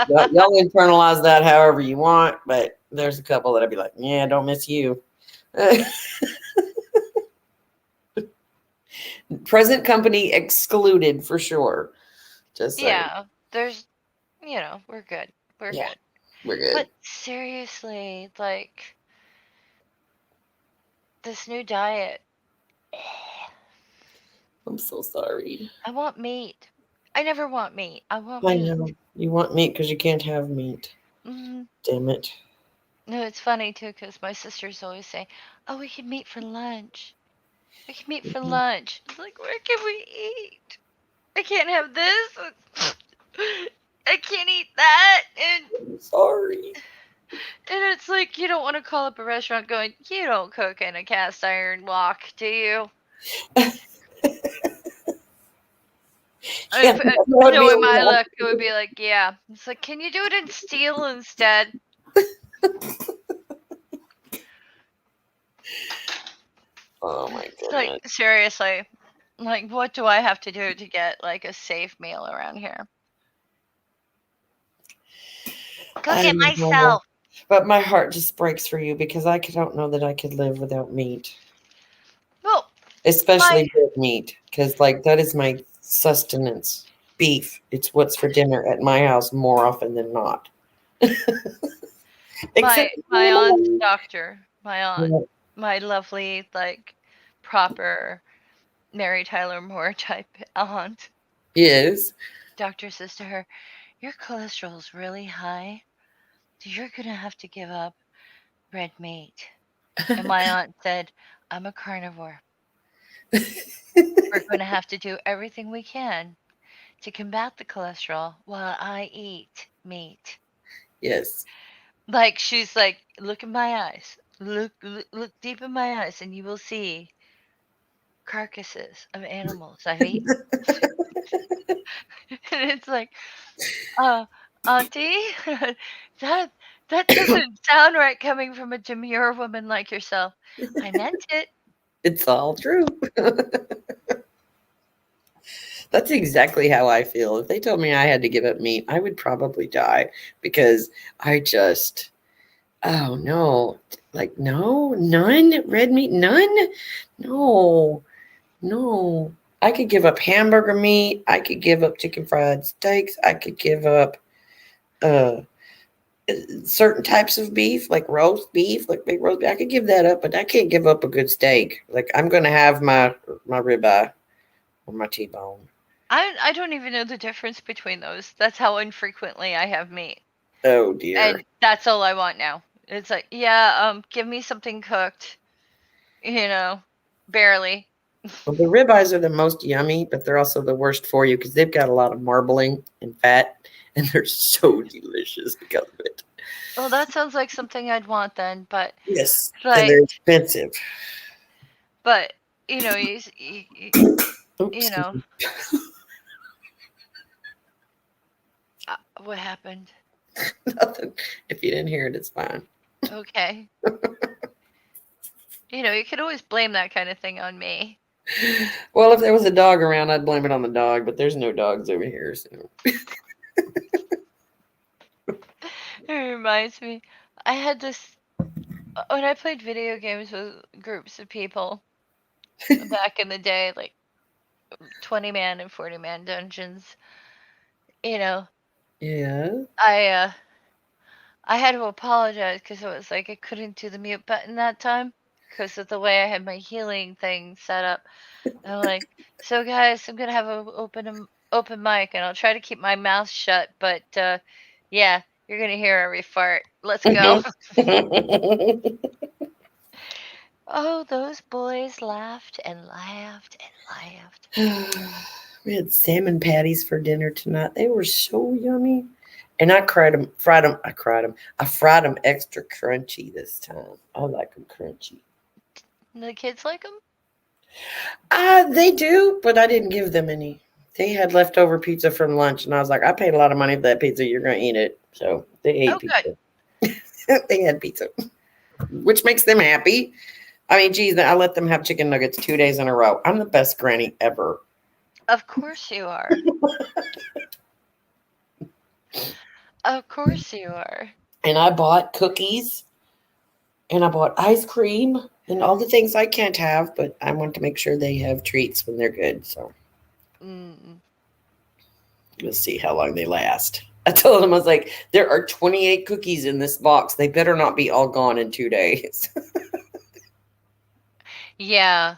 Speaker 1: Y'all internalize that however you want. But there's a couple that I'd be like, yeah, don't miss you. Present company excluded for sure. Just saying.
Speaker 2: Yeah, there's, we're good. We're
Speaker 1: Yeah,
Speaker 2: good.
Speaker 1: we're good.
Speaker 2: But seriously, like, this new diet,
Speaker 1: I'm so sorry.
Speaker 2: I want meat. I never want meat. I want
Speaker 1: I
Speaker 2: meat.
Speaker 1: know. You want meat because you can't have meat.
Speaker 2: Hmm.
Speaker 1: Damn it.
Speaker 2: No, it's funny too because my sisters always say, "Oh, we can meet for lunch. We can meet for
Speaker 1: Mhm.
Speaker 2: lunch." It's like, where can we eat? I can't have this. I can't eat that,
Speaker 1: I'm sorry.
Speaker 2: and it's like you don't want to call up a restaurant going, "You don't cook in a cast iron wok, do you?"
Speaker 1: Yeah,
Speaker 2: If,
Speaker 1: that would be a
Speaker 2: knowing my
Speaker 1: lot.
Speaker 2: luck, it would be like, yeah. It's like, can you do it in steel instead?
Speaker 1: Oh my
Speaker 2: It's like,
Speaker 1: goodness.
Speaker 2: seriously. Like, what do I have to do to get, like, a safe meal around here? Cook
Speaker 1: I
Speaker 2: it
Speaker 1: know.
Speaker 2: myself.
Speaker 1: But my heart just breaks for you because don't know that I could live without meat,
Speaker 2: Well, my
Speaker 1: especially red meat, because like that is my sustenance. Beef. It's what's for dinner at my house more often than not.
Speaker 2: my
Speaker 1: Except
Speaker 2: my aunt's doctor, my aunt,
Speaker 1: yeah,
Speaker 2: my lovely, like, proper Mary Tyler Moore type aunt.
Speaker 1: is
Speaker 2: Doctor says to her, "Your cholesterol's really high, so you're gonna have to give up red meat." And my aunt said, "I'm a carnivore. We're going to have to do everything we can to combat the cholesterol while I eat meat."
Speaker 1: yes.
Speaker 2: Like, she's like, "Look in my eyes. Look deep in my eyes, and you will see carcasses of animals I've eaten." And it's like, uh, Auntie, that that doesn't sound right coming from a demure woman like yourself. I meant it.
Speaker 1: It's all true. That's exactly how I feel. If they told me I had to give up meat, I would probably die because I just, oh no, like no, none red meat, none, no, no. I could give up hamburger meat. I could give up chicken fried steaks. I could give up uh certain types of beef, like roast beef, like big roast beef. I could give that up, but I can't give up a good steak. Like I'm gonna have my ribeye or my T-bone.
Speaker 2: I don't even know the difference between those. That's how infrequently I have meat.
Speaker 1: Oh dear.
Speaker 2: And that's all I want now. It's like, yeah, give me something cooked, you know, barely.
Speaker 1: Well, the ribeyes are the most yummy, but they're also the worst for you because they've got a lot of marbling and fat, and they're so delicious because of it.
Speaker 2: Well, that sounds like something I'd want then, but
Speaker 1: Yes, and
Speaker 2: like,
Speaker 1: they're expensive.
Speaker 2: but you know,
Speaker 1: Oops,
Speaker 2: you
Speaker 1: excuse
Speaker 2: know,
Speaker 1: me.
Speaker 2: what happened?
Speaker 1: Nothing. If you didn't hear it, it's fine.
Speaker 2: Okay. You could always blame that kind of thing on me.
Speaker 1: Well, if there was a dog around, I'd blame it on the dog, but there's no dogs over here. So.
Speaker 2: It reminds me, I had this when I played video games with groups of people back in the day, like 20-man and 40-man dungeons. You know,
Speaker 1: Yeah.
Speaker 2: I uh I had to apologize because it was like I couldn't do the mute button that time because of the way I had my healing thing set up. And I'm like, so guys, I'm gonna have an open mic, and I'll try to keep my mouth shut. But yeah, you're gonna hear every fart. Let's go. Oh, those boys laughed and laughed and laughed.
Speaker 1: We had salmon patties for dinner tonight. They were so yummy. And I I fried them extra crunchy this time. I like them crunchy.
Speaker 2: The kids like them?
Speaker 1: They do, but I didn't give them any. They had leftover pizza from lunch, and I was like, I paid a lot of money for that pizza. You're going to eat it. So they ate
Speaker 2: Oh, good.
Speaker 1: pizza. They had pizza, which makes them happy. I mean, geez, I let them have chicken nuggets 2 days in a row. I'm the best granny ever.
Speaker 2: Of course you are. Of course you are.
Speaker 1: And I bought cookies and I bought ice cream and all the things I can't have, but I want to make sure they have treats when they're good. So
Speaker 2: Mm.
Speaker 1: we'll see how long they last. I told them, I was like, there are 28 cookies in this box. They better not be all gone in 2 days.
Speaker 2: Yeah.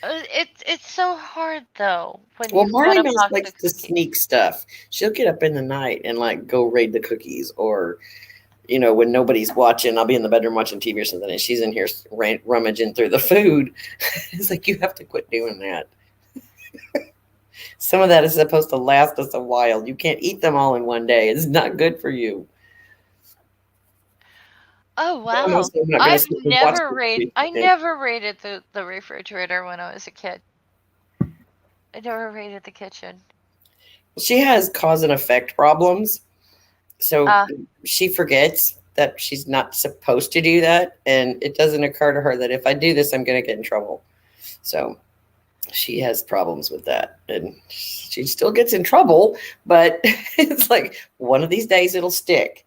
Speaker 2: It's so hard though when
Speaker 1: Well,
Speaker 2: you've got
Speaker 1: Marley
Speaker 2: a
Speaker 1: Mace
Speaker 2: box
Speaker 1: likes
Speaker 2: of
Speaker 1: to
Speaker 2: cookies.
Speaker 1: sneak stuff. She'll get up in the night and like go raid the cookies, or when nobody's watching, I'll be in the bedroom watching TV or something, and she's in here rummaging through the food. It's like, you have to quit doing that. Some of that is supposed to last us a while. You can't eat them all in one day. It's not good for you.
Speaker 2: Oh
Speaker 1: I'm
Speaker 2: wow.
Speaker 1: also not going to sit and watch
Speaker 2: I
Speaker 1: the
Speaker 2: never raided the refrigerator when I was a kid. I never raided the kitchen.
Speaker 1: She has cause and effect problems, so
Speaker 2: Ah,
Speaker 1: she forgets that she's not supposed to do that, and it doesn't occur to her that if I do this, I'm going to get in trouble. So she has problems with that, and she still gets in trouble, but it's like one of these days it'll stick,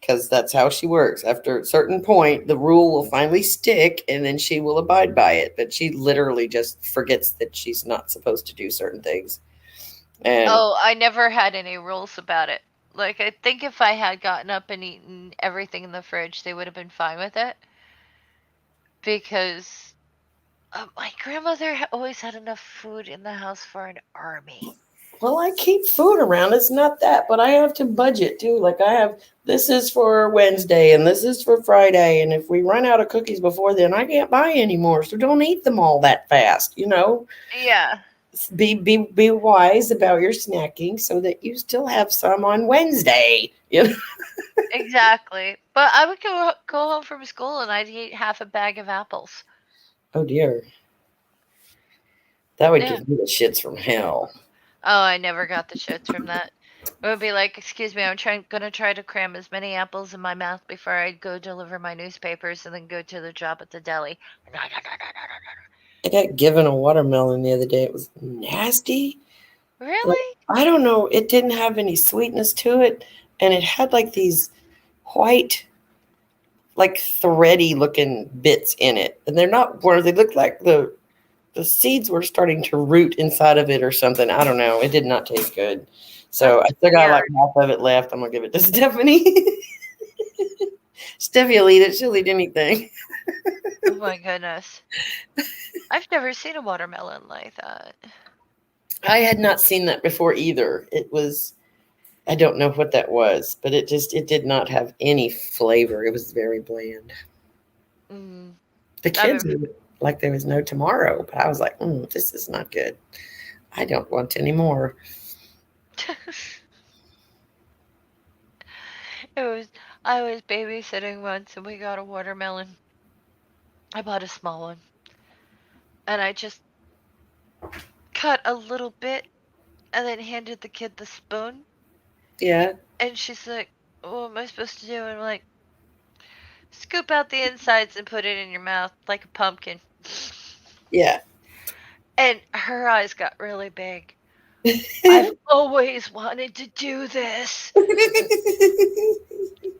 Speaker 1: because that's how she works. After a certain point, the rule will finally stick, and then she will abide by it. But she literally just forgets that she's not supposed to do certain things. And
Speaker 2: oh, I never had any rules about it. Like I think if I had gotten up and eaten everything in the fridge, they would have been fine with it because my grandmother always had enough food in the house for an army.
Speaker 1: well, I keep food around. It's not that, but I have to budget too. Like, I have, this is for Wednesday and this is for Friday. And if we run out of cookies before then, I can't buy anymore. So don't eat them all that fast.
Speaker 2: Yeah,
Speaker 1: Be wise about your snacking so that you still have some on Wednesday.
Speaker 2: exactly. But I would go home from school and I'd eat half a bag of apples.
Speaker 1: Oh dear. That would
Speaker 2: Yeah.
Speaker 1: give me the shits from hell.
Speaker 2: Oh, I never got the shits from that. It would be like, excuse me, gonna try to cram as many apples in my mouth before I go deliver my newspapers and then go to the job at the deli.
Speaker 1: I got given a watermelon the other day. It was nasty. Like,
Speaker 2: Really?
Speaker 1: I don't know. It didn't have any sweetness to it. And it had like these white, like thready looking bits in it. And they're not where they look like the seeds were starting to root inside of it or something. I don't know. It did not taste good. So
Speaker 2: That's
Speaker 1: I still got like
Speaker 2: weird.
Speaker 1: half of it left. I'm gonna give it to Stephanie. Steffi will eat it. She'll eat anything.
Speaker 2: Oh my goodness. I've never seen a watermelon like that.
Speaker 1: I had not seen that before either. It was, I don't know what that was, but it did not have any flavor. It was very bland.
Speaker 2: Mm.
Speaker 1: The
Speaker 2: I
Speaker 1: kids
Speaker 2: mean,
Speaker 1: ate it like there was no tomorrow, but I was like, this is not good. I don't want any more.
Speaker 2: it was. I was babysitting once and we got a watermelon. I bought a small one and I just cut a little bit and then handed the kid the spoon.
Speaker 1: Yeah,
Speaker 2: And she's like, "What am I supposed to do?" And I'm like, "Scoop out the insides and put it in your mouth like a pumpkin."
Speaker 1: yeah.
Speaker 2: And her eyes got really big. I've always wanted to do this.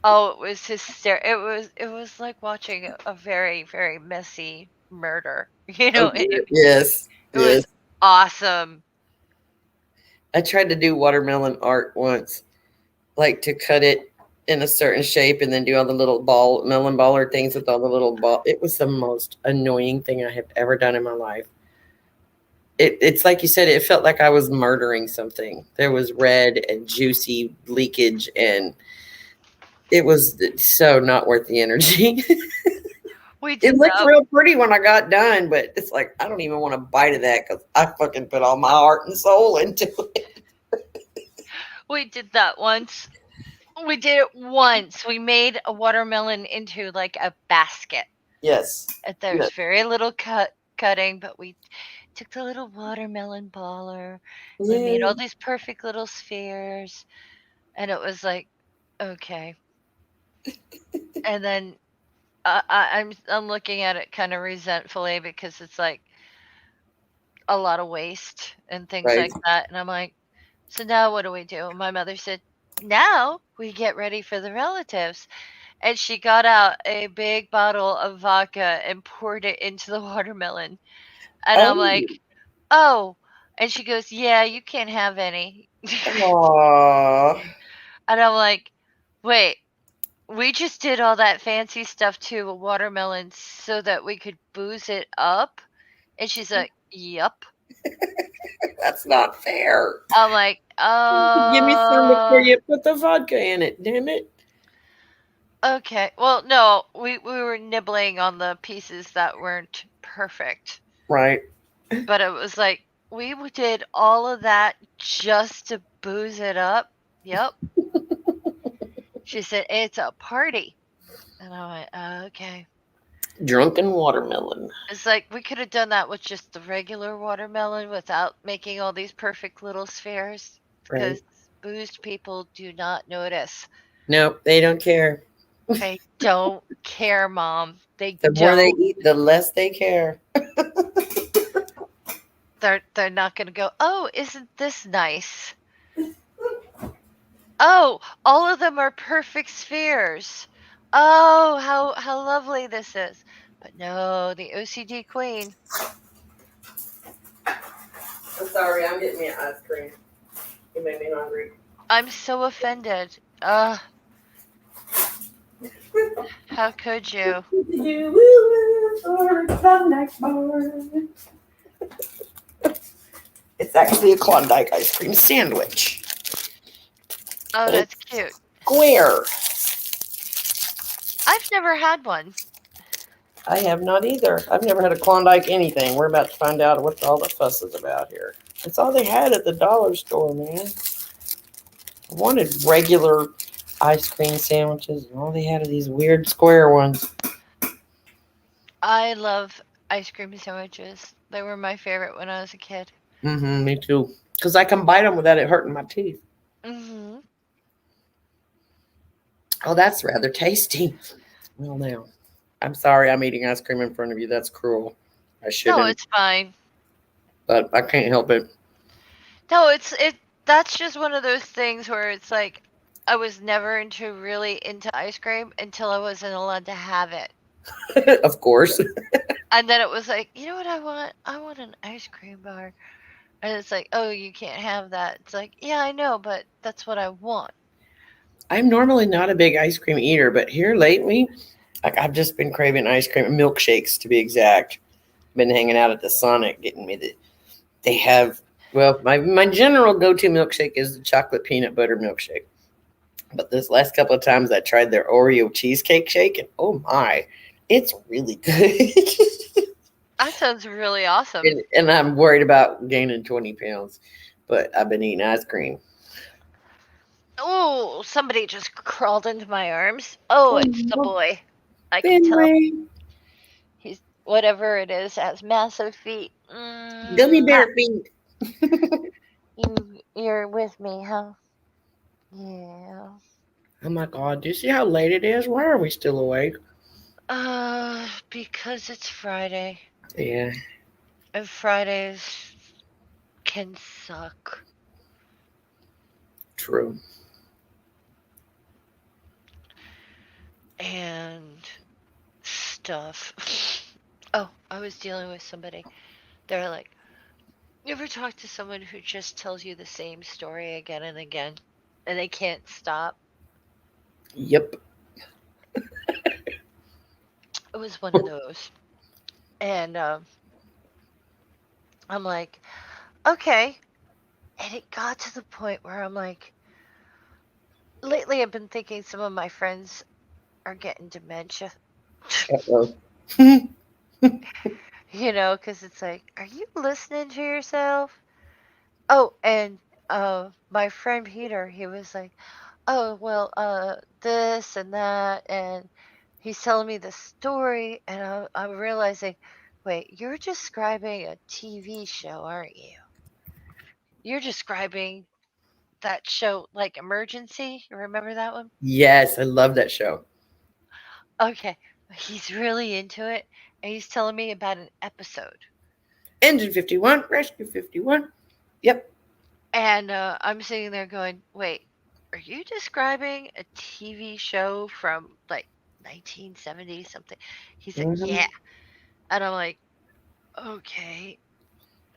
Speaker 2: Oh, it was hysterical. It was like watching a very, very messy murder.
Speaker 1: Oh, dear. Yes.
Speaker 2: It was
Speaker 1: Yes.
Speaker 2: awesome.
Speaker 1: I tried to do watermelon art once, like to cut it in a certain shape and then do all the little melon baller things with all the little ball. It was the most annoying thing I have ever done in my life. It's like you said, it felt like I was murdering something. There was red and juicy leakage, and it was so not worth the energy.
Speaker 2: We
Speaker 1: It
Speaker 2: did
Speaker 1: looked
Speaker 2: that.
Speaker 1: real pretty when I got done, but it's like I don't even want to bite of that because I fucking put all my heart and soul into it.
Speaker 2: We did that once. We did it once. We made a watermelon into like a basket.
Speaker 1: Yes.
Speaker 2: There's
Speaker 1: Yes.
Speaker 2: very little cutting, but we took the little watermelon baller. We made
Speaker 1: Yeah.
Speaker 2: all these perfect little spheres, and it was like, okay. And then I'm looking at it kind of resentfully because it's like a lot of waste and things
Speaker 1: Right.
Speaker 2: like that. And I'm like, so now what do we do? And my mother said, now we get ready for the relatives. And she got out a big bottle of vodka and poured it into the watermelon. And I'm
Speaker 1: Oh.
Speaker 2: like, oh. And she goes, yeah, you can't have any.
Speaker 1: Aw.
Speaker 2: And I'm like, wait, we just did all that fancy stuff to a watermelon so that we could booze it up. And she's like, yup.
Speaker 1: That's not fair.
Speaker 2: I'm like,
Speaker 1: Give me some before you put the vodka in it, damn it.
Speaker 2: okay. Well, no, we were nibbling on the pieces that weren't perfect.
Speaker 1: Right.
Speaker 2: But it was like, we did all of that just to booze it up. Yep. She said, it's a party. And I went, okay.
Speaker 1: Drunken watermelon.
Speaker 2: It's like we could have done that with just the regular watermelon without making all these perfect little spheres
Speaker 1: Right.
Speaker 2: because boozed people do not notice.
Speaker 1: Nope, they don't care.
Speaker 2: They don't care, Mom. They
Speaker 1: The more they
Speaker 2: don't.
Speaker 1: eat, the less they care.
Speaker 2: They're not going to go, "Oh, isn't this nice? Oh, all of them are perfect spheres. Oh, how lovely this is." But no, the OCD queen.
Speaker 1: I'm sorry, I'm getting me an ice cream. You made me hungry.
Speaker 2: I'm so offended. How could you?
Speaker 1: It's actually a Klondike ice cream sandwich.
Speaker 2: Oh,
Speaker 1: But
Speaker 2: that's
Speaker 1: it's
Speaker 2: cute.
Speaker 1: square.
Speaker 2: I've never had one.
Speaker 1: I have not either. I've never had a Klondike anything. We're about to find out what all the fuss is about here. It's all they had at the dollar store, man. I wanted regular ice cream sandwiches, and all they had are these weird square ones.
Speaker 2: I love ice cream sandwiches. They were my favorite when I was a kid.
Speaker 1: Mm-hmm, me too. Because I can bite them without it hurting my teeth.
Speaker 2: Mm-hmm.
Speaker 1: Oh, that's rather tasty. Well, now, I'm sorry I'm eating ice cream in front of you. That's cruel. I
Speaker 2: No,
Speaker 1: shouldn't,
Speaker 2: it's fine.
Speaker 1: but I can't help it.
Speaker 2: No, it. That's just one of those things where it's like I was never really into ice cream until I wasn't allowed to have it.
Speaker 1: Of course.
Speaker 2: And then it was like, you know what I want? I want an ice cream bar. And it's like, oh, you can't have that. It's like, yeah, I know, but that's what I want.
Speaker 1: I'm normally not a big ice cream eater, but here lately, like I've just been craving ice cream, milkshakes to be exact. Been hanging out at the Sonic, getting me the. They have my general go-to milkshake is the chocolate peanut butter milkshake. But this last couple of times I tried their Oreo cheesecake shake, and oh my, it's really good.
Speaker 2: That sounds really awesome.
Speaker 1: and I'm worried about gaining 20 pounds, but I've been eating ice cream.
Speaker 2: Oh, somebody just crawled into my arms. Oh, it's the
Speaker 1: Oh,
Speaker 2: boy. I can tell
Speaker 1: Finley,
Speaker 2: he's whatever it is has massive feet.
Speaker 1: gummy bear feet.
Speaker 2: You're with me, huh? Yeah.
Speaker 1: Oh my God, do you see how late it is? Why are we still awake?
Speaker 2: Because it's Friday,
Speaker 1: Yeah,
Speaker 2: and Fridays can suck.
Speaker 1: true.
Speaker 2: And stuff. Oh, I was dealing with somebody. They're like, you ever talk to someone who just tells you the same story again and again, and they can't stop?
Speaker 1: Yep.
Speaker 2: It was one of those, and I'm like, okay. And it got to the point where I'm like, lately I've been thinking some of my friends are getting dementia.
Speaker 1: Uh-oh.
Speaker 2: Because it's like, are you listening to yourself? Oh, and my friend Peter, he was like, oh, well, this and that, and he's telling me the story, and I'm realizing, wait, you're describing a TV show, aren't you? You're describing that show like Emergency. You remember that one?
Speaker 1: Yes, I love that show.
Speaker 2: Okay, he's really into it, and he's telling me about an episode.
Speaker 1: Engine 51, Rescue 51. Yep.
Speaker 2: And I'm sitting there going, wait, are you describing a TV show from like 1970 something? He's like,
Speaker 1: Mhm.
Speaker 2: yeah. And I'm like, okay,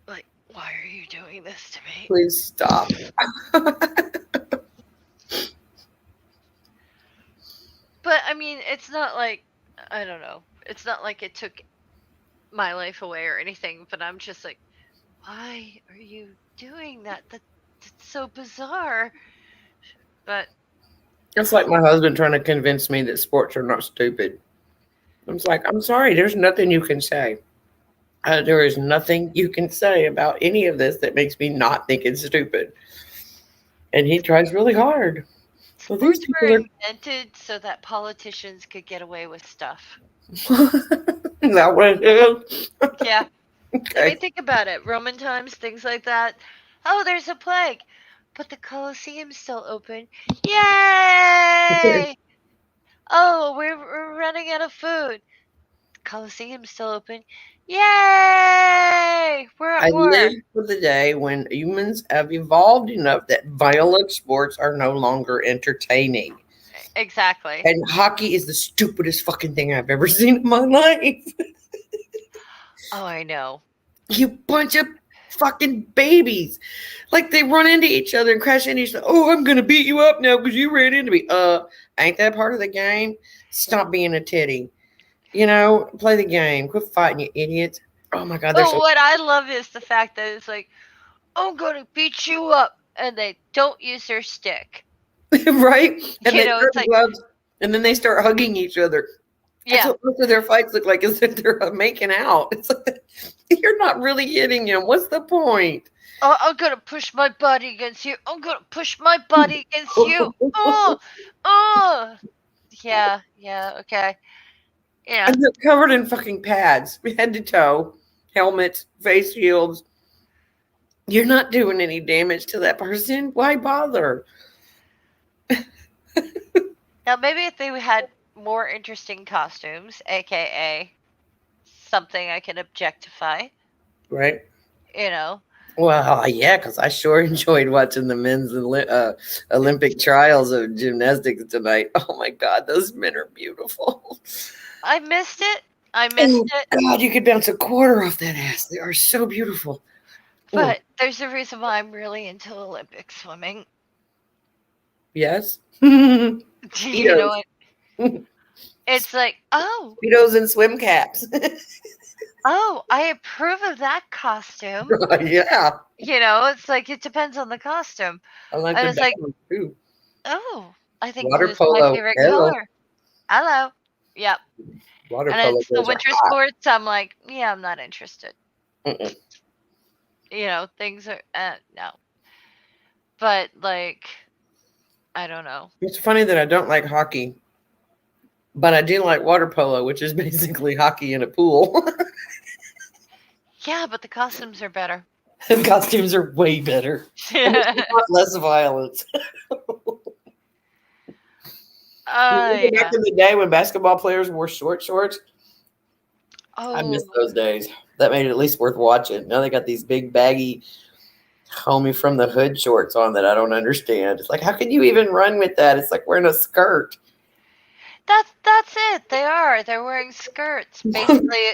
Speaker 2: like, why are you doing this to me?
Speaker 1: Please stop.
Speaker 2: But I mean, it's not like, I don't know. It's not like it took my life away or anything, but I'm just like, why are you doing that? That's so bizarre. But
Speaker 1: It's like my husband trying to convince me that sports are not stupid. I was like, I'm sorry, there's nothing you can say. There is nothing you can say about any of this that makes me not think it's stupid. And he tries really hard. Well, these
Speaker 2: sports were
Speaker 1: people are.
Speaker 2: invented so that politicians could get away with stuff.
Speaker 1: Is that what it is?
Speaker 2: Yeah. I
Speaker 1: Okay.
Speaker 2: mean, think about it. Roman times, things like that. Oh, there's a plague. But the Colosseum's still open. Yay! Oh, we're running out of food. Colosseum's still open. Yay! We're at
Speaker 1: I
Speaker 2: war.
Speaker 1: live for the day when humans have evolved enough that violent sports are no longer entertaining.
Speaker 2: Exactly.
Speaker 1: And hockey is the stupidest fucking thing I've ever seen in my life.
Speaker 2: Oh, I know.
Speaker 1: You bunch of fucking babies. Like they run into each other and crash into each other. Oh, I'm gonna beat you up now because you ran into me. Ain't that part of the game? Stop being a titty. Play the game. Quit fighting, you idiots. Oh my god, they're
Speaker 2: Oh,
Speaker 1: so
Speaker 2: what I love is the fact that it's like, I'm gonna beat you up, and they don't use their stick.
Speaker 1: right. And they
Speaker 2: It's
Speaker 1: start
Speaker 2: like,
Speaker 1: gloves, and then they start hugging each other. That's
Speaker 2: yeah,
Speaker 1: what most of their fights look like. Is that they're making out? It's like you're not really hitting him. What's the point?
Speaker 2: oh, I'm gonna push my body against you. I'm gonna push my body against you. Oh, oh, yeah, okay, yeah.
Speaker 1: And they're covered in fucking pads, head to toe, helmets, face shields. You're not doing any damage to that person. Why bother?
Speaker 2: Now maybe if they had more interesting costumes, aka something I can objectify,
Speaker 1: Right?
Speaker 2: you know.
Speaker 1: Well, yeah, because I sure enjoyed watching the men's Olympic trials of gymnastics tonight. Oh my God, those men are beautiful.
Speaker 2: I missed it. I missed
Speaker 1: Oh
Speaker 2: it.
Speaker 1: God, you could bounce a quarter off that ass. They are so beautiful. Oh,
Speaker 2: But there's a reason why I'm really into Olympic swimming.
Speaker 1: yes.
Speaker 2: You know
Speaker 1: Speedos.
Speaker 2: what? It's like, oh,
Speaker 1: Speedos and swim caps.
Speaker 2: I approve of that costume.
Speaker 1: Yeah.
Speaker 2: It's like it depends on the costume.
Speaker 1: I like
Speaker 2: And
Speaker 1: the
Speaker 2: it's like,
Speaker 1: down too.
Speaker 2: oh, I think blue
Speaker 1: Water
Speaker 2: is my
Speaker 1: polo.
Speaker 2: favorite
Speaker 1: Hello.
Speaker 2: color. Hello. Yep.
Speaker 1: Water
Speaker 2: And
Speaker 1: polo
Speaker 2: it's the
Speaker 1: girls are
Speaker 2: winter
Speaker 1: hot.
Speaker 2: sports. I'm like, yeah, I'm not interested.
Speaker 1: Mm-mm.
Speaker 2: Things are no. But like, I don't know.
Speaker 1: It's funny that I don't like hockey, but I do like water polo, which is basically hockey in a pool.
Speaker 2: Yeah, but the costumes are better.
Speaker 1: The costumes are way better. And there's a lot less violence. Remember back
Speaker 2: Yeah.
Speaker 1: in the day when basketball players wore short shorts? I
Speaker 2: Oh,
Speaker 1: miss those days. That made it at least worth watching. Now they got these big baggy homie from the hood shorts on that I don't understand. It's like, how can you even run with that? It's like wearing a skirt.
Speaker 2: that's it. They're wearing skirts. Basically,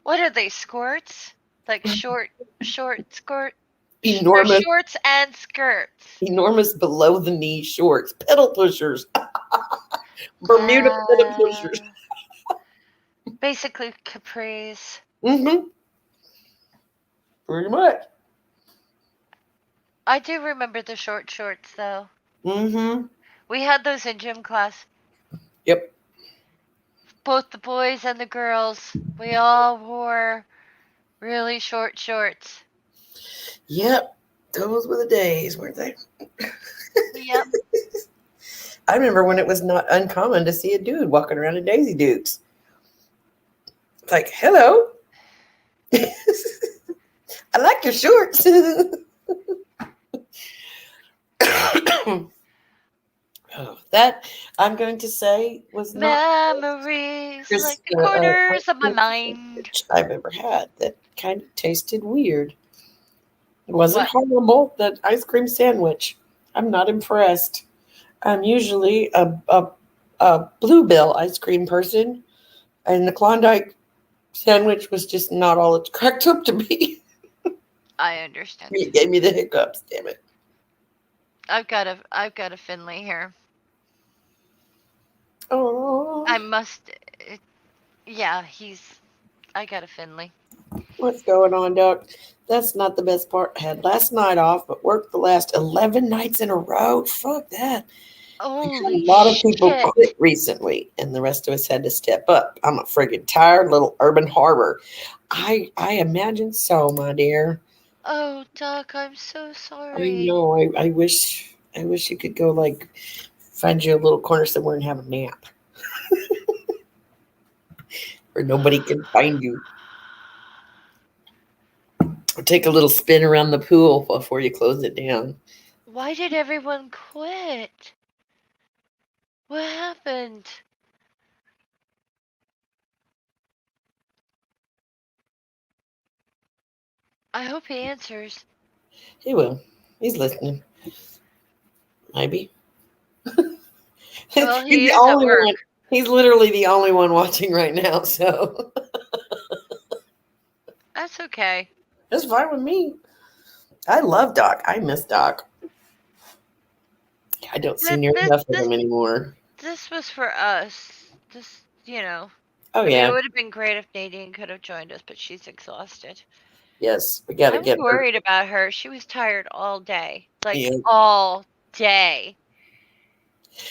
Speaker 2: What are they, skirts? Like short skirt? They're
Speaker 1: Enormous,
Speaker 2: shorts and skirts.
Speaker 1: enormous below the knee shorts, pedal pushers, Bermuda pedal pushers.
Speaker 2: Yeah. Basically capris.
Speaker 1: Mm-hmm. Pretty much.
Speaker 2: I do remember the short shorts though.
Speaker 1: Mm-hmm.
Speaker 2: We had those in gym class.
Speaker 1: Yep.
Speaker 2: Both the boys and the girls. We all wore really short shorts.
Speaker 1: Yep. Those were the days, weren't they?
Speaker 2: Yep.
Speaker 1: I remember when it was not uncommon to see a dude walking around in Daisy Dukes. It's like, hello. I like your shorts. Oh, that I'm going to say was not
Speaker 2: Memories
Speaker 1: just
Speaker 2: like the corners of my mind.
Speaker 1: I've ever had. That kind of tasted weird. It wasn't
Speaker 2: What?
Speaker 1: horrible. That ice cream sandwich. I'm not impressed. I'm usually a Bluebell ice cream person, and the Klondike sandwich was just not all it's cracked up to be.
Speaker 2: I understand.
Speaker 1: It gave me the hiccups. Damn it.
Speaker 2: I've got a Finley here.
Speaker 1: Oh,
Speaker 2: I must. Yeah, I got a Finley.
Speaker 1: what's going on, Doc? That's not the best part. I had last night off, but worked the last 11 nights in a row. Fuck that. I had a
Speaker 2: Holy
Speaker 1: lot of people
Speaker 2: shit!
Speaker 1: quit recently, and the rest of us had to step up. I'm a friggin' tired little urban harbor. I imagine so, my dear.
Speaker 2: Oh, Doc, I'm so
Speaker 1: I
Speaker 2: sorry.
Speaker 1: know. I wish you could go like find you a little corner somewhere and have a nap, where nobody can find you. Or take a little spin around the pool before you close it down.
Speaker 2: Why did everyone quit? What happened? I hope he answers.
Speaker 1: He will. He's listening. Maybe.
Speaker 2: Well,
Speaker 1: He's
Speaker 2: he
Speaker 1: the
Speaker 2: is at
Speaker 1: only
Speaker 2: work.
Speaker 1: one. He's literally the only one watching right now, so
Speaker 2: That's okay.
Speaker 1: that's fine with me. I love Doc. I miss Doc. I don't see
Speaker 2: This
Speaker 1: near
Speaker 2: this
Speaker 1: enough of
Speaker 2: this
Speaker 1: him anymore.
Speaker 2: this was for us. This.
Speaker 1: Oh
Speaker 2: I mean, it
Speaker 1: yeah,
Speaker 2: would have been great if Nadine could have joined us, but she's exhausted.
Speaker 1: yes, we got to
Speaker 2: I was
Speaker 1: get her.
Speaker 2: worried about her. She was tired all day, like
Speaker 1: Yeah,
Speaker 2: all day,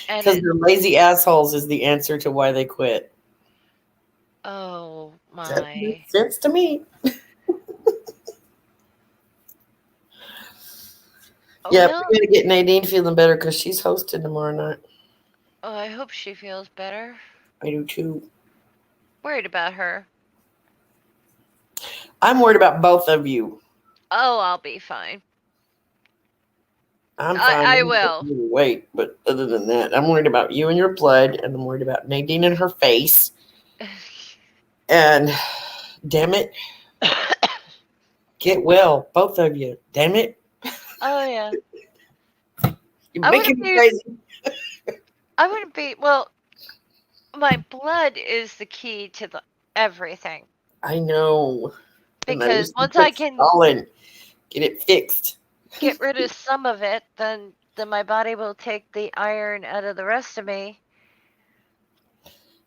Speaker 2: and
Speaker 1: because they're lazy assholes is the answer to why they quit.
Speaker 2: oh
Speaker 1: That
Speaker 2: my.
Speaker 1: makes sense to me.
Speaker 2: Oh
Speaker 1: Yeah,
Speaker 2: well.
Speaker 1: we got to get Nadine feeling better because she's hosting tomorrow night.
Speaker 2: Oh, I hope she feels better.
Speaker 1: I do too.
Speaker 2: Worried about her.
Speaker 1: I'm worried about both of you.
Speaker 2: Oh, I'll be fine.
Speaker 1: I'm
Speaker 2: I
Speaker 1: fine.
Speaker 2: I
Speaker 1: I'm
Speaker 2: will.
Speaker 1: losing weight, but other than that, I'm worried about you and your blood, and I'm worried about Nadine and her face. And damn it, get well, both of you. Damn it,
Speaker 2: Oh yeah.
Speaker 1: you're
Speaker 2: I wouldn't
Speaker 1: making me
Speaker 2: be.
Speaker 1: crazy.
Speaker 2: I wouldn't be. Well, my blood is the key to the everything
Speaker 1: I know, and I wish
Speaker 2: because
Speaker 1: you
Speaker 2: once I
Speaker 1: quit
Speaker 2: can
Speaker 1: stalling. Get it fixed.
Speaker 2: get rid of some of it, then my body will take the iron out of the rest of me,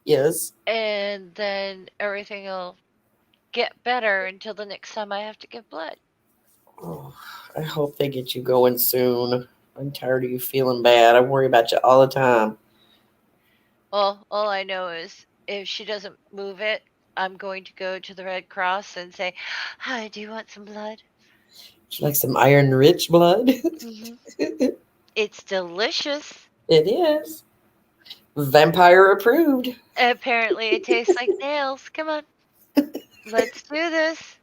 Speaker 1: Yes.
Speaker 2: and then everything will get better until the next time I have to give blood.
Speaker 1: Oh, I hope they get you going soon. I'm tired of you feeling bad. I worry about you all the time.
Speaker 2: Well, all I know is if she doesn't move it, I'm going to go to the Red Cross and say, "Hi, do you want some blood?"
Speaker 1: Would you like some iron rich blood?
Speaker 2: Hmm.
Speaker 1: It
Speaker 2: It's delicious.
Speaker 1: is. Vampire approved.
Speaker 2: Apparently, it tastes like nails. Come on, let's do this.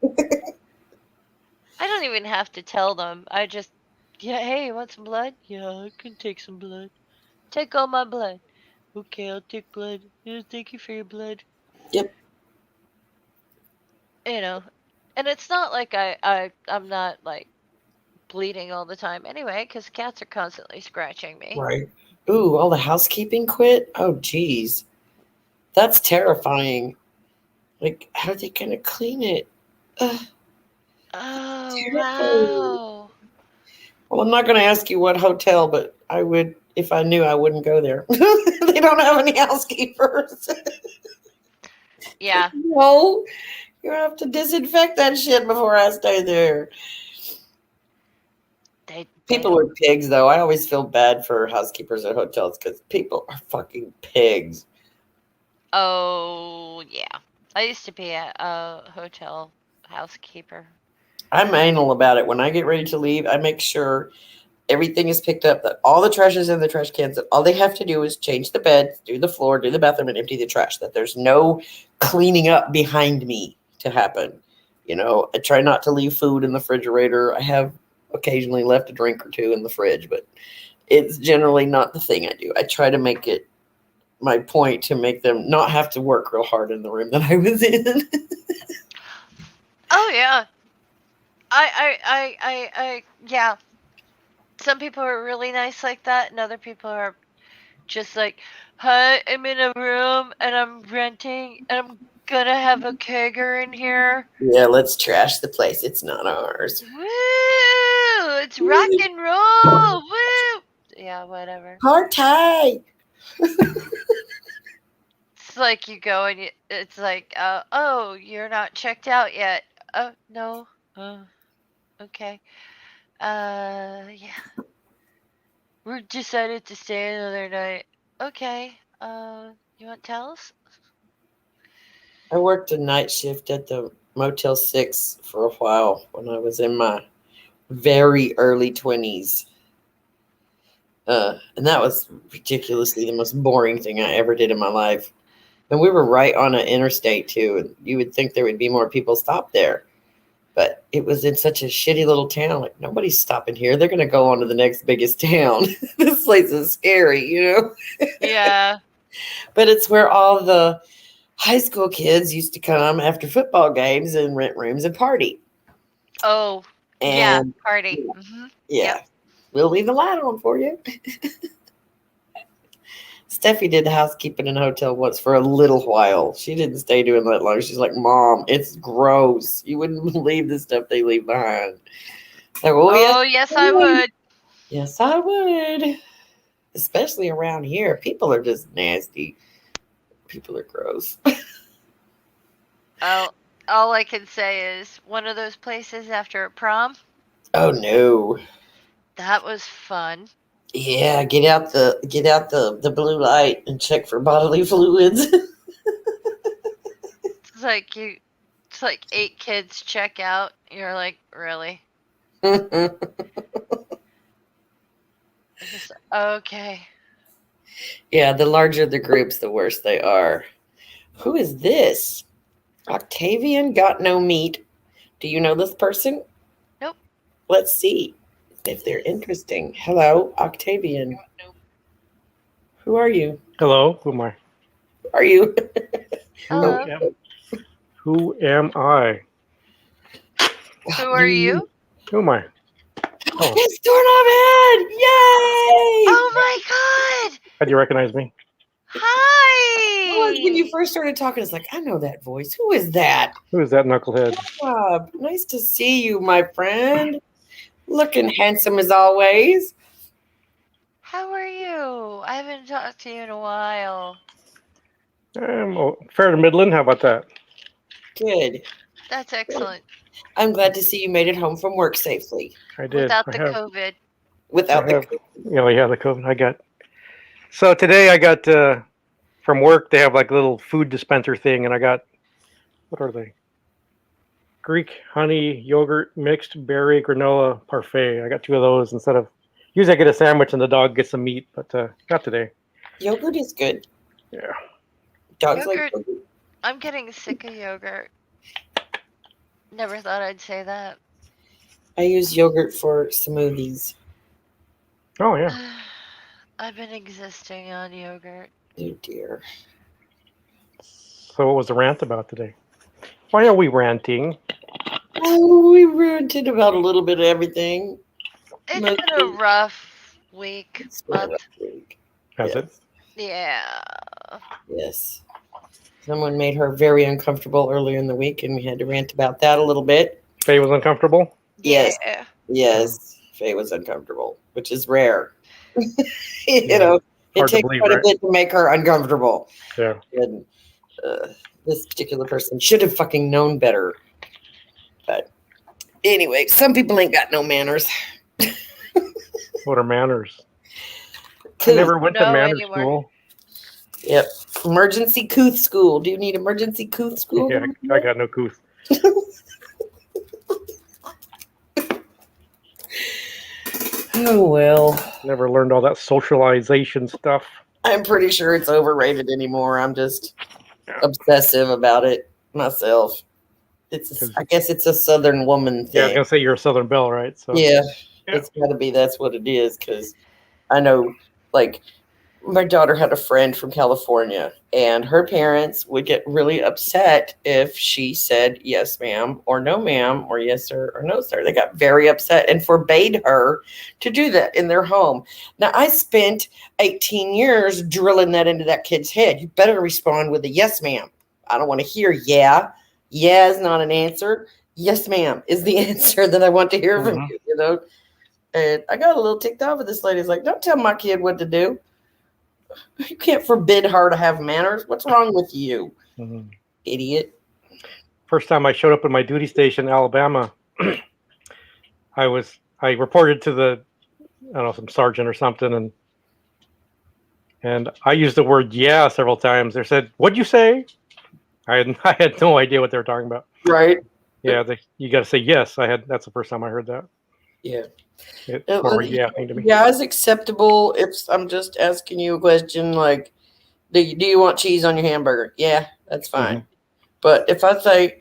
Speaker 2: I don't even have to tell them. I just, yeah, hey, you want some blood? Yeah, I can take some blood. Take all my blood. Okay, I'll take blood. Yeah, thank you for your blood.
Speaker 1: Yep.
Speaker 2: You know, and it's not like I'm not like bleeding all the time anyway, because cats are constantly scratching me.
Speaker 1: Right. Ooh, all the housekeeping quit? Oh, geez. That's terrifying. Like, how are they gonna clean it? Ugh,
Speaker 2: Oh,
Speaker 1: terrible.
Speaker 2: wow.
Speaker 1: Well, I'm not gonna ask you what hotel, but I would if I knew I wouldn't go there. They don't have any housekeepers.
Speaker 2: Yeah,
Speaker 1: No, you have to disinfect that shit before I stay there.
Speaker 2: they
Speaker 1: People
Speaker 2: don't.
Speaker 1: are pigs, though. I always feel bad for housekeepers at hotels because people are fucking pigs.
Speaker 2: Oh, yeah. I used to be a hotel housekeeper.
Speaker 1: I'm anal about it. When I get ready to leave, I make sure everything is picked up, that all the trash is in the trash cans, that all they have to do is change the bed, do the floor, do the bathroom, and empty the trash, that there's no cleaning up behind me to happen. I try not to leave food in the refrigerator. I have occasionally left a drink or two in the fridge, but it's generally not the thing I do. I try to make it my point to make them not have to work real hard in the room that I was in.
Speaker 2: Oh, yeah. Yeah. Some people are really nice like that, and other people are just like, hi, I'm in a room and I'm renting and I'm gonna have a kegger in here.
Speaker 1: Yeah, let's trash the place. It's not ours.
Speaker 2: Woo! It's rock and roll! Woo! Yeah, whatever.
Speaker 1: Party.
Speaker 2: It's like you go and it's like, oh, you're not checked out yet. Oh, no. Okay. Yeah. We decided to stay another night. Okay. You want towels?
Speaker 1: I worked a night shift at the Motel 6 for a while when I was in my very early 20s. And that was ridiculously the most boring thing I ever did in my life. And we were right on an interstate, too. And you would think there would be more people stopped there. But it was in such a shitty little town. Like, nobody's stopping here. They're going to go on to the next biggest town. This place is scary.
Speaker 2: Yeah.
Speaker 1: But it's where all the high school kids used to come after football games and rent rooms and party.
Speaker 2: Oh, yeah.
Speaker 1: And
Speaker 2: Party. Mm-hmm. Yep.
Speaker 1: yeah, we'll leave the light on for you. Steffi did housekeeping in a hotel once for a little while. She didn't stay doing that long. She's like, Mom, it's gross. You wouldn't believe the stuff they leave behind. Like, oh, yes.
Speaker 2: Oh, yes, I would.
Speaker 1: Yes, I would. Especially around here. People are just nasty. People are gross.
Speaker 2: Oh, all I can say is one of those places after a prom.
Speaker 1: Oh no.
Speaker 2: That was fun.
Speaker 1: Yeah, get out the blue light and check for bodily fluids.
Speaker 2: It's like it's like 8 kids check out. You're like, really? Just, okay.
Speaker 1: Yeah, the larger the groups, the worse they are. Who is this? Octavian got no meat. Do you know this person?
Speaker 2: Nope.
Speaker 1: Let's see if they're interesting. Hello, Octavian. Who are you?
Speaker 4: Hello, who am I?
Speaker 1: Who are you?
Speaker 2: Hello.
Speaker 4: Who am I?
Speaker 2: Who are you?
Speaker 4: Who am I? Oh,
Speaker 1: It's Doorknob Head! Yay!
Speaker 2: Oh my god!
Speaker 4: how do you recognize me?
Speaker 2: Hi!
Speaker 1: When you first started talking, it's like, I know that voice. Who is that?
Speaker 4: Who is that knucklehead?
Speaker 1: Bob, nice to see you, my friend. Looking handsome as always.
Speaker 2: How are you? I haven't talked to you in a while.
Speaker 4: Fair to Midland. How about that?
Speaker 1: Good.
Speaker 2: That's excellent.
Speaker 1: I'm glad to see you made it home from work safely.
Speaker 4: I did.
Speaker 2: Without
Speaker 4: I
Speaker 2: the
Speaker 4: have,
Speaker 2: COVID.
Speaker 1: Without
Speaker 4: I
Speaker 1: the
Speaker 4: have, yeah, the COVID. I got. So today I got from work. They have like a little food dispenser thing, and I got, what are they? Greek honey yogurt mixed berry granola parfait. I got 2 of those instead of. Usually I get a sandwich and the dog gets some meat, but not today.
Speaker 1: yogurt is good.
Speaker 4: Yeah.
Speaker 1: Dogs
Speaker 2: Yogurt.
Speaker 1: like yogurt.
Speaker 2: I'm getting sick of yogurt. Never thought I'd say that.
Speaker 1: I use yogurt for smoothies.
Speaker 4: Oh yeah.
Speaker 2: I've been existing on yogurt.
Speaker 1: Oh dear.
Speaker 4: So what was the rant about today? Why are we ranting?
Speaker 1: Oh, we ranted about a little bit of everything.
Speaker 2: It's
Speaker 1: Mostly-
Speaker 2: been a rough week,
Speaker 1: It's been a
Speaker 2: month.
Speaker 1: rough week.
Speaker 4: Has
Speaker 1: Yeah.
Speaker 4: it?
Speaker 2: Yeah.
Speaker 1: Yes. Someone made her very uncomfortable earlier in the week, and we had to rant about that a little bit.
Speaker 4: Faye was uncomfortable.
Speaker 1: Yes.
Speaker 2: Yeah.
Speaker 1: Yes, Faye was uncomfortable, which is rare. you
Speaker 4: Yeah,
Speaker 1: know, it
Speaker 4: hard to
Speaker 1: takes
Speaker 4: believe,
Speaker 1: quite a
Speaker 4: right?
Speaker 1: bit to make her uncomfortable.
Speaker 4: Yeah.
Speaker 1: And this particular person should have fucking known better. But anyway, some people ain't got no manners.
Speaker 4: What are manners? I
Speaker 1: Couth.
Speaker 4: never went to
Speaker 2: No
Speaker 4: manners
Speaker 2: anymore.
Speaker 4: school.
Speaker 1: Yep. Emergency couth school. Do you need emergency couth school?
Speaker 4: Yeah, I got no couth.
Speaker 1: Oh, well.
Speaker 4: Never learned all that socialization stuff.
Speaker 1: I'm pretty sure it's overrated anymore. I'm just obsessive about it myself. I guess it's a Southern woman
Speaker 4: Yeah, I was
Speaker 1: thing.
Speaker 4: gonna say you're a Southern Belle, right? So
Speaker 1: Yeah,
Speaker 4: Yeah.
Speaker 1: it's got to be. That's what it is. Because I know, like, my daughter had a friend from California, and her parents would get really upset if she said yes, ma'am, or no, ma'am, or yes, sir, or no, sir. They got very upset and forbade her to do that in their home. Now, I spent 18 years drilling that into that kid's head. You better respond with a yes, ma'am. I don't want to hear yeah. Yeah is not an answer. Yes, ma'am is the answer that I want to hear from
Speaker 4: Mhm.
Speaker 1: you, you know? And I got a little ticked off of this lady. It's like, don't tell my kid what to do. You can't forbid her to have manners. What's wrong with you,
Speaker 4: Mhm.
Speaker 1: idiot?
Speaker 4: First time I showed up at my duty station in Alabama, I reported to the I don't know, some sergeant or something, and I used the word yeah several times. They said, "What'd you say?" I had no idea what they were talking about.
Speaker 1: Right?
Speaker 4: Yeah, you got to say yes. That's the first time I heard that.
Speaker 1: Yeah.
Speaker 4: It's more of a yeah thing to me.
Speaker 1: Yeah, it's acceptable if I'm just asking you a question like, do you want cheese on your hamburger? Yeah, that's fine. But if I say,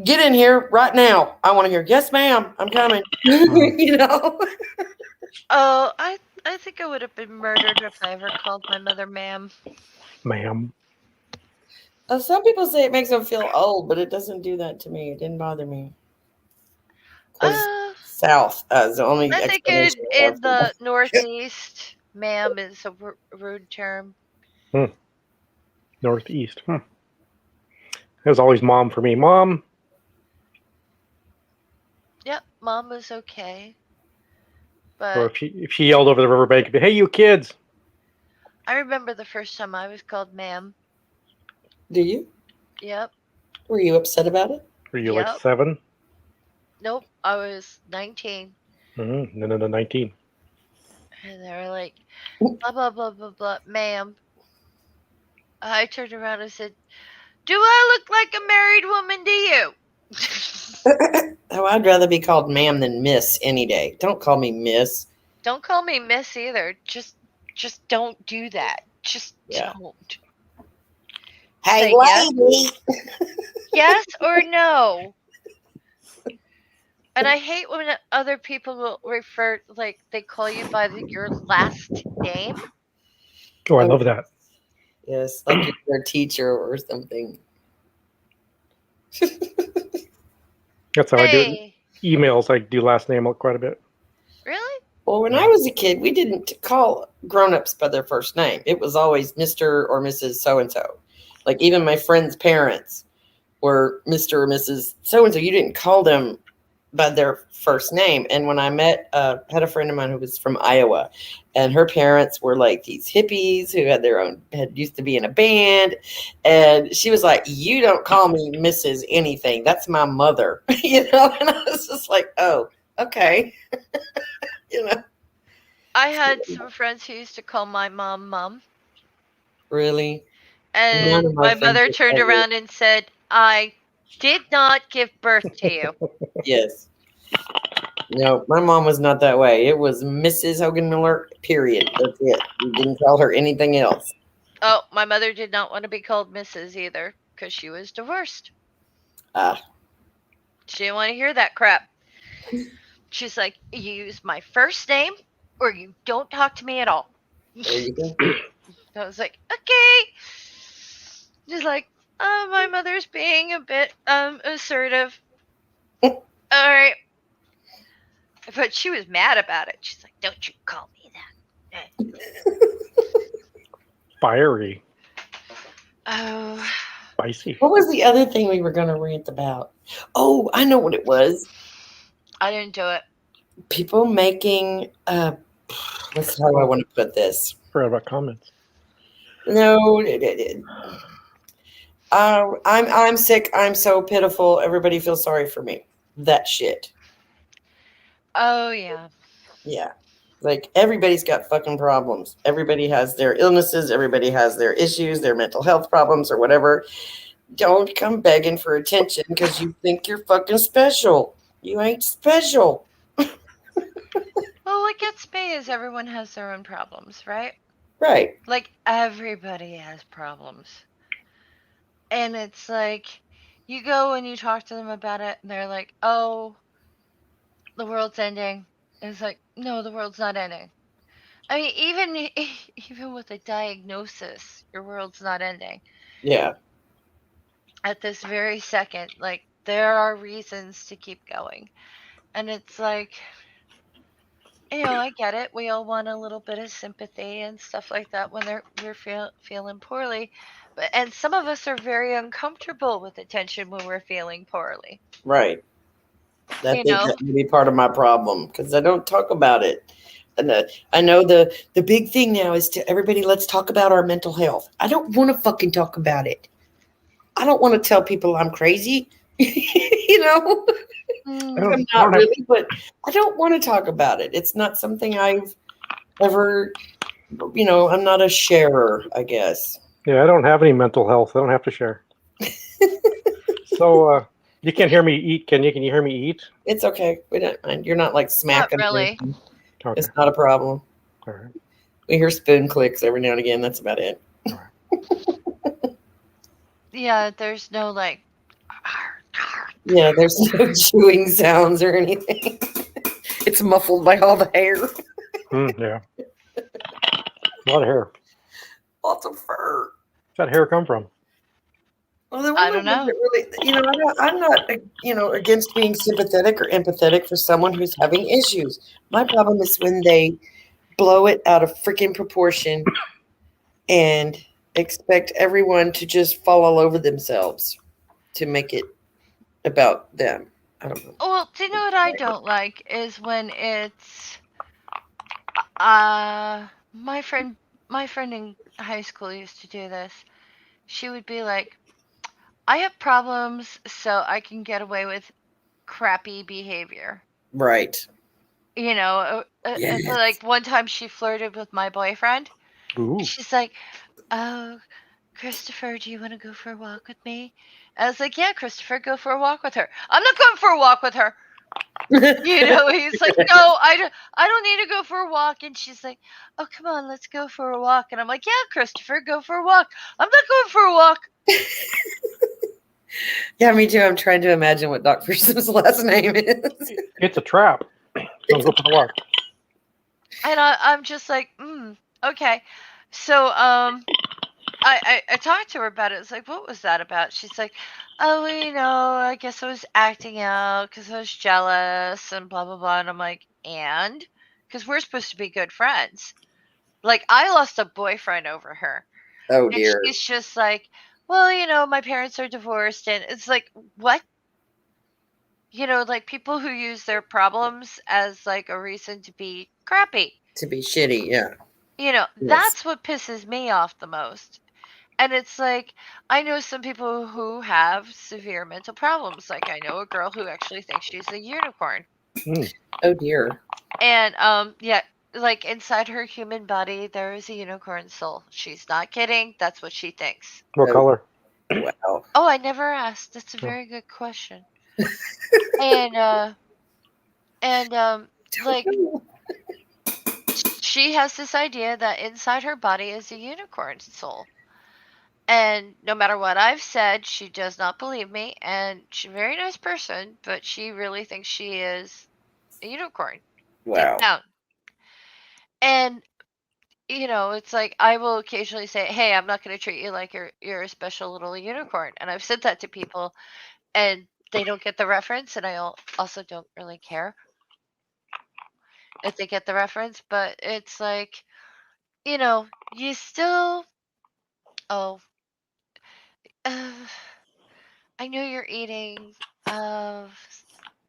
Speaker 1: get in here right now, I want to hear, yes, ma'am, I'm coming. You know?
Speaker 2: Oh, I think I would have been murdered if I ever called my mother ma'am.
Speaker 4: Ma'am.
Speaker 1: Some people say it makes them feel old, but it doesn't do that to me. It didn't bother me. Because South is the only
Speaker 2: I think
Speaker 1: explanation I have
Speaker 2: in
Speaker 1: for that.
Speaker 2: the Northeast, ma'am is a rude term.
Speaker 4: Northeast. It was always mom for me. Mom.
Speaker 2: Yep, mom was okay.
Speaker 4: Or
Speaker 2: But
Speaker 4: if she yelled over the riverbank, it'd be, "Hey, you kids!"
Speaker 2: I remember the first time I was called ma'am.
Speaker 1: Do you?
Speaker 2: Yep.
Speaker 1: Were you upset about it?
Speaker 4: Were you like
Speaker 2: Yep.
Speaker 4: 7?
Speaker 2: Nope, I was 19.
Speaker 4: No, 19.
Speaker 2: And they were like, blah, blah, blah, blah, blah, ma'am. I turned around and said, do I look like a married woman to you?
Speaker 1: Oh, I'd rather be called ma'am than miss any day. Don't call me miss.
Speaker 2: Don't call me miss either. Just don't do that. Just
Speaker 1: Yeah.
Speaker 2: don't.
Speaker 1: Hey,
Speaker 2: Say yes.
Speaker 1: lady.
Speaker 2: Yes or no. And I hate when other people will refer, like, they call you by your last name.
Speaker 4: Oh, I love that.
Speaker 1: Yes, like you're a teacher or something.
Speaker 4: That's how I do it.
Speaker 2: Hey,
Speaker 4: Emails, I do last name quite a bit.
Speaker 2: really?
Speaker 1: Well, when I was a kid, we didn't call grown-ups by their first name. It was always Mr. or Mrs. So-and-so. Like even my friends' parents were Mr. or Mrs. So-and-so. You didn't call them by their first name. And when I had a friend of mine who was from Iowa, and her parents were like these hippies who had used to be in a band. And she was like, you don't call me Mrs. anything. That's my mother, you know? And I was just like, oh, okay. You know,
Speaker 2: I had some friends who used to call my mom Mom.
Speaker 1: really? None
Speaker 2: And
Speaker 1: of my
Speaker 2: my
Speaker 1: friends
Speaker 2: mother
Speaker 1: would
Speaker 2: turned
Speaker 1: call me.
Speaker 2: around and said, I did not give birth to you.
Speaker 1: Yes. No, my mom was not that way. It was Mrs. Hogan Miller, period. That's it. You didn't call her anything else.
Speaker 2: Oh, my mother did not want to be called Mrs. either because she was divorced.
Speaker 1: Ah.
Speaker 2: She didn't want to hear that crap. She's like, you use my first name or you don't talk to me at all.
Speaker 1: There you go.
Speaker 2: I was like, okay. Just like, oh, my mother's being a bit assertive. All right. But she was mad about it. She's like, don't you call me that.
Speaker 4: Fiery.
Speaker 2: Oh,
Speaker 4: Spicy.
Speaker 1: What was the other thing we were going to rant about? Oh, I know what it was.
Speaker 2: I didn't do it.
Speaker 1: People making, what's how do I want to put this?
Speaker 4: Forgot about comments.
Speaker 1: No, I'm sick. I'm so pitiful. Everybody feels sorry for me. That shit.
Speaker 2: Oh yeah.
Speaker 1: Yeah. Like everybody's got fucking problems. Everybody has their illnesses. Everybody has their issues, their mental health problems or whatever. Don't come begging for attention because you think you're fucking special. You ain't special.
Speaker 2: Well, what gets me is everyone has their own problems, right?
Speaker 1: Right.
Speaker 2: Like everybody has problems. And it's like you go and you talk to them about it and they're like, "Oh, the world's ending." And it's like, "No, the world's not ending." I mean, even with a diagnosis, your world's not ending.
Speaker 1: Yeah.
Speaker 2: At this very second, like there are reasons to keep going. And it's like, I get it. We all want a little bit of sympathy and stuff like that when we're feeling poorly. And some of us are very uncomfortable with attention when we're feeling poorly.
Speaker 1: Right. I
Speaker 2: You
Speaker 1: think
Speaker 2: know,
Speaker 1: that may be part of my problem because I don't talk about it. And I know the big thing now is to everybody, let's talk about our mental health. I don't want to fucking talk about it. I don't want to tell people I'm crazy. you know,
Speaker 2: Mm,
Speaker 1: I'm not really, but I don't want to talk about it. It's not something I've ever, I'm not a sharer, I guess.
Speaker 4: Yeah, I don't have any mental health. I don't have to share. So you can't hear me eat, can you? Can you hear me eat?
Speaker 1: It's okay. We don't mind. You're not like
Speaker 2: not
Speaker 1: smacking. or
Speaker 2: really.
Speaker 1: anything.
Speaker 4: Okay.
Speaker 1: It's not a problem.
Speaker 4: All right.
Speaker 1: We hear spoon clicks every now and again. That's about it.
Speaker 4: All right.
Speaker 2: Yeah, there's no like.
Speaker 1: Yeah, there's no chewing sounds or anything. It's muffled by all the hair.
Speaker 4: Yeah. A lot of hair.
Speaker 1: Lots of fur.
Speaker 4: Where's that hair come from?
Speaker 1: Well, the
Speaker 2: I
Speaker 1: woman
Speaker 2: don't know.
Speaker 1: wasn't really, I'm not, against being sympathetic or empathetic for someone who's having issues. My problem is when they blow it out of freaking proportion and expect everyone to just fall all over themselves to make it about them. I don't know.
Speaker 2: Well, do you know what I don't like is when it's my friend in high school used to do this. She would be like, "I have problems, so I can get away with crappy behavior."
Speaker 1: Right.
Speaker 2: And so, like one time she flirted with my boyfriend.
Speaker 4: Ooh.
Speaker 2: She's like, "Oh, Christopher, do you want to go for a walk with me?" I was like, "Yeah, Christopher, go for a walk with her." "I'm not going for a walk with her." He's like, "No, I don't need to go for a walk." And she's like, "Oh, come on, let's go for a walk." And I'm like, "Yeah, Christopher, go for a walk." "I'm not going for a walk."
Speaker 1: Yeah, me too. I'm trying to imagine what Doc Pearson's last name is.
Speaker 4: It's a trap. Don't go for the walk.
Speaker 2: And I'm just like, okay. So I talked to her about it. It's like, "What was that about?" She's like, "Oh, well, I guess I was acting out because I was jealous and blah blah blah." And I'm like, "And?" Because we're supposed to be good friends. Like I lost a boyfriend over her.
Speaker 1: Oh
Speaker 2: And
Speaker 1: dear.
Speaker 2: she's just like, "Well, my parents are divorced." And it's like, what? Like people who use their problems as like a reason to be crappy.
Speaker 1: To be shitty, yeah. Yes.
Speaker 2: That's what pisses me off the most. And it's like, I know some people who have severe mental problems. Like I know a girl who actually thinks she's a unicorn.
Speaker 1: Oh dear.
Speaker 2: And yeah, like inside her human body there is a unicorn soul. She's not kidding. That's what she thinks.
Speaker 4: What
Speaker 1: Oh.
Speaker 4: color?
Speaker 1: Wow.
Speaker 2: Oh, I never asked. That's a very good question. And like she has this idea that inside her body is a unicorn soul. And no matter what I've said, she does not believe me. And she's a very nice person, but she really thinks she is a unicorn. Deep
Speaker 1: Wow.
Speaker 2: down. And it's like I will occasionally say, "Hey, I'm not going to treat you like you're a special little unicorn." And I've said that to people, and they don't get the reference, and I also don't really care if they get the reference. But it's like, you still, oh, I know you're eating. Uh,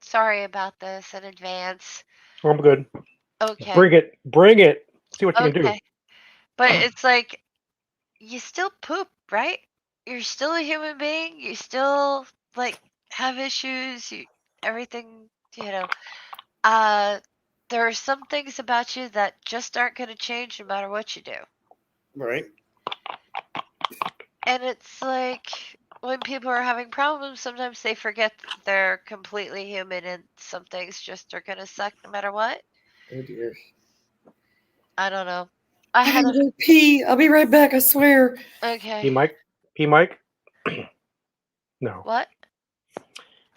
Speaker 2: Sorry about this in advance.
Speaker 4: I'm good.
Speaker 2: Okay.
Speaker 4: Bring it. Bring it. See what you can do.
Speaker 2: Okay. But it's like you still poop, right? You're still a human being. You still like have issues. Everything, you know. There are some things about you that just aren't going to change no matter what you do.
Speaker 1: Right.
Speaker 2: And it's like when people are having problems, sometimes they forget that they're completely human and some things just are going to suck no matter what.
Speaker 1: Oh dear.
Speaker 2: I don't know. I
Speaker 1: I
Speaker 2: had
Speaker 1: gotta go pee. I'll be right back. I swear.
Speaker 2: a.
Speaker 4: P
Speaker 2: Okay.
Speaker 4: mic. P mic. No,
Speaker 2: What?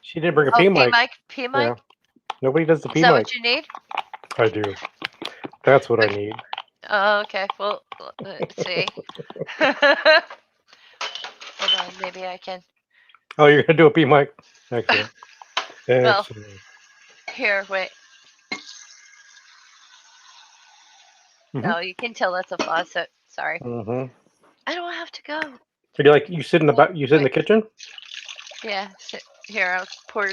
Speaker 4: she didn't bring a
Speaker 2: Oh,
Speaker 4: P
Speaker 2: P
Speaker 4: mic.
Speaker 2: mic? P mic?
Speaker 4: Yeah, nobody does the
Speaker 2: Is
Speaker 4: P
Speaker 2: that
Speaker 4: mic.
Speaker 2: what you need?
Speaker 4: I do. That's what I
Speaker 2: Okay.
Speaker 4: need.
Speaker 2: Oh, okay. Well, let's see. Hold on. Maybe I can.
Speaker 4: Oh, you're gonna do a P mic? Excellent.
Speaker 2: Well,
Speaker 4: Excellent.
Speaker 2: here, wait. No, you can tell that's a faucet. Sorry.
Speaker 4: Mm-hmm.
Speaker 2: I don't have to go.
Speaker 4: So you sit in the back? You sit in the
Speaker 2: Wait.
Speaker 4: kitchen?
Speaker 2: Yeah. Here, I'll pour.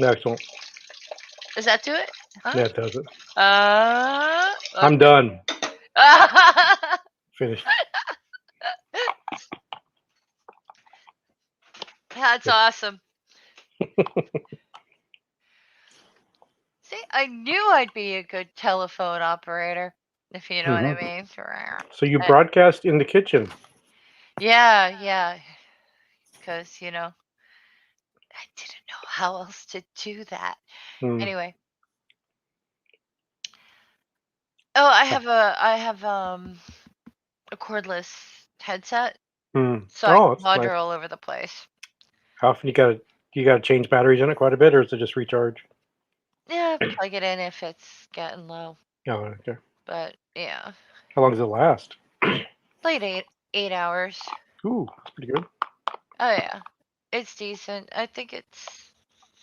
Speaker 4: Excellent.
Speaker 2: Does that do it? Huh?
Speaker 4: Yeah, it does it.
Speaker 2: Okay.
Speaker 4: I'm done. Finished.
Speaker 2: That's awesome. See, I knew I'd be a good telephone operator, if you know what I mean.
Speaker 4: So you broadcast in the kitchen?
Speaker 2: Yeah. Because, I didn't know how else to do that.
Speaker 4: Hmm.
Speaker 2: Anyway. Oh, I have a cordless headset,
Speaker 4: Hmm.
Speaker 2: so I
Speaker 4: Oh,
Speaker 2: can
Speaker 4: that's
Speaker 2: wander
Speaker 4: nice.
Speaker 2: all over the place.
Speaker 4: How often you gotta change batteries in it quite a bit, or is it just recharge?
Speaker 2: Yeah, plug it in if it's getting low.
Speaker 4: Oh, okay.
Speaker 2: But yeah,
Speaker 4: How long does it last?
Speaker 2: like 8 hours.
Speaker 4: Ooh, that's pretty good.
Speaker 2: Oh yeah, it's decent. I think it's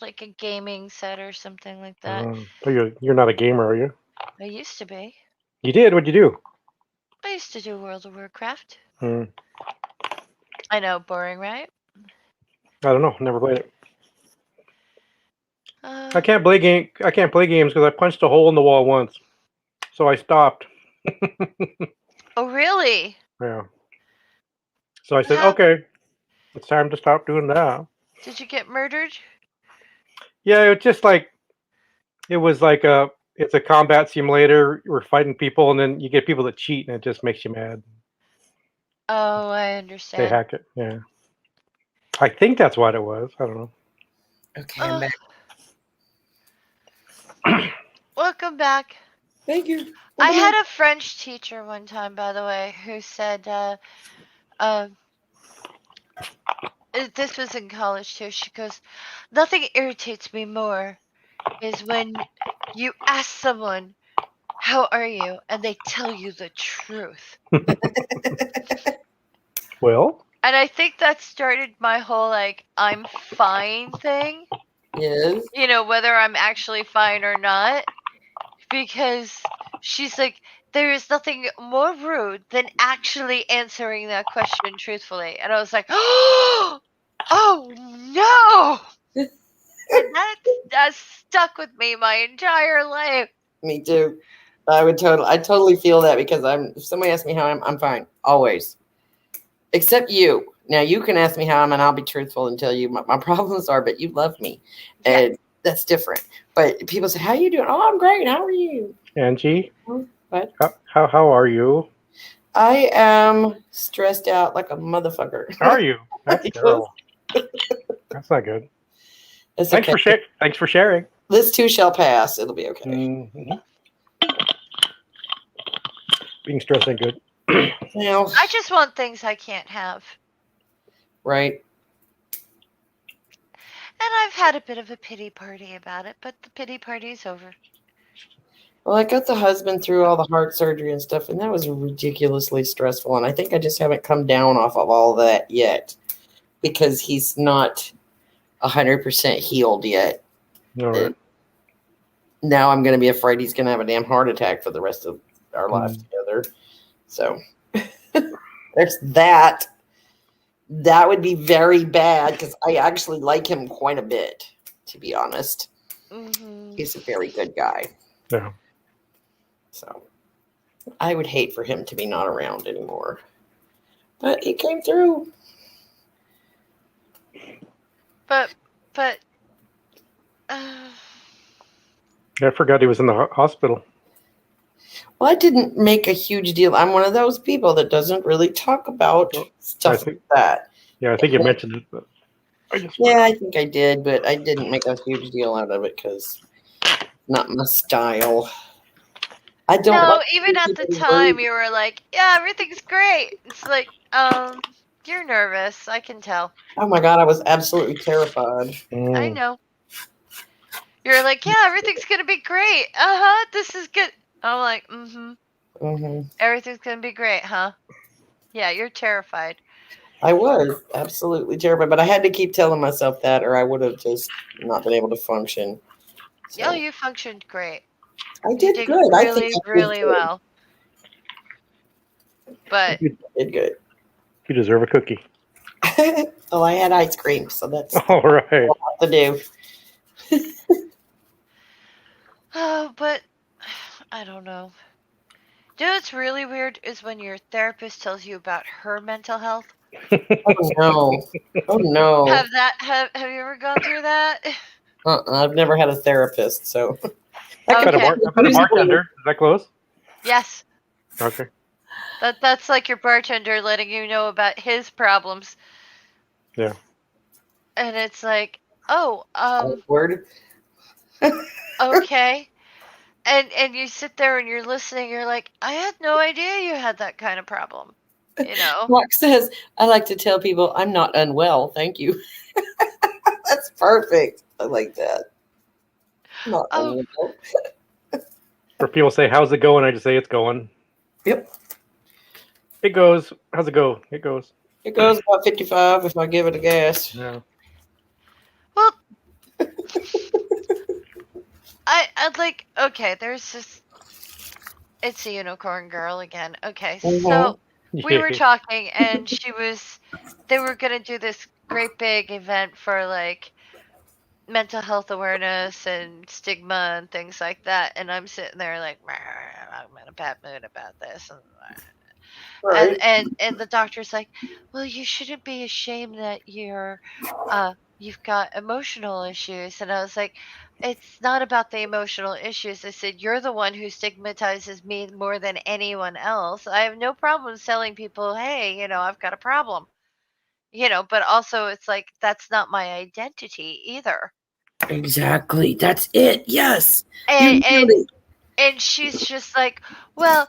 Speaker 2: like a gaming set or something like that.
Speaker 4: Oh, you're not a gamer, are you?
Speaker 2: I used to be.
Speaker 4: You did? What'd you do?
Speaker 2: I used to do World of Warcraft.
Speaker 4: Hmm.
Speaker 2: I know, boring, right?
Speaker 4: I don't know. Never played it.
Speaker 2: Uh,
Speaker 4: I can't play games because I punched a hole in the wall once, so I stopped.
Speaker 2: oh really?
Speaker 4: Yeah. So I
Speaker 2: What
Speaker 4: said,
Speaker 2: happened?
Speaker 4: okay, it's time to stop doing that.
Speaker 2: Did you get murdered?
Speaker 4: Yeah, it was like it's a combat simulator. We're fighting people, and then you get people that cheat, and it just makes you mad.
Speaker 2: Oh, I
Speaker 4: They
Speaker 2: understand.
Speaker 4: hack it. Yeah. I think that's what it was. I don't know.
Speaker 1: Okay, I'm back.
Speaker 2: Welcome back.
Speaker 1: Thank you.
Speaker 2: I had a French teacher one time, by the way, who said, this was in college too. She goes, nothing irritates me more is when you ask someone, how are you? And they tell you the truth.
Speaker 4: Well,
Speaker 2: And I think that started my whole, like, I'm fine thing.
Speaker 1: Yes.
Speaker 2: Whether I'm actually fine or not. Because she's like, there is nothing more rude than actually answering that question truthfully. And I was like, oh no! And that's stuck with me my entire life.
Speaker 1: Me too. I totally feel that because if somebody asks me how I'm fine. Always. Except you. Now you can ask me how I'm and I'll be truthful and tell you my problems are, but you love me.
Speaker 2: Yeah.
Speaker 1: And that's different. But people say, how you doing? Oh, I'm great. How are you?
Speaker 4: Angie,
Speaker 1: What?
Speaker 4: how are you?
Speaker 1: I am stressed out like a motherfucker.
Speaker 4: Are you? That's
Speaker 1: Yes.
Speaker 4: terrible. That's not good.
Speaker 1: It's
Speaker 4: Thanks
Speaker 1: okay.
Speaker 4: Thanks for sharing.
Speaker 1: This too shall pass. It'll be okay.
Speaker 4: Mm-hmm. Being stressed ain't good.
Speaker 1: Now,
Speaker 2: I just want things I can't have.
Speaker 1: right.
Speaker 2: And I've had a bit of a pity party about it, but the pity party's over.
Speaker 1: Well, I got the husband through all the heart surgery and stuff, and that was ridiculously stressful. And I think I just haven't come down off of all that yet because he's not 100% healed yet.
Speaker 4: All right.
Speaker 1: Now I'm going to be afraid he's going to have a damn heart attack for the rest of our life together. So there's that. that would be very bad because I actually like him quite a bit, to be honest.
Speaker 2: Mm-hmm.
Speaker 1: He's a very good guy.
Speaker 4: Yeah.
Speaker 1: So I would hate for him to be not around anymore. But he came through.
Speaker 2: But
Speaker 4: I forgot he was in the hospital.
Speaker 1: Well, I didn't make a huge deal. I'm one of those people that doesn't really talk about stuff
Speaker 4: think-
Speaker 1: like that.
Speaker 4: Yeah, I think you mentioned it, but I just
Speaker 1: Yeah, I think I did, but I didn't make a huge deal out of it because not my style. I don't
Speaker 2: no,
Speaker 1: like
Speaker 2: even at the
Speaker 1: people
Speaker 2: time
Speaker 1: worried.
Speaker 2: you were like, yeah, everything's great. It's like, you're nervous. I can tell.
Speaker 1: Oh my god, I was absolutely terrified.
Speaker 2: I know. You're like, yeah, everything's gonna be great. Uh-huh, this is good. I'm like, mm-hmm.
Speaker 1: Hmm.
Speaker 2: Everything's gonna be great, huh? Yeah, you're terrified.
Speaker 1: I was absolutely terrified, but I had to keep telling myself that, or I would have just not been able to function.
Speaker 2: Oh,
Speaker 1: So
Speaker 2: you functioned great.
Speaker 1: I
Speaker 2: You
Speaker 1: did
Speaker 2: did
Speaker 1: good. I think
Speaker 2: really,
Speaker 1: I did
Speaker 2: really
Speaker 1: good.
Speaker 2: well. But
Speaker 4: You,
Speaker 1: I did good.
Speaker 4: you deserve a cookie.
Speaker 1: Well, I had ice cream, so that's
Speaker 4: All right.
Speaker 1: all I have to do.
Speaker 2: but I don't know. You know what's really weird is when your therapist tells you about her mental health.
Speaker 1: Oh no! Oh no!
Speaker 2: Have you ever gone through that?
Speaker 1: I've never had a therapist, so that could
Speaker 2: Okay.
Speaker 4: I've had a bartender. Is that close?
Speaker 2: Yes.
Speaker 4: Okay.
Speaker 2: That's like your bartender letting you know about his problems.
Speaker 4: Yeah.
Speaker 2: And it's like, oh,
Speaker 1: Word.
Speaker 2: okay. And you sit there and you're listening, you're like, I had no idea you had that kind of problem. You know?
Speaker 1: Mark says, "I like to tell people I'm not unwell. Thank you." That's perfect. I like that. Not
Speaker 2: Oh,
Speaker 1: unwell.
Speaker 4: Or people say, "How's it going?" I just say, "It's going."
Speaker 1: Yep.
Speaker 4: It goes. How's it go? It goes.
Speaker 1: It goes about 55 if I give it a gas.
Speaker 4: Yeah.
Speaker 2: well, I'd like, okay, there's this, it's a unicorn girl again. Okay,
Speaker 1: Mm-hmm.
Speaker 2: so we were talking and they were going to do this great big event for like mental health awareness and stigma and things like that. And I'm sitting there like, I'm in a bad mood about this.
Speaker 1: Right.
Speaker 2: And the doctor's like, well, you shouldn't be ashamed that you've got emotional issues. And I was like, it's not about the emotional issues. I said, you're the one who stigmatizes me more than anyone else. I have no problem telling people, hey, I've got a problem. But also it's like that's not my identity either.
Speaker 1: Exactly. That's it. Yes. You
Speaker 2: And
Speaker 1: nailed
Speaker 2: and
Speaker 1: it.
Speaker 2: and she's just like, well,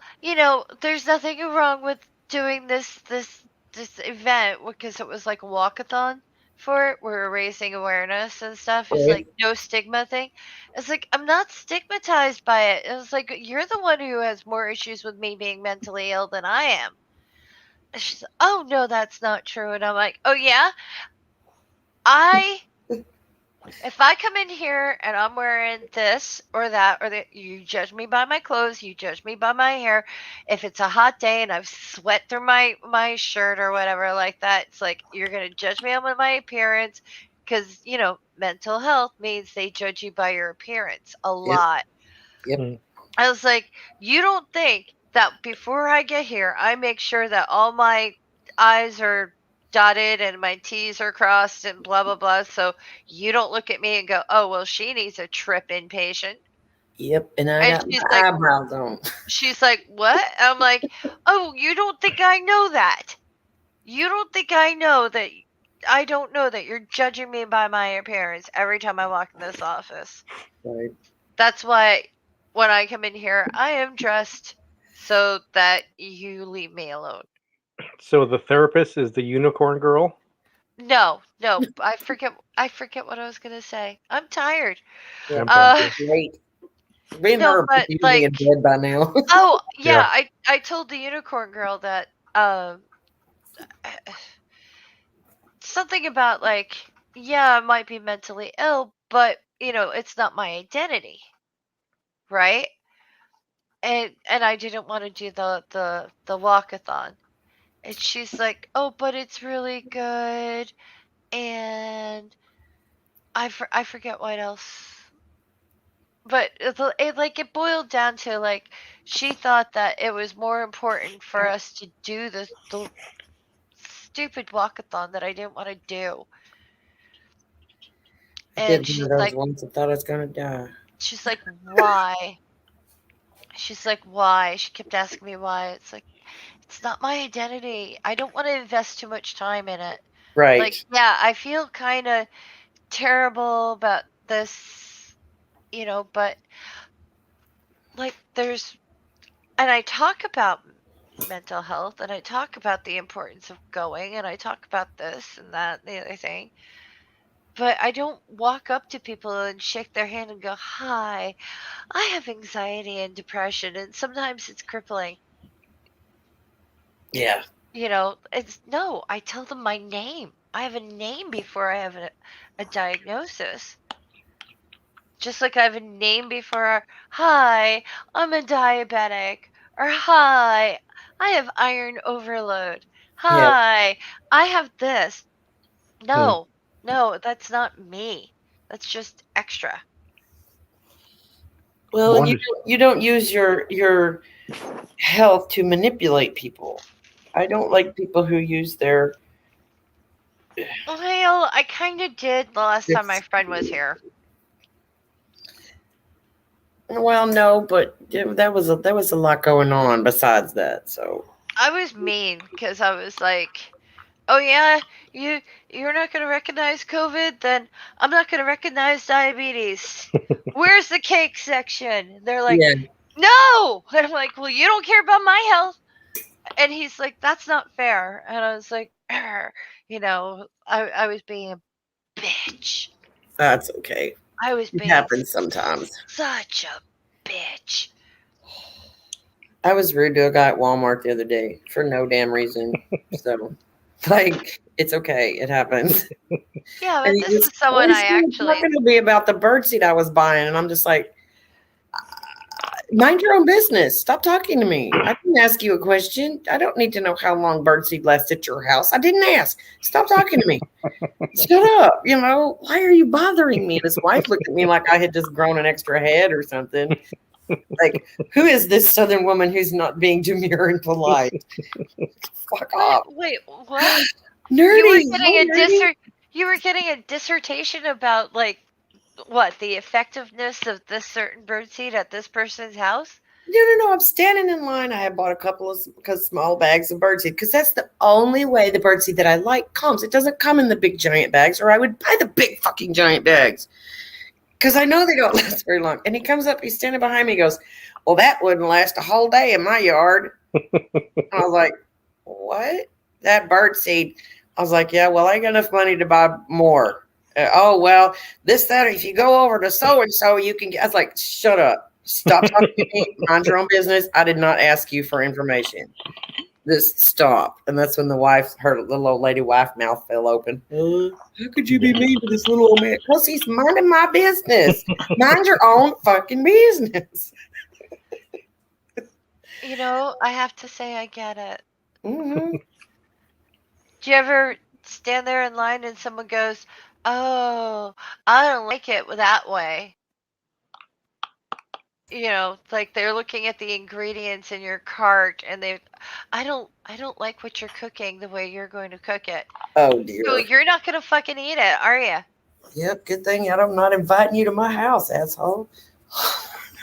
Speaker 2: there's nothing wrong with doing this event because it was like a walkathon for it. We're raising awareness and stuff. It's
Speaker 1: Right.
Speaker 2: like no stigma thing. It's like I'm not stigmatized by it. It's like you're the one who has more issues with me being mentally ill than I am. And she's like, oh no, that's not true. And I'm like, oh yeah, I if I come in here and I'm wearing this or that, or that, you judge me by my clothes, you judge me by my hair. If it's a hot day and I've sweat through my shirt or whatever like that, it's like you're gonna judge me on my appearance because mental health means they judge you by your appearance a
Speaker 1: Yep.
Speaker 2: lot.
Speaker 4: Mm.
Speaker 2: I was like, you don't think that before I get here, I make sure that all my I's are dotted and my T's are crossed and blah, blah, blah. So you don't look at me and go, oh, well, she needs a trip inpatient.
Speaker 1: Yep. And I
Speaker 2: And
Speaker 1: got my eyebrows on.
Speaker 2: she's like, what? I'm like, oh, you don't think I know that? You don't think I know that? I don't know that you're judging me by my appearance every time I walk in this office.
Speaker 1: Right.
Speaker 2: That's why when I come in here, I am dressed so that you leave me alone.
Speaker 4: So the therapist is the unicorn girl.
Speaker 2: No, I forget what I was gonna say. I'm tired.
Speaker 1: Yeah.
Speaker 4: I'm tired
Speaker 2: Uh
Speaker 4: too.
Speaker 1: Great. Me and
Speaker 2: no,
Speaker 1: her are
Speaker 2: but
Speaker 1: usually in
Speaker 2: like,
Speaker 1: bed by now.
Speaker 2: oh yeah,
Speaker 4: Yeah.
Speaker 2: I told the unicorn girl that something about like, yeah, I might be mentally ill, but it's not my identity, right? And I didn't want to do the walkathon. And she's like, oh, but it's really good. And I forget what else. But it boiled down to like she thought that it was more important for us to do the stupid walkathon that I didn't want to do.
Speaker 1: I
Speaker 2: And
Speaker 1: did one of those once. I thought I was gonna die.
Speaker 2: she's like, why? She's like, why? She kept asking me why. It's like, it's not my identity. I don't want to invest too much time in it.
Speaker 1: Right.
Speaker 2: Like, yeah, I feel kind of terrible about this, but like and I talk about mental health and I talk about the importance of going and I talk about this and that and the other thing. But I don't walk up to people and shake their hand and go, hi, I have anxiety and depression, and sometimes it's crippling.
Speaker 1: Yeah.
Speaker 2: I tell them my name. I have a name before I have a diagnosis. Just like I have a name before, hi, I'm a diabetic, or hi, I have iron overload. Hi, I have this. No, that's not me. That's just extra.
Speaker 1: Well, and you don't use your health to manipulate people. I don't like people who use their.
Speaker 2: Well, I kind of did the last time my friend was here.
Speaker 1: Well, no, but there was a lot going on besides that. So
Speaker 2: I was mean because I was like, "Oh yeah, you're not gonna recognize COVID, then I'm not gonna recognize diabetes. Where's the cake section?" They're like,
Speaker 1: yeah,
Speaker 2: "No!" And I'm like, "Well, you don't care about my health." And he's like, "That's not fair." And I was like, I was being a bitch.
Speaker 1: that's okay.
Speaker 2: I was
Speaker 1: It
Speaker 2: being
Speaker 1: happens sometimes.
Speaker 2: such a bitch.
Speaker 1: I was rude to a guy at Walmart the other day for no damn reason. So, like, it's okay. It happens.
Speaker 2: Yeah, but
Speaker 1: And he
Speaker 2: this
Speaker 1: was
Speaker 2: is someone I actually.
Speaker 1: talking to me about the birdseed I was buying, and I'm just like, mind your own business. Stop talking to me. I didn't ask you a question. I don't need to know how long birdseed lasts at your house. I didn't ask. Stop talking to me. Shut up. Why are you bothering me? And his wife looked at me like I had just grown an extra head or something. Like, who is this Southern woman who's not being demure and polite? Fuck off.
Speaker 2: Wait, what?
Speaker 1: Nerdy.
Speaker 2: You were getting a dissertation about like what the effectiveness of this certain birdseed at this person's house?
Speaker 1: No. I'm standing in line. I had bought a couple of small bags of birdseed because that's the only way the birdseed that I like comes. It doesn't come in the big giant bags, or I would buy the big fucking giant bags because I know they don't last very long. And he comes up, he's standing behind me, he goes, well, that wouldn't last a whole day in my yard. I was like, what? That birdseed. I was like, yeah, well, I got enough money to buy more. Oh, well, that, if you go over to so-and-so, you can get. I was like, shut up. Stop talking to me. Mind your own business. I did not ask you for information. Just stop. And that's when her little old lady wife mouth fell open. How could you be mean to this little old man? Because he's minding my business. Mind your own fucking business.
Speaker 2: I have to say I get it.
Speaker 1: Mm-hmm.
Speaker 2: Do you ever stand there in line and someone goes, oh, I don't like it that way? Like they're looking at the ingredients in your cart and I don't like what you're cooking the way you're going to cook it.
Speaker 1: Oh, dear.
Speaker 2: So you're not going to fucking eat it, are you?
Speaker 1: Yep, good thing I'm not inviting you to my house, asshole.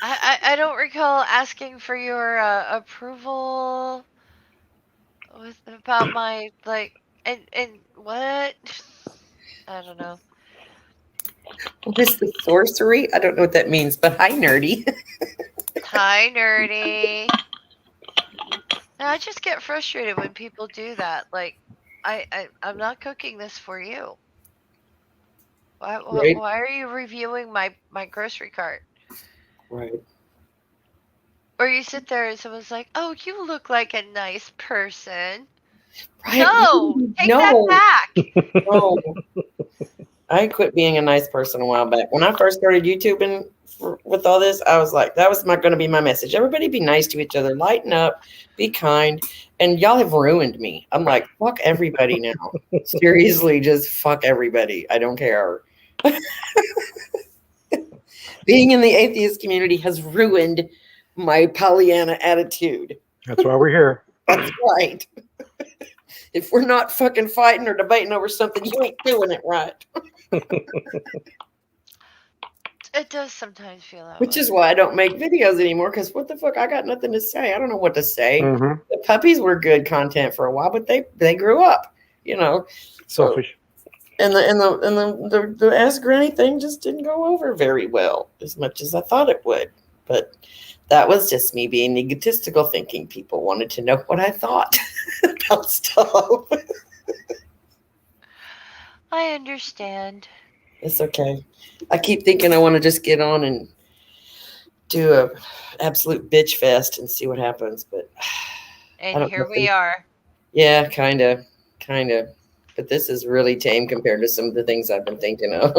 Speaker 2: I don't recall asking for your approval about my, like, and what? I don't know.
Speaker 1: What is the sorcery? I don't know what that means, but hi, nerdy.
Speaker 2: Hi, nerdy. No, I just get frustrated when people do that. Like, I'm not cooking this for you.
Speaker 1: Right.
Speaker 2: Why are you reviewing my grocery cart?
Speaker 1: Right.
Speaker 2: Or you sit there and someone's like, oh, you look like a nice person.
Speaker 1: Right.
Speaker 2: No, take that back.
Speaker 1: No. I quit being a nice person a while back. When I first started YouTubing with all this, I was like, that was going to be my message. Everybody be nice to each other, lighten up, be kind. And y'all have ruined me. I'm like, fuck everybody now. Seriously, just fuck everybody. I don't care. Being in the atheist community has ruined my Pollyanna attitude.
Speaker 4: That's why we're here.
Speaker 1: That's right. If we're not fucking fighting or debating over something, you ain't doing it right.
Speaker 2: It does sometimes feel that
Speaker 1: Which
Speaker 2: way.
Speaker 1: is why I don't make videos anymore, because what the fuck? I got nothing to say. I don't know what to say.
Speaker 4: Mm-hmm.
Speaker 1: The puppies were good content for a while, but they grew up, you know.
Speaker 4: Selfish.
Speaker 1: And the Ask Granny thing just didn't go over very well as much as I thought it would. But that was just me being egotistical, thinking people wanted to know what I thought about stuff.
Speaker 2: I understand.
Speaker 1: It's okay. I keep thinking I want to just get on and do a absolute bitch fest and see what happens, but
Speaker 2: And here we are.
Speaker 1: Yeah, kind of. But this is really tame compared to some of the things I've been thinking of.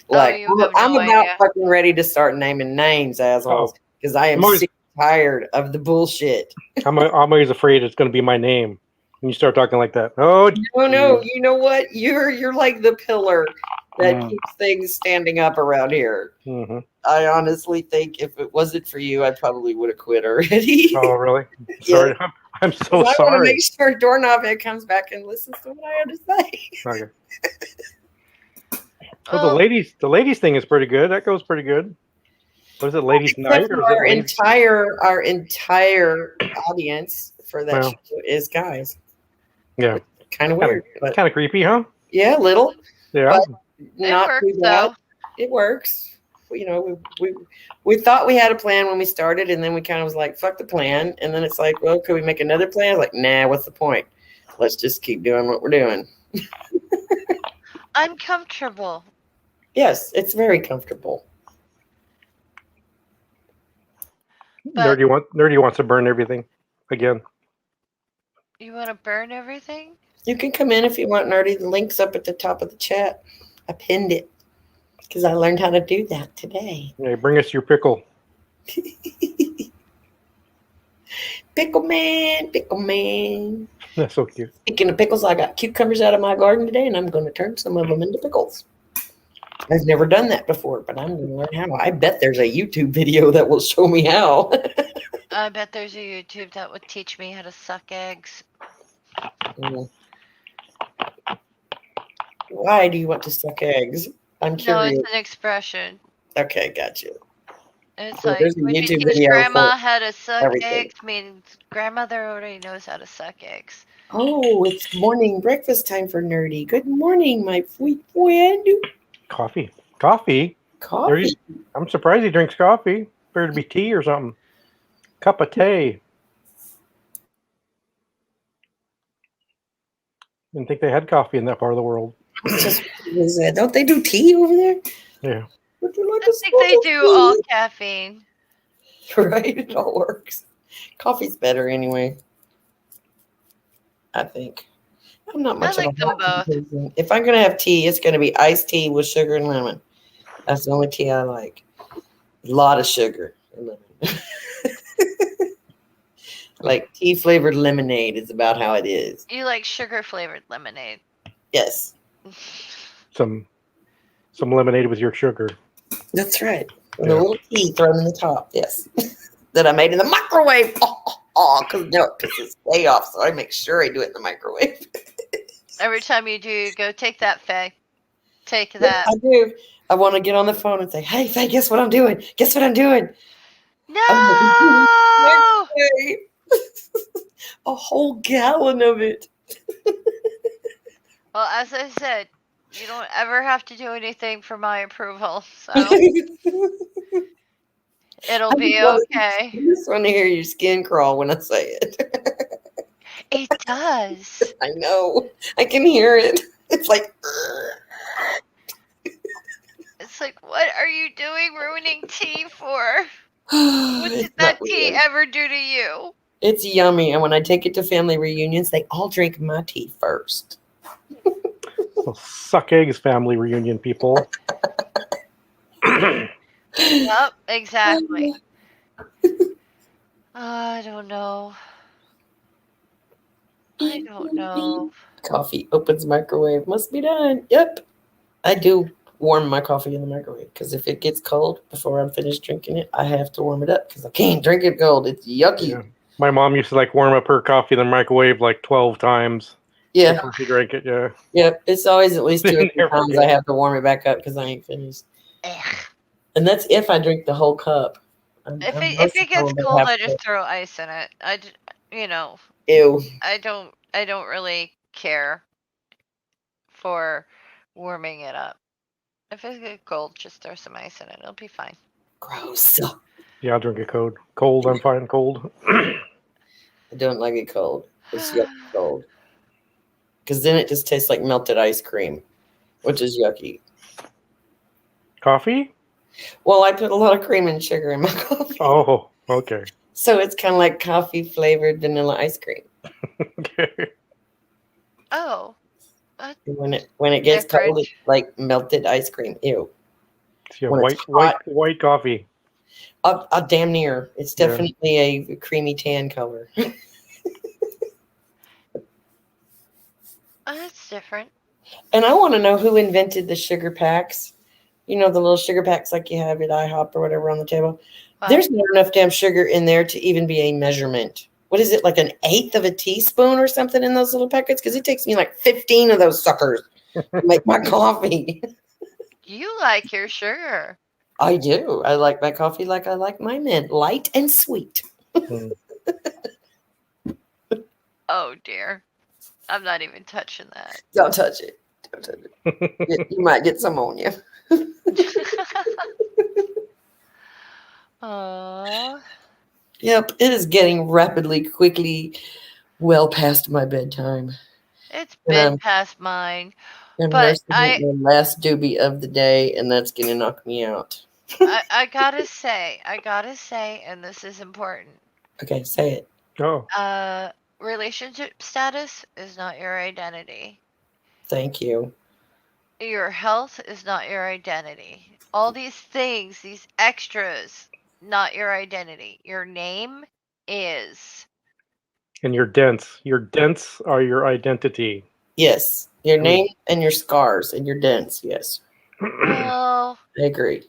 Speaker 1: Like,
Speaker 2: you have
Speaker 1: I'm
Speaker 2: no
Speaker 1: about
Speaker 2: idea.
Speaker 1: fucking ready to start naming names, assholes, because I am
Speaker 4: I'm always-
Speaker 1: sick and tired of the bullshit.
Speaker 4: I'm always afraid it's going to be my name when you start talking like that. Oh,
Speaker 1: No, you know what? You're like the pillar that
Speaker 4: Mm.
Speaker 1: keeps things standing up around here.
Speaker 4: Mm-hmm.
Speaker 1: I honestly think if it wasn't for you, I probably would have quit already.
Speaker 4: Oh, really?
Speaker 1: Yeah.
Speaker 4: Sorry. I'm so
Speaker 1: I want to
Speaker 4: sorry.
Speaker 1: make sure Doorknob Head comes back and listens to what I have to say.
Speaker 4: Okay. Well, the ladies thing is pretty good. That goes pretty good. What is it, ladies' night,
Speaker 1: Except
Speaker 4: or
Speaker 1: for
Speaker 4: is it
Speaker 1: our entire audience for that
Speaker 4: Well.
Speaker 1: show is guys.
Speaker 4: Yeah.
Speaker 1: Kind of weird, but
Speaker 4: Kind of creepy, huh?
Speaker 1: yeah, little.
Speaker 4: Yeah.
Speaker 1: But not
Speaker 2: works,
Speaker 1: too bad.
Speaker 2: though.
Speaker 1: It works. You know, we thought we had a plan when we started, and then we kind of was like, "Fuck the plan," and then it's like, "Well, could we make another plan?" Like, nah, what's the point? Let's just keep doing what we're doing.
Speaker 2: I'm comfortable.
Speaker 1: Yes, it's very comfortable.
Speaker 2: But
Speaker 4: Nerdy wants to burn everything again.
Speaker 2: you want to burn everything?
Speaker 1: You can come in if you want, Nerdy. The link's up at the top of the chat. I pinned it because I learned how to do that today.
Speaker 4: Yeah, bring us your pickle.
Speaker 1: Pickle man.
Speaker 4: That's so cute.
Speaker 1: Speaking of pickles, I got cucumbers out of my garden today, and I'm going to turn some of them into pickles. I've never done that before, but I'm going to learn how. I bet there's a YouTube video that will show me how.
Speaker 2: I bet there's a YouTube that would teach me how to suck eggs.
Speaker 1: Why do you want to suck eggs? I'm
Speaker 2: No,
Speaker 1: curious.
Speaker 2: it's an expression.
Speaker 1: Okay, got you.
Speaker 2: It's
Speaker 1: Well,
Speaker 2: like
Speaker 1: there's a
Speaker 2: when you
Speaker 1: YouTube
Speaker 2: teach
Speaker 1: video
Speaker 2: grandma
Speaker 1: for
Speaker 2: how to suck
Speaker 1: everything.
Speaker 2: eggs, means grandmother already knows how to suck eggs.
Speaker 1: Oh, it's morning breakfast time for Nerdy. Good morning, my sweet friend.
Speaker 4: Coffee.
Speaker 1: Coffee.
Speaker 4: I'm surprised he drinks coffee. Better to be tea or something. Cup of tea. Didn't think they had coffee in that part of the world.
Speaker 1: It's just, don't they do tea over there?
Speaker 4: Yeah.
Speaker 1: Would you like
Speaker 2: I think they do all caffeine.
Speaker 1: Right, it all works. Coffee's better anyway. I think. I'm not much
Speaker 2: I like
Speaker 1: of a
Speaker 2: them
Speaker 1: hot tea
Speaker 2: both.
Speaker 1: person. If I'm gonna have tea, it's gonna be iced tea with sugar and lemon. That's the only tea I like. A lot of sugar and lemon. Like tea flavored lemonade is about how it is.
Speaker 2: You like sugar flavored lemonade.
Speaker 1: Yes,
Speaker 4: Some lemonade with your sugar.
Speaker 1: that's right. With
Speaker 4: Yeah.
Speaker 1: a little tea thrown in the top. Yes, that I made in the microwave. Because no, it pisses day off, so I make sure I do it in the microwave.
Speaker 2: Every time you do, go take that, Faye. Take
Speaker 1: Yeah,
Speaker 2: that.
Speaker 1: I do. I want to get on the phone and say, "Hey, Faye, guess what I'm doing? Guess what I'm doing?"
Speaker 2: No!
Speaker 1: A whole gallon of it.
Speaker 2: Well, as I said, you don't ever have to do anything for my approval, so it'll be okay.
Speaker 1: I just want to hear your skin crawl when I say it.
Speaker 2: It does.
Speaker 1: I know. I can hear it. It's like.
Speaker 2: It's like, what are you doing ruining tea for? What
Speaker 1: It's
Speaker 2: did that
Speaker 1: not
Speaker 2: tea
Speaker 1: weird.
Speaker 2: ever do to you?
Speaker 1: It's yummy. And when I take it to family reunions, they all drink my tea first.
Speaker 4: So suck eggs, family reunion people.
Speaker 2: Yep, exactly. I don't know. I don't know.
Speaker 1: Coffee opens microwave. Must be done. Yep. I do warm my coffee in the microwave because if it gets cold before I'm finished drinking it, I have to warm it up because I can't drink it cold. It's yucky.
Speaker 4: Yeah. My mom used to like warm up her coffee in the microwave like 12 times
Speaker 1: Yeah.
Speaker 4: before she drank it. Yeah.
Speaker 1: Yep. It's always at least 2 or 3
Speaker 4: Never
Speaker 1: times
Speaker 4: good.
Speaker 1: I have to warm it back up because I ain't finished.
Speaker 2: Ugh.
Speaker 1: And that's if I drink the whole cup.
Speaker 2: If
Speaker 1: I'm
Speaker 2: it gets
Speaker 1: merciful
Speaker 2: cold,
Speaker 1: about
Speaker 2: I
Speaker 1: half
Speaker 2: just
Speaker 1: a cup.
Speaker 2: throw ice in it. You know,
Speaker 1: Ew.
Speaker 2: I don't really care for warming it up. If it gets cold, just throw some ice in it. It'll be fine.
Speaker 1: Gross.
Speaker 4: Yeah, I'll drink it cold. Cold, I'm fine. Cold.
Speaker 1: I don't like it cold. It's yucky cold. Because then it just tastes like melted ice cream, which is yucky.
Speaker 4: Coffee?
Speaker 1: Well, I put a lot of cream and sugar in my coffee.
Speaker 4: Oh, okay.
Speaker 1: So it's kind of like coffee flavored vanilla ice cream.
Speaker 4: Okay.
Speaker 2: Oh,
Speaker 1: When it gets
Speaker 2: Different.
Speaker 1: cold, it's like melted ice cream. Ew.
Speaker 4: So you have
Speaker 1: When it's
Speaker 4: white coffee.
Speaker 1: Damn near. It's
Speaker 4: Yeah.
Speaker 1: definitely a creamy tan color.
Speaker 2: that's different.
Speaker 1: And I want to know who invented the sugar packs. You know, the little sugar packs like you have at IHOP or whatever on the table.
Speaker 2: Wow.
Speaker 1: There's not enough damn sugar in there to even be a measurement. What is it, like an eighth of a teaspoon or something in those little packets? Because it takes me like 15 of those suckers to make my coffee.
Speaker 2: You like your sugar.
Speaker 1: I do. I like my coffee like I like my men, light and sweet.
Speaker 4: Mm.
Speaker 2: Oh dear. I'm not even touching that.
Speaker 1: Don't touch it. Don't touch it. You might get some on you.
Speaker 2: Aww.
Speaker 1: Yep, it is getting quickly well past my bedtime.
Speaker 2: It's
Speaker 1: And
Speaker 2: been
Speaker 1: I'm-
Speaker 2: past mine.
Speaker 1: And
Speaker 2: But
Speaker 1: most of the last doobie of the day, and that's gonna knock me out.
Speaker 2: I gotta say, and this is important.
Speaker 1: Okay, say it.
Speaker 4: Oh.
Speaker 2: Relationship status is not your identity.
Speaker 1: Thank you.
Speaker 2: Your health is not your identity. All these things, these extras, not your identity. Your name is.
Speaker 4: And your dents. Your dents are your identity.
Speaker 1: Yes, your
Speaker 4: Hmm.
Speaker 1: name and your scars and your dents. Yes,
Speaker 2: Well,
Speaker 1: I agree.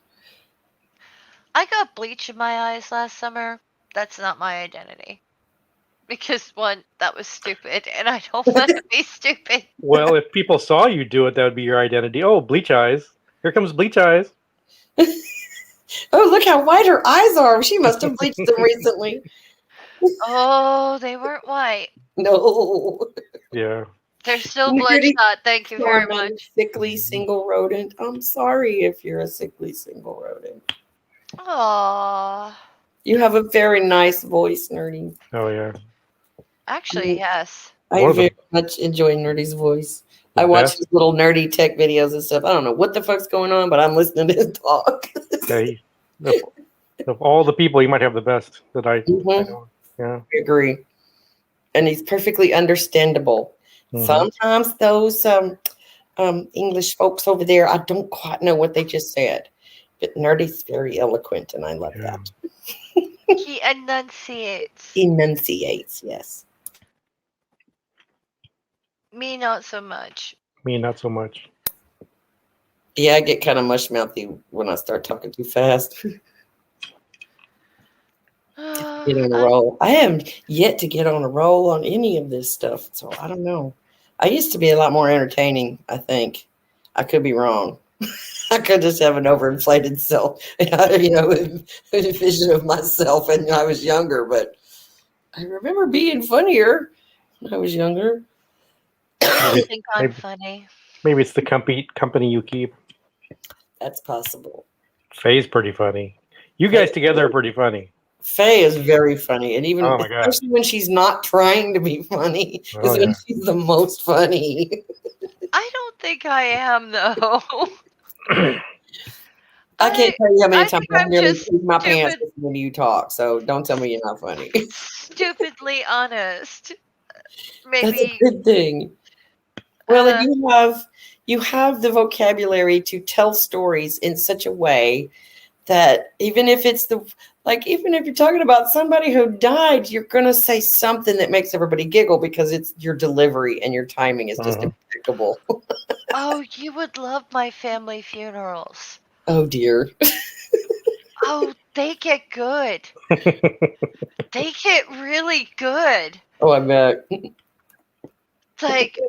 Speaker 2: I got bleach in my eyes last summer. That's not my identity. Because one, that was stupid, and I don't want to be stupid.
Speaker 4: Well, if people saw you do it, that would be your identity. Oh, bleach eyes. Here comes bleach eyes.
Speaker 1: Oh, look how white her eyes are. She must have bleached them recently.
Speaker 2: Oh, they weren't white.
Speaker 1: No.
Speaker 4: Yeah.
Speaker 2: They're still
Speaker 1: Nerdy.
Speaker 2: bloodshot. Thank you very
Speaker 1: Tormented
Speaker 2: much.
Speaker 1: sickly single rodent. I'm sorry if you're a sickly single rodent.
Speaker 2: Aww.
Speaker 1: You have a very nice voice, Nerdy.
Speaker 4: Oh, yeah.
Speaker 2: Actually, yes.
Speaker 1: I
Speaker 4: One of the
Speaker 1: very much enjoy Nerdy's voice. I watch
Speaker 4: best.
Speaker 1: his little nerdy tech videos and stuff. I don't know what the fuck's going on, but I'm listening to him talk.
Speaker 4: Yeah, of all the people, you might have the best that I
Speaker 1: Mhm.
Speaker 4: know. Yeah.
Speaker 1: I agree. And he's perfectly understandable.
Speaker 4: Mhm.
Speaker 1: Sometimes those English folks over there, I don't quite know what they just said. But Nerdy's very eloquent, and I love
Speaker 4: Yeah.
Speaker 1: that.
Speaker 2: He enunciates.
Speaker 1: Enunciates, yes.
Speaker 2: Me, not so much.
Speaker 4: Me, not so much.
Speaker 1: Yeah, I get kind of mush mouthy when I start talking too fast. Get on a roll. I haven't yet to get on a roll on any of this stuff, so I don't know. I used to be a lot more entertaining, I think. I could be wrong. I could just have an overinflated self, vision of myself when I was younger, but I remember being funnier when I was younger.
Speaker 2: I think I'm
Speaker 4: Maybe-
Speaker 2: funny.
Speaker 4: Maybe it's the company you keep.
Speaker 1: That's possible.
Speaker 4: Faye's pretty funny. You guys together are pretty funny.
Speaker 1: Faye is very funny, and even
Speaker 4: Oh my God.
Speaker 1: especially when she's not trying to be funny, is
Speaker 4: Oh,
Speaker 1: when
Speaker 4: yeah.
Speaker 1: she's the most funny.
Speaker 2: I don't think I am, though.
Speaker 1: I can't tell you how many
Speaker 2: I
Speaker 1: times
Speaker 2: think
Speaker 1: I've
Speaker 2: I'm
Speaker 1: nearly
Speaker 2: just
Speaker 1: pooped my pants
Speaker 2: stupid.
Speaker 1: listening to you talk. So don't tell me you're not funny.
Speaker 2: Stupidly honest.
Speaker 1: That's a
Speaker 2: Maybe
Speaker 1: good thing. Well, and you have the vocabulary to tell stories in such a way that even if it's even if you're talking about somebody who died, you're gonna say something that makes everybody giggle because it's your delivery and your timing is just impeccable.
Speaker 2: Oh, you would love my family funerals.
Speaker 1: Oh dear.
Speaker 2: Oh, they get good. They get really good.
Speaker 1: Oh, I bet.
Speaker 2: It's like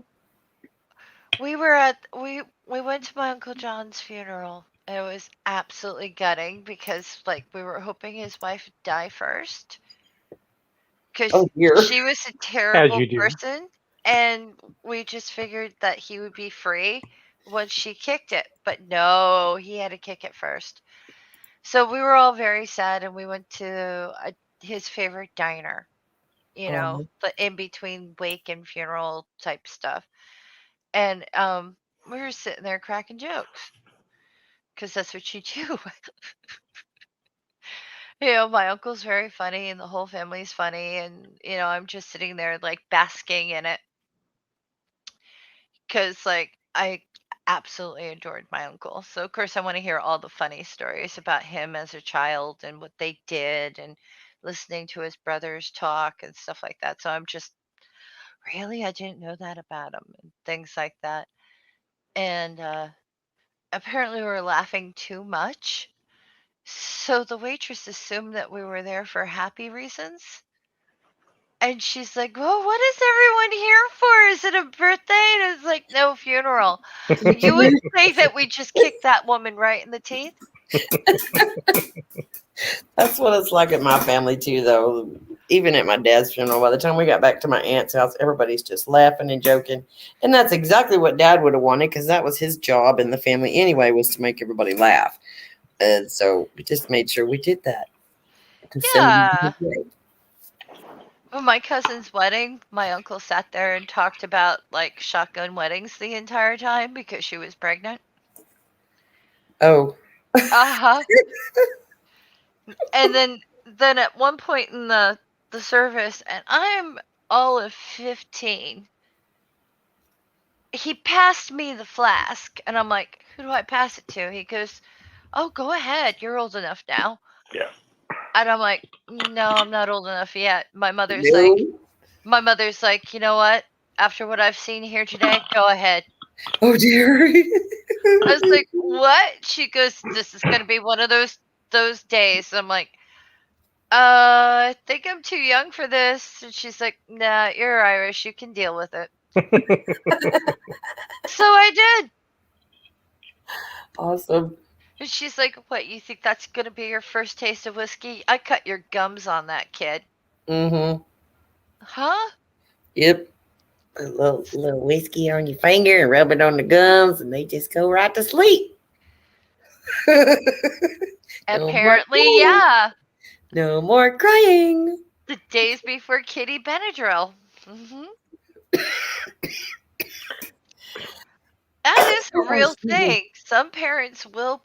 Speaker 2: we went to my Uncle John's funeral. And it was absolutely gutting because like we were hoping his wife would die first because
Speaker 1: Oh dear.
Speaker 2: she was a
Speaker 4: As
Speaker 2: terrible
Speaker 4: you do.
Speaker 2: person, and we just figured that he would be free once she kicked it. But no, he had to kick it first. So we were all very sad, and we went to his favorite diner. You know,
Speaker 1: Oh,
Speaker 2: the in between wake and funeral type stuff. And we were sitting there cracking jokes because that's what you do. My uncle's very funny, and the whole family's funny, and I'm just sitting there like basking in it because like I absolutely adored my uncle. So of course I want to hear all the funny stories about him as a child and what they did, and listening to his brothers talk and stuff like that. So I'm just really, I didn't know that about him and things like that. And apparently we were laughing too much. So the waitress assumed that we were there for happy reasons. And she's like, "Well, what is everyone here for? Is it a birthday?" And it's like, "No, funeral." You would say that we just kicked that woman right in the teeth?
Speaker 1: that's what it's like at my family too, though. Even at my dad's funeral, by the time we got back to my aunt's house, everybody's just laughing and joking, and that's exactly what Dad would have wanted because that was his job in the family anyway, was to make everybody laugh. And so we just made sure we did that to send them
Speaker 2: Yeah.
Speaker 1: away.
Speaker 2: Well, my cousin's wedding, my uncle sat there and talked about like shotgun weddings the entire time because she was pregnant.
Speaker 1: Oh,
Speaker 2: Uh-huh. And then at one point in the service, and I'm all of 15, he passed me the flask, and I'm like, "Who do I pass it to?" He goes, "Oh, go ahead. You're old enough now."
Speaker 4: Yeah.
Speaker 2: And I'm like, "No, I'm not old enough yet."
Speaker 1: no.
Speaker 2: My mother's like, "You know what? After what I've seen here today, go ahead."
Speaker 1: Oh dear.
Speaker 2: I was like, "What?" She goes, "This is gonna be one of those days." I'm like, I think I'm too young for this." And she's like, "Nah, you're Irish. You can deal with it." So I did.
Speaker 1: Awesome.
Speaker 2: And she's like, "What, you think that's gonna be your first taste of whiskey? I cut your gums on that, kid."
Speaker 1: Mm-hmm.
Speaker 2: Huh?
Speaker 1: Yep. A little whiskey on your finger and rub it on the gums, and they just go right to sleep. No more
Speaker 2: Apparently,
Speaker 1: crying.
Speaker 2: yeah.
Speaker 1: No more crying.
Speaker 2: The days before Kitty Benadryl. That is a
Speaker 1: Oh,
Speaker 2: real
Speaker 1: excuse me.
Speaker 2: thing. Some parents will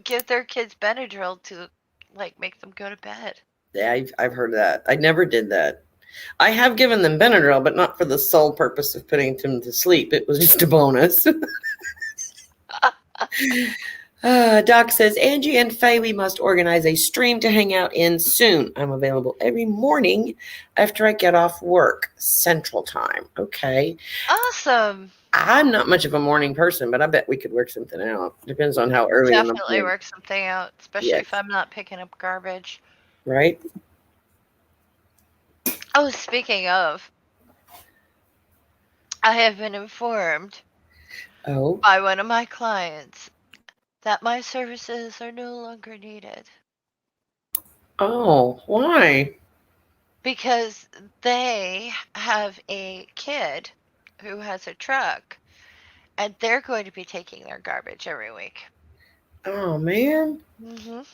Speaker 2: give their kids Benadryl to like make them go to bed.
Speaker 1: Yeah, I've heard that. I never did that. I have given them Benadryl, but not for the sole purpose of putting them to sleep. It was just a bonus. Doc says, Angie and Faye, we must organize a stream to hang out in soon. I'm available every morning after I get off work, Central Time. Okay.
Speaker 2: Awesome.
Speaker 1: I'm not much of a morning person, but I bet we could work something out. Depends on
Speaker 2: We
Speaker 1: how
Speaker 2: can
Speaker 1: early in the
Speaker 2: definitely
Speaker 1: morning.
Speaker 2: work something out, especially if
Speaker 1: Yes.
Speaker 2: I'm not picking up garbage.
Speaker 1: Right?
Speaker 2: Oh, speaking of, I have been informed
Speaker 1: Oh.
Speaker 2: by one of my clients that my services are no longer needed
Speaker 1: Oh, why?
Speaker 2: because they have a kid who has a truck, and they're going to be taking their garbage every week.
Speaker 1: Oh, man.
Speaker 2: hmm
Speaker 1: Well,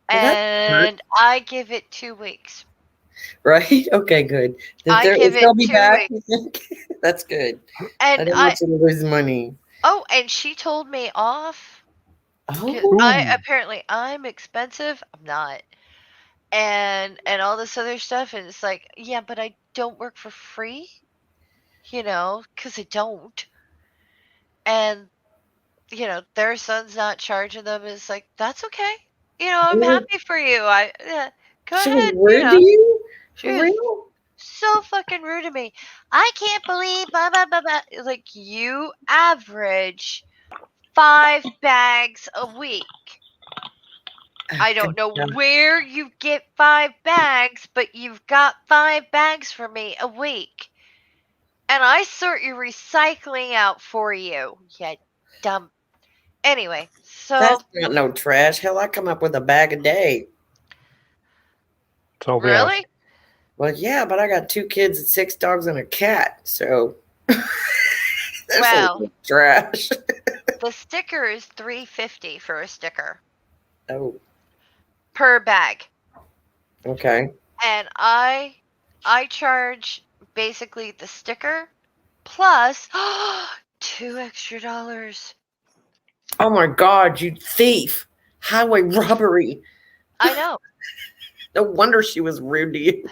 Speaker 1: that hurt.
Speaker 2: And I give it 2 weeks.
Speaker 1: Right? Okay, good.
Speaker 2: I give
Speaker 1: If
Speaker 2: it
Speaker 1: they'll be
Speaker 2: two
Speaker 1: back,
Speaker 2: weeks.
Speaker 1: you think? That's good. I
Speaker 2: And
Speaker 1: don't want you to lose money.
Speaker 2: and she told me off. 'Cause
Speaker 1: Oh.
Speaker 2: I'm expensive. I'm not. And all this other stuff, and it's like, yeah, but I don't work for free. because I don't. And, their son's not charging them. It's like, that's okay. I'm
Speaker 1: Really?
Speaker 2: happy for you. Go
Speaker 1: She was
Speaker 2: ahead.
Speaker 1: rude to you?
Speaker 2: She
Speaker 1: For
Speaker 2: was
Speaker 1: real?
Speaker 2: so fucking rude to me. I can't believe blah blah blah blah. Like, you average 5 bags a week. I don't know
Speaker 1: Yeah.
Speaker 2: where you get 5 bags, but you've got 5 bags for me a week. And I sort your recycling out for you, you dumb. Anyway,
Speaker 1: That's
Speaker 2: so
Speaker 1: not no trash. Hell, I come up with a bag a day.
Speaker 4: So yeah,
Speaker 2: really,
Speaker 1: Well, yeah, but I got 2 kids and 6 dogs and a cat, so there's a lot
Speaker 2: well,
Speaker 1: of trash.
Speaker 2: the sticker is $3.50 for a sticker
Speaker 1: Oh,
Speaker 2: per bag.
Speaker 1: okay.
Speaker 2: And I charge basically the sticker plus $2 extra.
Speaker 1: Oh my God, you thief! Highway robbery.
Speaker 2: I know.
Speaker 1: No wonder she was rude to you.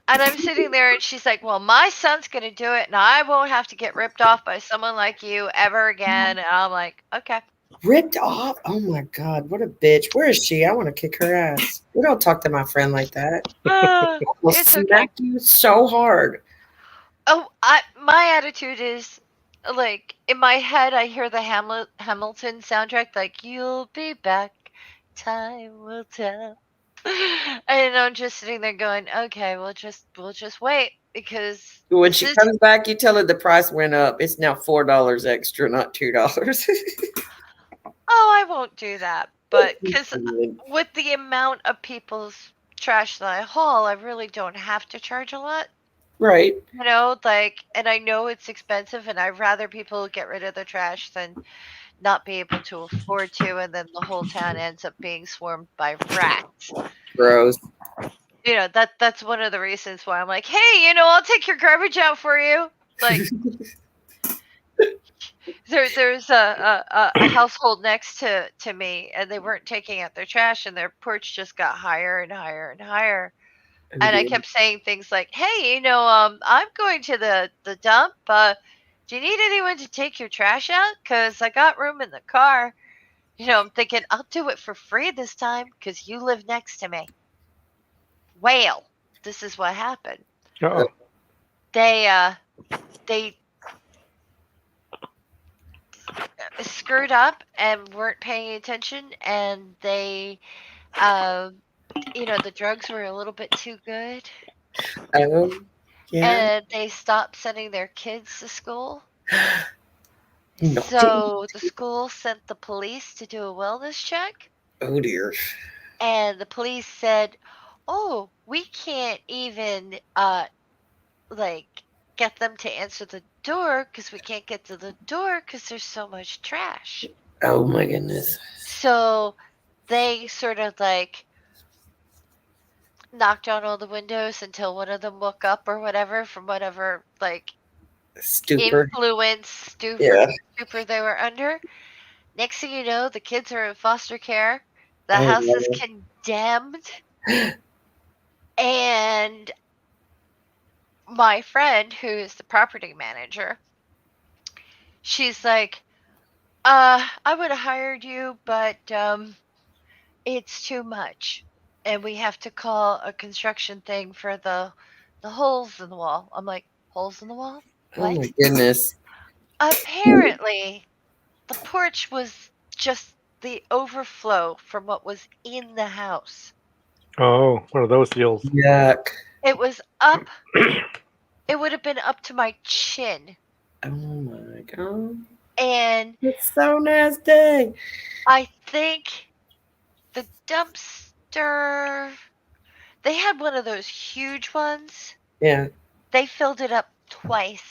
Speaker 2: And I'm sitting there and she's like, well, my son's going to do it and I won't have to get ripped off by someone like you ever again. And I'm like, okay.
Speaker 1: Ripped off? Oh my God, what a bitch. Where is she? I want to kick her ass. We don't talk to my friend like that. I'll
Speaker 2: It's okay.
Speaker 1: smack you so hard.
Speaker 2: Oh, my attitude is like in my head, I hear the Hamilton soundtrack, like "You'll be back, time will tell," and I'm just sitting there going, "Okay, we'll just wait because
Speaker 1: When
Speaker 2: this
Speaker 1: she
Speaker 2: is."
Speaker 1: comes back, you tell her the price went up. It's now $4 extra, not $2.
Speaker 2: Oh, I won't do that, but because with the amount of people's trash that I haul, I really don't have to charge a lot.
Speaker 1: Right.
Speaker 2: And I know it's expensive, and I'd rather people get rid of their trash than not be able to afford to, and then the whole town ends up being swarmed by rats.
Speaker 1: Gross.
Speaker 2: That's one of the reasons why I'm like, hey, I'll take your garbage out for you. Like, there's a household next to me, and they weren't taking out their trash, and their porch just got higher and higher and higher. And I kept saying things like, hey, I'm going to the dump. Do you need anyone to take your trash out? Because I got room in the car. I'm thinking, I'll do it for free this time because you live next to me. Well, this is what happened.
Speaker 4: Uh-oh.
Speaker 2: They screwed up and weren't paying attention, and the drugs were a little bit too good.
Speaker 1: Oh, yeah.
Speaker 2: And they stopped sending their kids to school.
Speaker 1: No.
Speaker 2: So the school sent the police to do a wellness check.
Speaker 1: Oh, dear.
Speaker 2: And the police said, oh, we can't even get them to answer the door because we can't get to the door because there's so much trash.
Speaker 1: Oh, my goodness.
Speaker 2: So they sort of knocked on all the windows until one of them woke up or whatever from whatever
Speaker 1: Stupor.
Speaker 2: influence stupor they were under. Next thing you know, the kids are in foster care. The house is condemned. And my friend, who is the property manager, she's like, I would have hired you, but it's too much. And we have to call a construction thing for the holes in the wall. I'm like, holes in the wall? What?
Speaker 1: Oh, my goodness.
Speaker 2: Apparently, the porch was just the overflow from what was in the house.
Speaker 4: Oh, one of those deals.
Speaker 1: Yuck.
Speaker 2: It was up. It would have been up to my chin.
Speaker 1: Oh, my God.
Speaker 2: And
Speaker 1: it's so nasty.
Speaker 2: I think the dumpster, they had one of those huge ones.
Speaker 1: Yeah.
Speaker 2: They filled it up twice.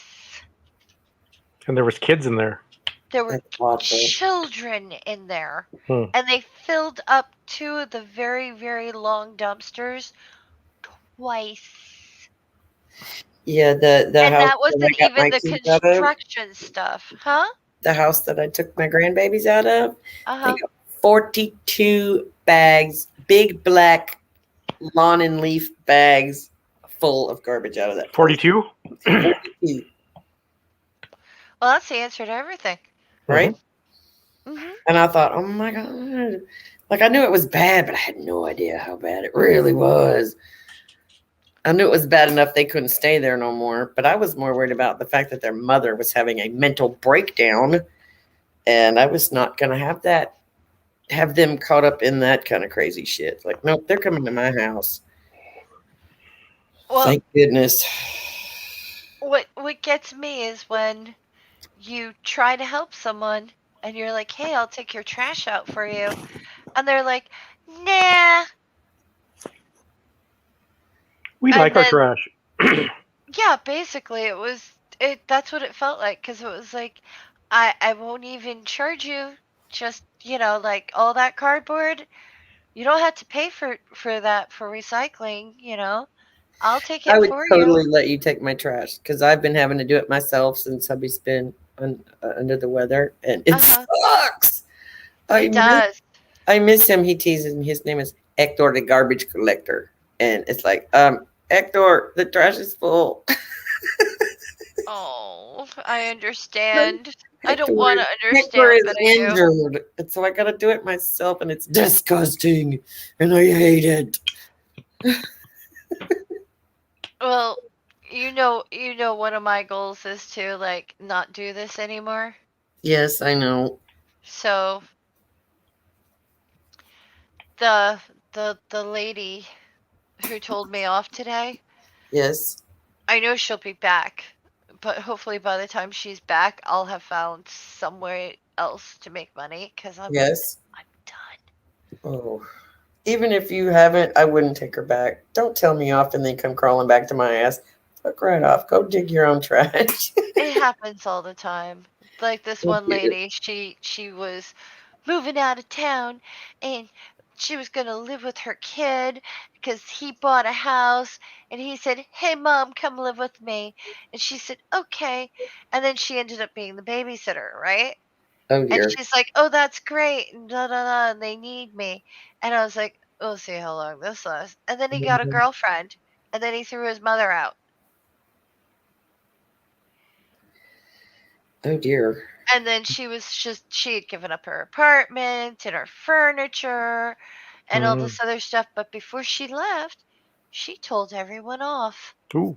Speaker 4: And there was kids in there.
Speaker 2: There were children in there.
Speaker 4: Hmm.
Speaker 2: And they filled up 2 of the very, very long dumpsters twice.
Speaker 1: Yeah, the
Speaker 2: And
Speaker 1: house
Speaker 2: that wasn't even the construction stuff. Huh?
Speaker 1: The house that I took my grandbabies out of.
Speaker 2: Uh-huh.
Speaker 1: They got 42 bags, big black lawn and leaf bags full of garbage out of that place.
Speaker 4: 42.
Speaker 1: 42,
Speaker 2: Well, that's the answer to everything.
Speaker 1: right?
Speaker 2: Hmm.
Speaker 1: And I thought, oh my God. Like, I knew it was bad, but I had no idea how bad it really was. I knew it was bad enough they couldn't stay there no more, but I was more worried about the fact that their mother was having a mental breakdown, and I was not going to have them caught up in that kind of crazy shit. Like, nope, they're coming to my house.
Speaker 2: Well,
Speaker 1: Thank goodness.
Speaker 2: what gets me is when you try to help someone and you're like, "Hey, I'll take your trash out for you," and they're like, "Nah,"
Speaker 4: We
Speaker 2: and
Speaker 4: like our
Speaker 2: then
Speaker 4: trash.
Speaker 2: yeah, basically it. That's what it felt like because it was like, I won't even charge you. Just like all that cardboard. You don't have to pay for that for recycling. I'll take
Speaker 1: I
Speaker 2: it
Speaker 1: would
Speaker 2: for you.
Speaker 1: totally let you take my trash because I've been having to do it myself since hubby's been under the weather, and it sucks. I
Speaker 2: It
Speaker 1: miss,
Speaker 2: does.
Speaker 1: I miss him. He teases me. His name is Hector, the garbage collector, and it's like, Hector, the trash is full.
Speaker 2: Oh, I understand. I
Speaker 1: Hector,
Speaker 2: don't want to
Speaker 1: Hector
Speaker 2: understand,
Speaker 1: is
Speaker 2: but I do.
Speaker 1: injured, and so I got to do it myself, and it's disgusting, and I hate it.
Speaker 2: Well, one of my goals is to like not do this anymore.
Speaker 1: Yes, I know.
Speaker 2: So the the lady who told me off today,
Speaker 1: Yes,
Speaker 2: I know she'll be back, but hopefully by the time she's back, I'll have found somewhere else to make money because
Speaker 1: yes.
Speaker 2: I'm done.
Speaker 1: Oh. Even if you haven't, I wouldn't take her back. Don't tell me off and then come crawling back to my ass. Fuck right off. Go dig your own trash.
Speaker 2: It happens all the time. Like this
Speaker 1: Thank
Speaker 2: one
Speaker 1: you.
Speaker 2: lady, she was moving out of town and she was going to live with her kid because he bought a house and he said, "Hey mom, come live with me." And she said, "Okay." And then she ended up being the babysitter, right?
Speaker 1: Oh
Speaker 2: And
Speaker 1: dear.
Speaker 2: she's like, "Oh, that's great." And da da da, and they need me. And I was like, "We'll see how long this lasts." And then he got a girlfriend and then he threw his mother out.
Speaker 1: Oh dear.
Speaker 2: And then she had given up her apartment and her furniture and all
Speaker 4: Mm.
Speaker 2: this other stuff. But before she left, she told everyone off.
Speaker 4: Ooh.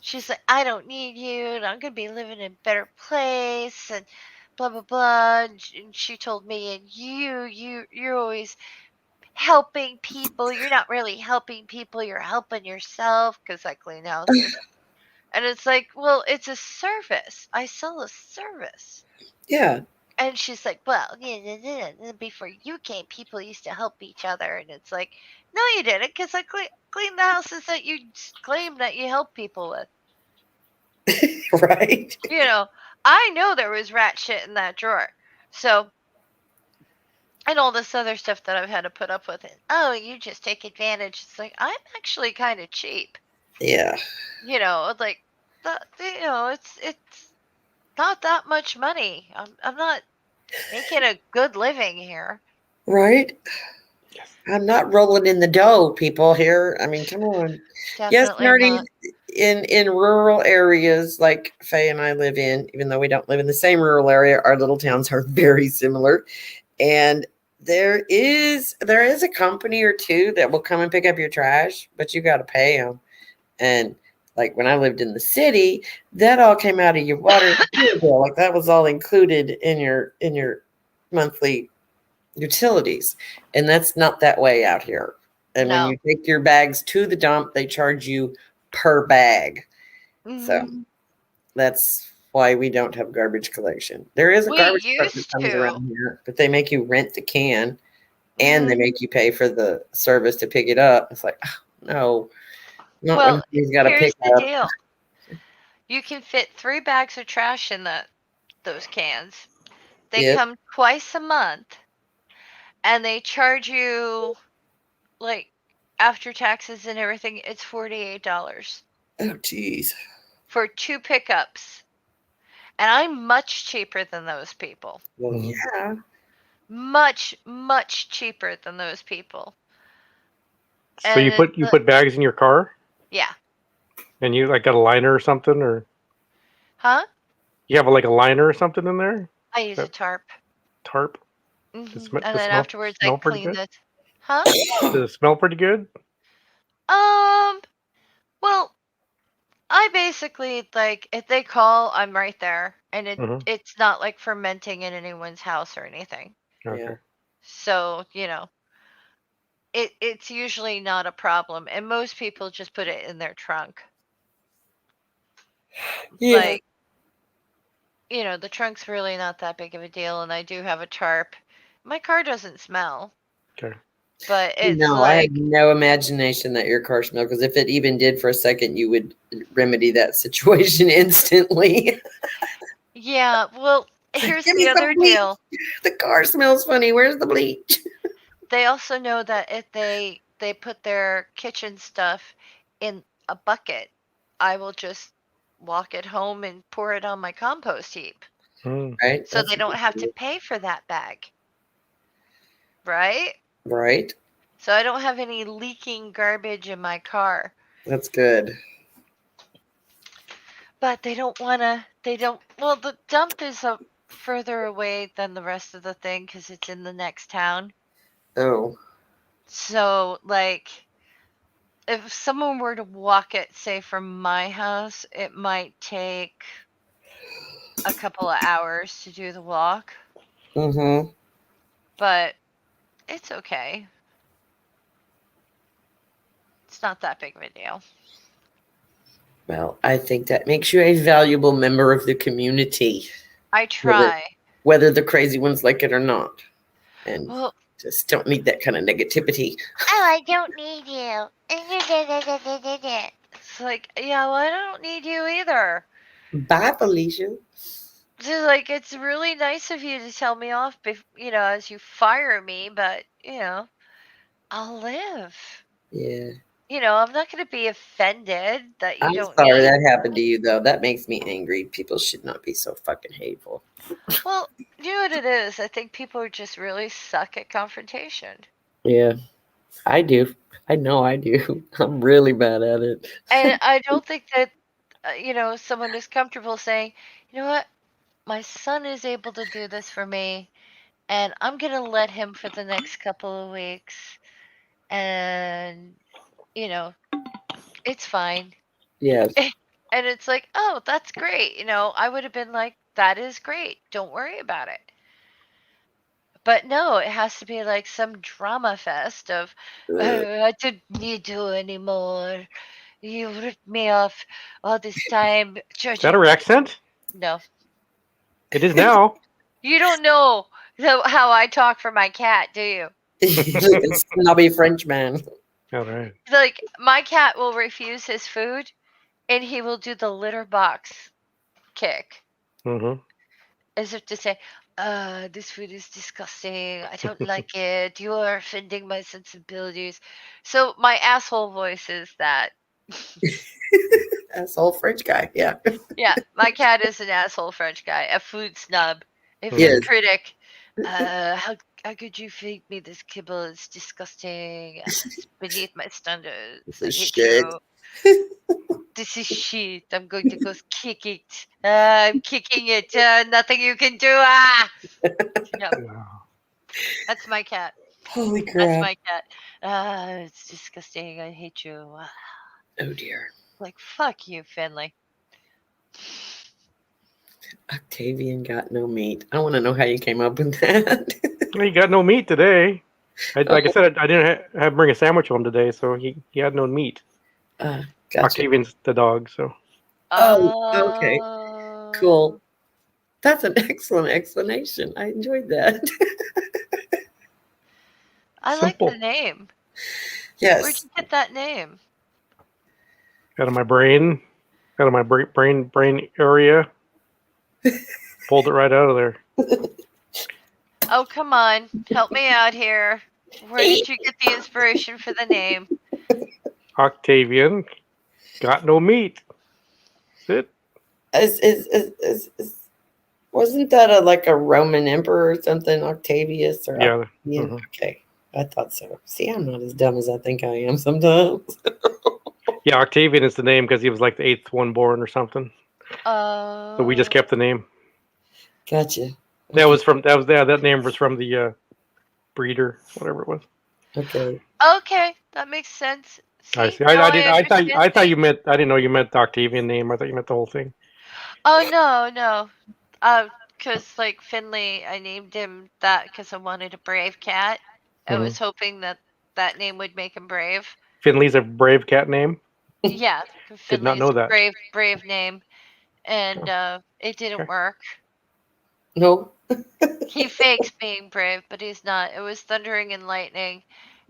Speaker 2: She's like, "I don't need you, and I'm gonna be living in a better place," and blah blah blah. And she told me, "And you're always helping people. You're not really helping people. You're helping yourself because I clean houses." And it's like, well, it's a service. I sell a service.
Speaker 1: Yeah.
Speaker 2: And she's like, "Well, yeah, before you came, people used to help each other." And it's like, "No, you didn't, because I cleaned the houses that you claim that you help people with."
Speaker 1: Right.
Speaker 2: I know there was rat shit in that drawer. So, and all this other stuff that I've had to put up with it. "Oh, you just take advantage." It's like, I'm actually kind of cheap.
Speaker 1: Yeah.
Speaker 2: Like, it's not that much money. I'm not making a good living here.
Speaker 1: Right. I'm not rolling in the dough, people here. I mean, come on. Yes,
Speaker 2: Definitely
Speaker 1: nerdy
Speaker 2: not.
Speaker 1: in rural areas like Faye and I live in, even though we don't live in the same rural area, our little towns are very similar. And there is a company or two that will come and pick up your trash, but you got to pay them. And like when I lived in the city, that all came out of your water and sewer bill. Like that was all included in your monthly utilities. And that's not that way out here. And when
Speaker 2: No.
Speaker 1: you take your bags to the dump, they charge you per bag. So
Speaker 2: Mhm.
Speaker 1: that's why we don't have garbage collection. There is a
Speaker 2: We
Speaker 1: garbage truck that
Speaker 2: used
Speaker 1: comes
Speaker 2: to.
Speaker 1: around here, but they make you rent the can and they
Speaker 2: Mhm.
Speaker 1: make you pay for the service to pick it up. It's like, oh, no, not when
Speaker 2: Well,
Speaker 1: he's got to pick
Speaker 2: here's the
Speaker 1: up.
Speaker 2: deal. You can fit 3 bags of trash in those cans. They
Speaker 1: Yeah.
Speaker 2: come twice a month and they charge you like after taxes and everything, it's $48
Speaker 1: Oh, geez.
Speaker 2: for 2 pickups. And I'm much cheaper than those people.
Speaker 1: Well,
Speaker 4: Mhm.
Speaker 1: yeah.
Speaker 2: Much, much cheaper than those people.
Speaker 4: So
Speaker 2: And
Speaker 4: you put bags in your car?
Speaker 2: yeah.
Speaker 4: And you like got a liner or something, or
Speaker 2: Huh?
Speaker 4: you have like a liner or something in there?
Speaker 2: I use a
Speaker 4: That
Speaker 2: tarp.
Speaker 4: tarp?
Speaker 2: And
Speaker 4: Does
Speaker 2: then afterwards I
Speaker 4: smell pretty
Speaker 2: clean
Speaker 4: good?
Speaker 2: this. Huh?
Speaker 4: Does it smell pretty good?
Speaker 2: Um, well, I basically like if they call, I'm right there, and
Speaker 4: Mm-hmm.
Speaker 2: it's not like fermenting in anyone's house or anything.
Speaker 4: Okay.
Speaker 2: So, it's usually not a problem, and most people just put it in their trunk.
Speaker 1: Yeah.
Speaker 2: Like, the trunk's really not that big of a deal, and I do have a tarp. My car doesn't smell,
Speaker 4: Okay.
Speaker 2: but it's
Speaker 1: No, I
Speaker 2: like,
Speaker 1: have no imagination that your car smelled, because if it even did for a second, you would remedy that situation instantly.
Speaker 2: yeah, well, here's
Speaker 1: Give me
Speaker 2: the
Speaker 1: some
Speaker 2: other
Speaker 1: bleach.
Speaker 2: deal.
Speaker 1: The car smells funny. Where's the bleach?
Speaker 2: They also know that if they put their kitchen stuff in a bucket, I will just walk it home and pour it on my compost heap.
Speaker 4: Mm.
Speaker 1: Right?
Speaker 2: So they don't have to pay for that bag. Right?
Speaker 1: Right?
Speaker 2: So I don't have any leaking garbage in my car.
Speaker 1: That's good.
Speaker 2: But well, the dump is further away than the rest of the thing because it's in the next town.
Speaker 1: Oh.
Speaker 2: So, like, if someone were to walk it, say, from my house, it might take a couple of hours to do the walk.
Speaker 1: Mm-hmm.
Speaker 2: But it's okay. It's not that big of a deal.
Speaker 1: Well, I think that makes you a valuable member of the community,
Speaker 2: I try.
Speaker 1: whether the crazy ones like it or not. And
Speaker 2: Well,
Speaker 1: just don't need that kind of negativity.
Speaker 2: oh, I don't need you. It's like, yeah, well, I don't need you either.
Speaker 1: Bye, Felicia.
Speaker 2: Just like, it's really nice of you to tell me off, as you fire me, but, I'll live.
Speaker 1: Yeah.
Speaker 2: I'm not going to be offended that you
Speaker 1: I'm
Speaker 2: don't
Speaker 1: sorry
Speaker 2: need
Speaker 1: that happened to
Speaker 2: me.
Speaker 1: you, though. That makes me angry. People should not be so fucking hateful.
Speaker 2: Well, you know what it is? I think people just really suck at confrontation.
Speaker 1: Yeah, I do. I know I do. I'm really bad at it.
Speaker 2: And I don't think that, someone is comfortable saying, you know what? My son is able to do this for me, and I'm going to let him for the next couple of weeks. And, it's fine.
Speaker 1: Yes.
Speaker 2: And it's like, oh, that's great. I would have been like, that is great. Don't worry about it. But no, it has to be like some drama fest of, oh, I don't need you anymore. You ripped me off all this time.
Speaker 4: Is that her accent?
Speaker 2: No.
Speaker 4: It is now.
Speaker 2: You don't know how I talk for my cat, do you?
Speaker 1: Snobby French man.
Speaker 4: All right.
Speaker 2: Like, my cat will refuse his food, and he will do the litter box kick.
Speaker 4: Mm-hmm.
Speaker 2: As if to say, this food is disgusting. I don't like it. You are offending my sensibilities. So my asshole voice is that.
Speaker 1: Asshole French guy. Yeah.
Speaker 2: Yeah, my cat is an asshole French guy, a food snub, a food
Speaker 1: Yes.
Speaker 2: critic. How could you feed me this kibble? It's disgusting. It's beneath my standards.
Speaker 1: This
Speaker 2: I
Speaker 1: is
Speaker 2: hate
Speaker 1: shit.
Speaker 2: you. This is shit. I'm going to go kick it. I'm kicking it. Nothing you can do. Yeah,
Speaker 4: Wow.
Speaker 2: that's my cat.
Speaker 1: Holy
Speaker 2: That's
Speaker 1: crap.
Speaker 2: my cat. It's disgusting. I hate you.
Speaker 1: Oh dear.
Speaker 2: Like, fuck you, Finley.
Speaker 1: Octavian got no meat. I want to know how you came up with that.
Speaker 4: Well, he got no meat today. Like I said, I didn't have bring a sandwich home today, so he had no meat.
Speaker 1: Gotcha.
Speaker 4: Octavian's the dog, so
Speaker 1: Oh, okay. Cool.
Speaker 2: Oh.
Speaker 1: That's an excellent explanation. I enjoyed that.
Speaker 2: I like
Speaker 4: simple.
Speaker 2: the name. Where'd
Speaker 1: Yes.
Speaker 2: you get that name?
Speaker 4: Out of my brain, out of my brain area. Pulled it right out of there.
Speaker 2: Oh, come on. Help me out here. Where did you get the inspiration for the name?
Speaker 4: Octavian got no meat. That's
Speaker 1: Is wasn't that like a Roman emperor or something? Octavius or
Speaker 4: Yeah.
Speaker 1: Octavian?
Speaker 4: Mhm.
Speaker 1: Okay. I thought so. See, I'm not as dumb as I think I am sometimes.
Speaker 4: Yeah, Octavian is the name because he was like the 8th one born or something. So we just kept the name.
Speaker 1: Gotcha.
Speaker 4: That was from that name was from the breeder, whatever it was.
Speaker 1: Okay.
Speaker 2: Okay, that makes sense.
Speaker 4: I
Speaker 2: See,
Speaker 4: see.
Speaker 2: now
Speaker 4: I
Speaker 2: I
Speaker 4: did.
Speaker 2: understand
Speaker 4: I thought you
Speaker 2: things.
Speaker 4: meant. I didn't know you meant the Octavian name. I thought you meant the whole thing.
Speaker 2: Oh no. Cause like Finley, I named him that because I wanted a brave cat. I
Speaker 4: Mhm.
Speaker 2: was hoping that that name would make him brave.
Speaker 4: Finley's a brave cat name.
Speaker 2: Yeah,
Speaker 4: Did not
Speaker 2: Finley's
Speaker 4: know
Speaker 2: a
Speaker 4: that.
Speaker 2: brave name, and
Speaker 4: Oh,
Speaker 2: it didn't
Speaker 4: okay.
Speaker 2: work.
Speaker 1: No.
Speaker 2: He fakes being brave, but he's not. It was thundering and lightning,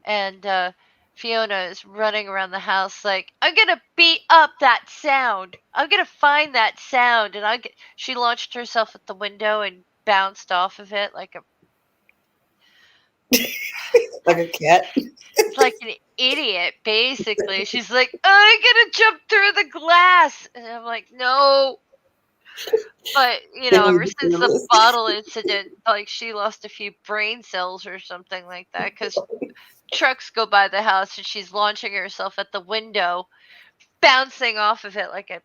Speaker 2: and Fiona is running around the house like, "I'm gonna beat up that sound. I'm gonna find that sound." And she launched herself at the window and bounced off of it
Speaker 1: Like a cat.
Speaker 2: like an idiot. Basically, she's like, "I'm gonna jump through the glass," and I'm like, "No." But
Speaker 1: Finley
Speaker 2: ever
Speaker 1: the
Speaker 2: since the
Speaker 1: fearless.
Speaker 2: bottle incident, like she lost a few brain cells or something like that because trucks go by the house and she's launching herself at the window, bouncing off of it like a.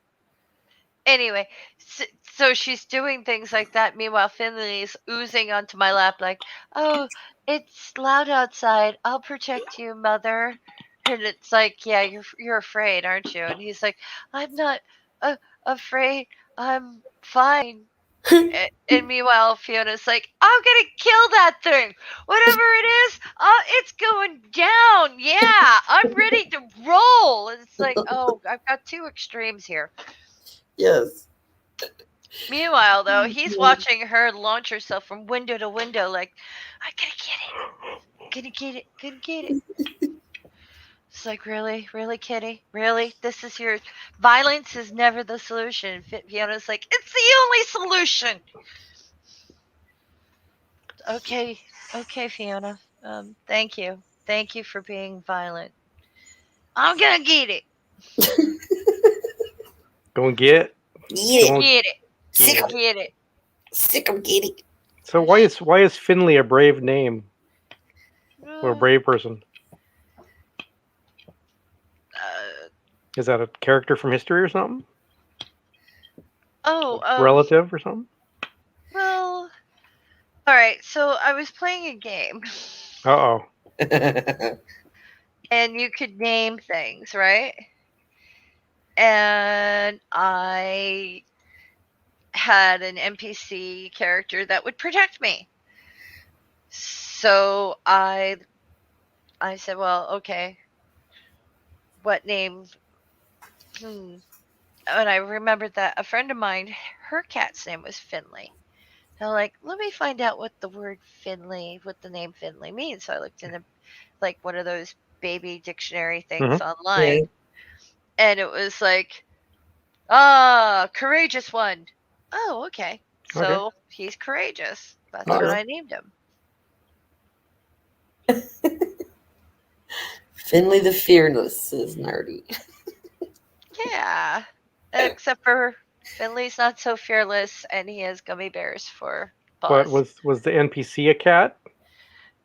Speaker 2: Anyway, so she's doing things like that. Meanwhile, Finley's oozing onto my lap like, "Oh, it's loud outside. I'll protect you, mother." And it's like, "Yeah, you're afraid, aren't you?" And he's like, "I'm not afraid. I'm fine." And meanwhile, Fiona's like, "I'm gonna kill that thing. Whatever it is, it's going down. Yeah, I'm ready to roll." And it's like, oh, I've got two extremes here.
Speaker 1: Yes.
Speaker 2: Meanwhile, though, he's watching her launch herself from window to window, like, "I'm gonna get it. Gonna get it. Gonna get it." It's like, really, really, Kitty, really. This is your violence is never the solution. Fiona's like, "It's the only solution." Okay, okay, Fiona. Thank you. Thank you for being violent. I'm gonna get it.
Speaker 4: Go and get.
Speaker 1: Get it.
Speaker 4: Go and
Speaker 2: Get it.
Speaker 1: Sick 'em.
Speaker 2: Get it.
Speaker 1: Sick 'em, kitty.
Speaker 4: So why is Finley a brave name or a
Speaker 2: Uh,
Speaker 4: brave person?
Speaker 2: uh,
Speaker 4: Is that a character from history or something?
Speaker 2: oh,
Speaker 4: Relative or something?
Speaker 2: well. Alright, so I was playing a game.
Speaker 4: Uh oh.
Speaker 2: And you could name things, right? And I had an NPC character that would protect me. So I said, well, okay, what name? Hmm. And I remembered that a friend of mine, her cat's name was Finley. And I'm like, let me find out what the word Finley, what the name Finley means. So I looked in like one of those baby dictionary things
Speaker 1: Yeah.
Speaker 2: online, and it was like, courageous one. Oh, okay.
Speaker 4: Okay.
Speaker 2: So he's courageous. That's
Speaker 1: Nice.
Speaker 2: what I named him.
Speaker 1: Finley the fearless, says Nerdy.
Speaker 2: Yeah. Except for Finley's not so fearless, and he has gummy bears for
Speaker 4: But
Speaker 2: paws.
Speaker 4: was the NPC a cat?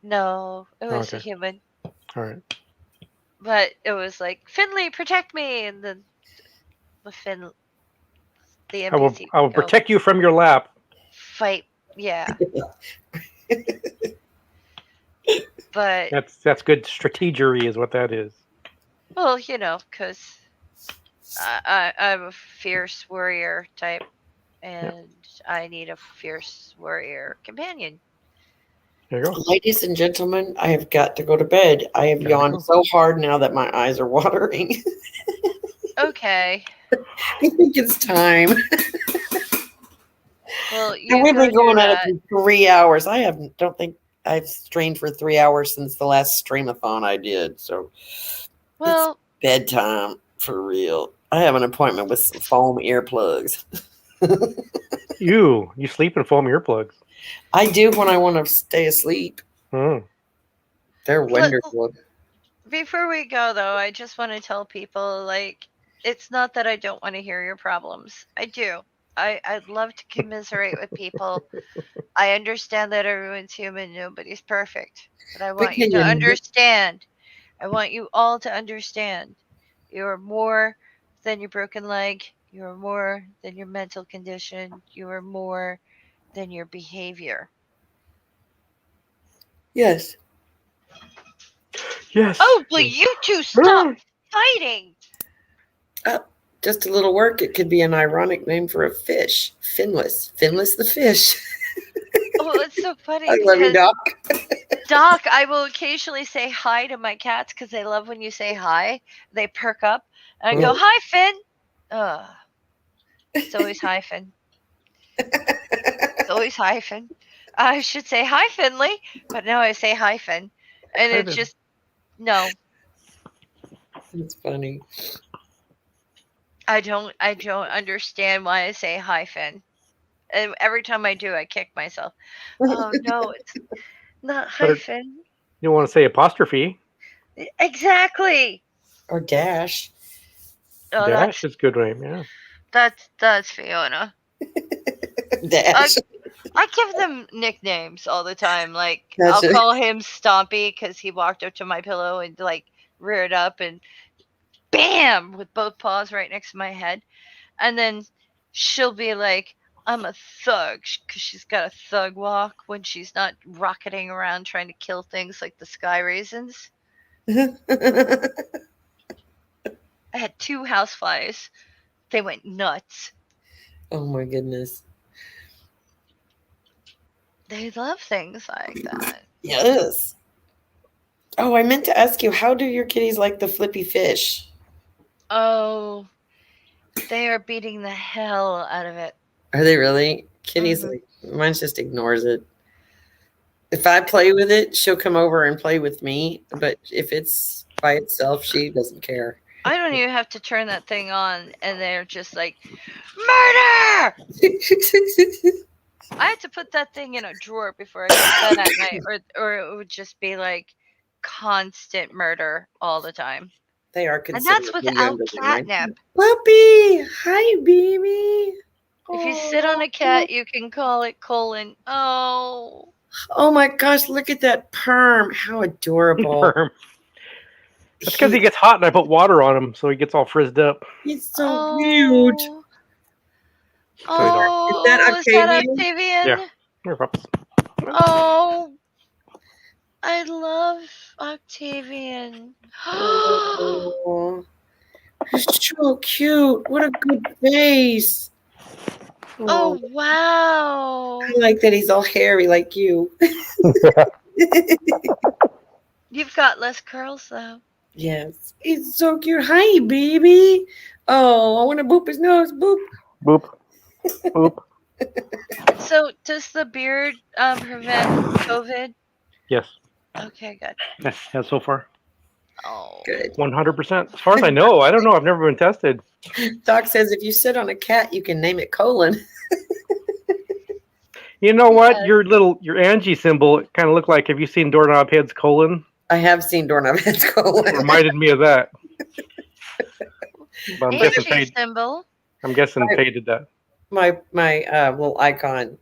Speaker 2: No, it was a
Speaker 4: Okay.
Speaker 2: human.
Speaker 4: All right.
Speaker 2: But it was like, "Finley, protect me," and then the
Speaker 4: I will
Speaker 2: NPC
Speaker 4: I will
Speaker 2: would go
Speaker 4: protect you from your lap.
Speaker 2: fight. Yeah, but
Speaker 4: That's good strategery is what that is.
Speaker 2: well, because I'm a fierce warrior type, and I need a fierce warrior companion.
Speaker 4: There you go.
Speaker 1: Ladies and gentlemen, I have got to go to bed. I have
Speaker 4: Gotta
Speaker 1: yawned
Speaker 4: go.
Speaker 1: so hard now that my eyes are watering.
Speaker 2: Okay.
Speaker 1: I think it's time.
Speaker 2: Well,
Speaker 1: And
Speaker 2: you
Speaker 1: we've
Speaker 2: go
Speaker 1: been
Speaker 2: do
Speaker 1: going at it
Speaker 2: that.
Speaker 1: for 3 hours. Don't think I've strained for 3 hours since the last streamathon I did. So
Speaker 2: Well,
Speaker 1: bedtime for real. I have an appointment with some foam earplugs.
Speaker 4: You sleep in foam earplugs.
Speaker 1: I do when I want to stay asleep.
Speaker 4: Hmm.
Speaker 1: They're
Speaker 2: let,
Speaker 1: wonderful.
Speaker 2: before we go though, I just want to tell people like it's not that I don't want to hear your problems. I do. I'd love to commiserate with people. I understand that everyone's human, nobody's perfect. But I
Speaker 1: But
Speaker 2: want you
Speaker 1: can
Speaker 2: to
Speaker 1: you?
Speaker 2: understand. I want you all to understand You are more than your broken leg. You are more than your mental condition. You are more than your behavior.
Speaker 1: Yes.
Speaker 4: Yes.
Speaker 2: Oh, will you two stop fighting?
Speaker 1: Just a little work. It could be an ironic name for a fish. Finless. Finless the fish.
Speaker 2: Oh, it's so funny
Speaker 1: I love you,
Speaker 2: because
Speaker 1: Doc.
Speaker 2: Doc, I will occasionally say hi to my cats because they love when you say hi. They perk up. And I go, hi, Finn. Ugh. It's always hi, Finn. It's always hi, Finn. I should say hi, Finley, but now I say hi, Finn. And
Speaker 4: Hi,
Speaker 2: it's
Speaker 4: Finn.
Speaker 2: just, no.
Speaker 1: It's funny.
Speaker 2: I don't understand why I say hi, Finn. And every time I do, I kick myself. Oh, no, it's not hi,
Speaker 4: But
Speaker 2: Finn.
Speaker 4: you don't want to say apostrophe.
Speaker 2: Exactly.
Speaker 1: Or Dash.
Speaker 2: Oh,
Speaker 4: Dash is a good name. Yeah.
Speaker 2: that's Fiona.
Speaker 1: Dash.
Speaker 2: I give them nicknames all the time. Like
Speaker 1: That's
Speaker 2: I'll
Speaker 1: it.
Speaker 2: call him Stompy because he walked up to my pillow and like reared up and bam with both paws right next to my head. And then she'll be like, "I'm a thug," because she's got a thug walk when she's not rocketing around trying to kill things like the sky raisins. I had 2 houseflies. They went nuts.
Speaker 1: Oh my goodness.
Speaker 2: They love things like that.
Speaker 1: Yes. Oh, I meant to ask you, how do your kitties like the flippy fish?
Speaker 2: Oh, they are beating the hell out of it.
Speaker 1: Are they really? Kitty's
Speaker 2: Mhm.
Speaker 1: like, mine just ignores it. If I play with it, she'll come over and play with me. But if it's by itself, she doesn't care.
Speaker 2: I don't even have to turn that thing on, and they're just like, murder! I had to put that thing in a drawer before I go to bed at night, or it would just be like constant murder all the time.
Speaker 1: They are
Speaker 2: And that's
Speaker 1: considerably
Speaker 2: without
Speaker 1: younger than mine.
Speaker 2: catnip.
Speaker 1: Puppy, hi, baby.
Speaker 2: If you sit on a
Speaker 1: Oh,
Speaker 2: cat, you can call it colon. Oh,
Speaker 1: oh my gosh, look at that perm. How adorable.
Speaker 4: That's because he gets hot and I put water on him, so he gets all frizzed up.
Speaker 1: He's so cute.
Speaker 2: oh,
Speaker 4: So
Speaker 1: Is that
Speaker 2: oh! Is that
Speaker 1: Octavian?
Speaker 2: Octavian?
Speaker 4: Yeah. Here, pups.
Speaker 2: Oh, I love Octavian.
Speaker 1: Oh, he's so cute. What a good face.
Speaker 2: Oh,
Speaker 1: Oh,
Speaker 2: wow.
Speaker 1: I like that he's all hairy like you.
Speaker 2: You've got less curls, though.
Speaker 1: Yes, he's so cute. Hi, baby. Oh, I want to boop his nose. Boop.
Speaker 4: Boop. Boop.
Speaker 2: So, does the beard prevent COVID?
Speaker 4: Yes.
Speaker 2: Okay, good.
Speaker 3: Yeah, so far.
Speaker 2: Oh.
Speaker 1: Good.
Speaker 4: 100%. As far as I know, I don't know. I've never been tested.
Speaker 1: Doc says if you sit on a cat, you can name it Colon.
Speaker 4: You know what?
Speaker 2: Yes.
Speaker 4: Your Angie symbol kind of looked like. Have you seen Doorknob Head's colon?
Speaker 1: I have seen doorknob heads
Speaker 4: It
Speaker 1: Colon.
Speaker 4: reminded me of that. But
Speaker 2: Angie symbol.
Speaker 4: I'm guessing Faye did that.
Speaker 1: my little icon.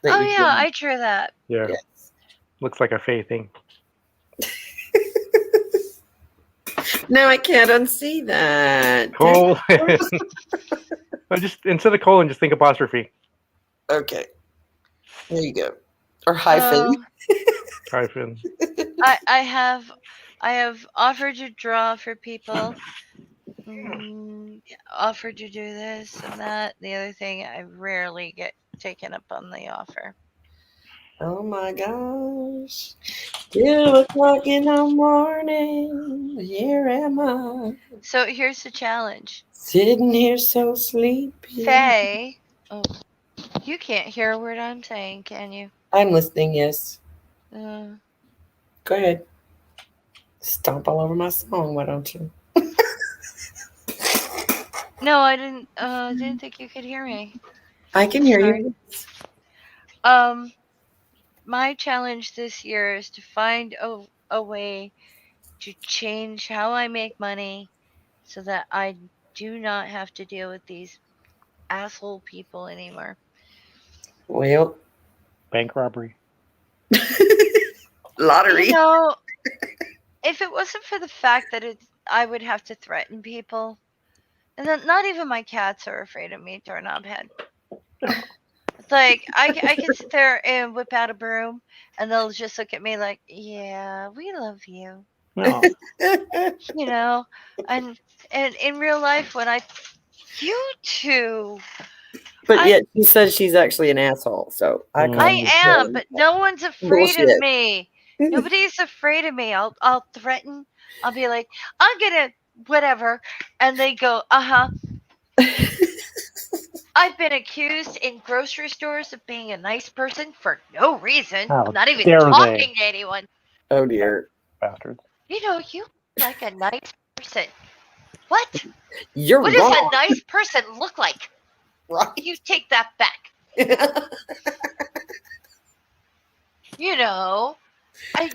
Speaker 1: That
Speaker 2: Oh,
Speaker 1: you
Speaker 2: yeah,
Speaker 1: drew.
Speaker 2: I drew that.
Speaker 4: Yeah.
Speaker 1: Yes.
Speaker 4: Looks like a Faye thing.
Speaker 1: Now I can't unsee that.
Speaker 4: Colon. I just instead of colon, just think apostrophe.
Speaker 1: Okay. There you go. Or hyphen.
Speaker 4: Hyphen.
Speaker 2: I have offered to draw for people. Offered to do this and that. The other thing, I rarely get taken up on the offer.
Speaker 1: Oh my gosh. 2:00 in the morning. Here am I.
Speaker 2: So here's the challenge.
Speaker 1: Sitting here so sleepy.
Speaker 2: Faye. Oh, you can't hear a word I'm saying, can you?
Speaker 1: I'm listening, yes.
Speaker 2: Uh,
Speaker 1: Go ahead. Stomp all over my song, why don't you?
Speaker 2: no, I didn't think you could hear me.
Speaker 1: I can hear
Speaker 2: Sorry.
Speaker 1: you.
Speaker 2: My challenge this year is to find a way to change how I make money so that I do not have to deal with these asshole people anymore.
Speaker 1: Well,
Speaker 3: Bank robbery.
Speaker 1: lottery.
Speaker 2: You know, if it wasn't for the fact that I would have to threaten people. And then not even my cats are afraid of me, doorknob head. It's like I can sit there and whip out a broom, and they'll just look at me like, "Yeah, we love you,"
Speaker 4: No.
Speaker 2: you know. And in real life, when you two,
Speaker 1: But
Speaker 2: I
Speaker 1: yet she says she's actually an asshole. So I call
Speaker 2: I
Speaker 1: her
Speaker 2: am, but no one's afraid of
Speaker 1: bullshit.
Speaker 2: me. Nobody's afraid of me. I'll threaten. I'll be like, "I'm gonna whatever," and they go, "Uh huh." I've been accused in grocery stores of being a nice person for no reason.
Speaker 4: How
Speaker 2: I'm not even
Speaker 4: dare they.
Speaker 2: talking to anyone.
Speaker 1: Oh dear.
Speaker 4: Bastards.
Speaker 2: You know, you look like a nice person. What?
Speaker 1: You're
Speaker 2: What does a
Speaker 1: wrong.
Speaker 2: nice person look like?
Speaker 1: Right.
Speaker 2: You take that back. You know,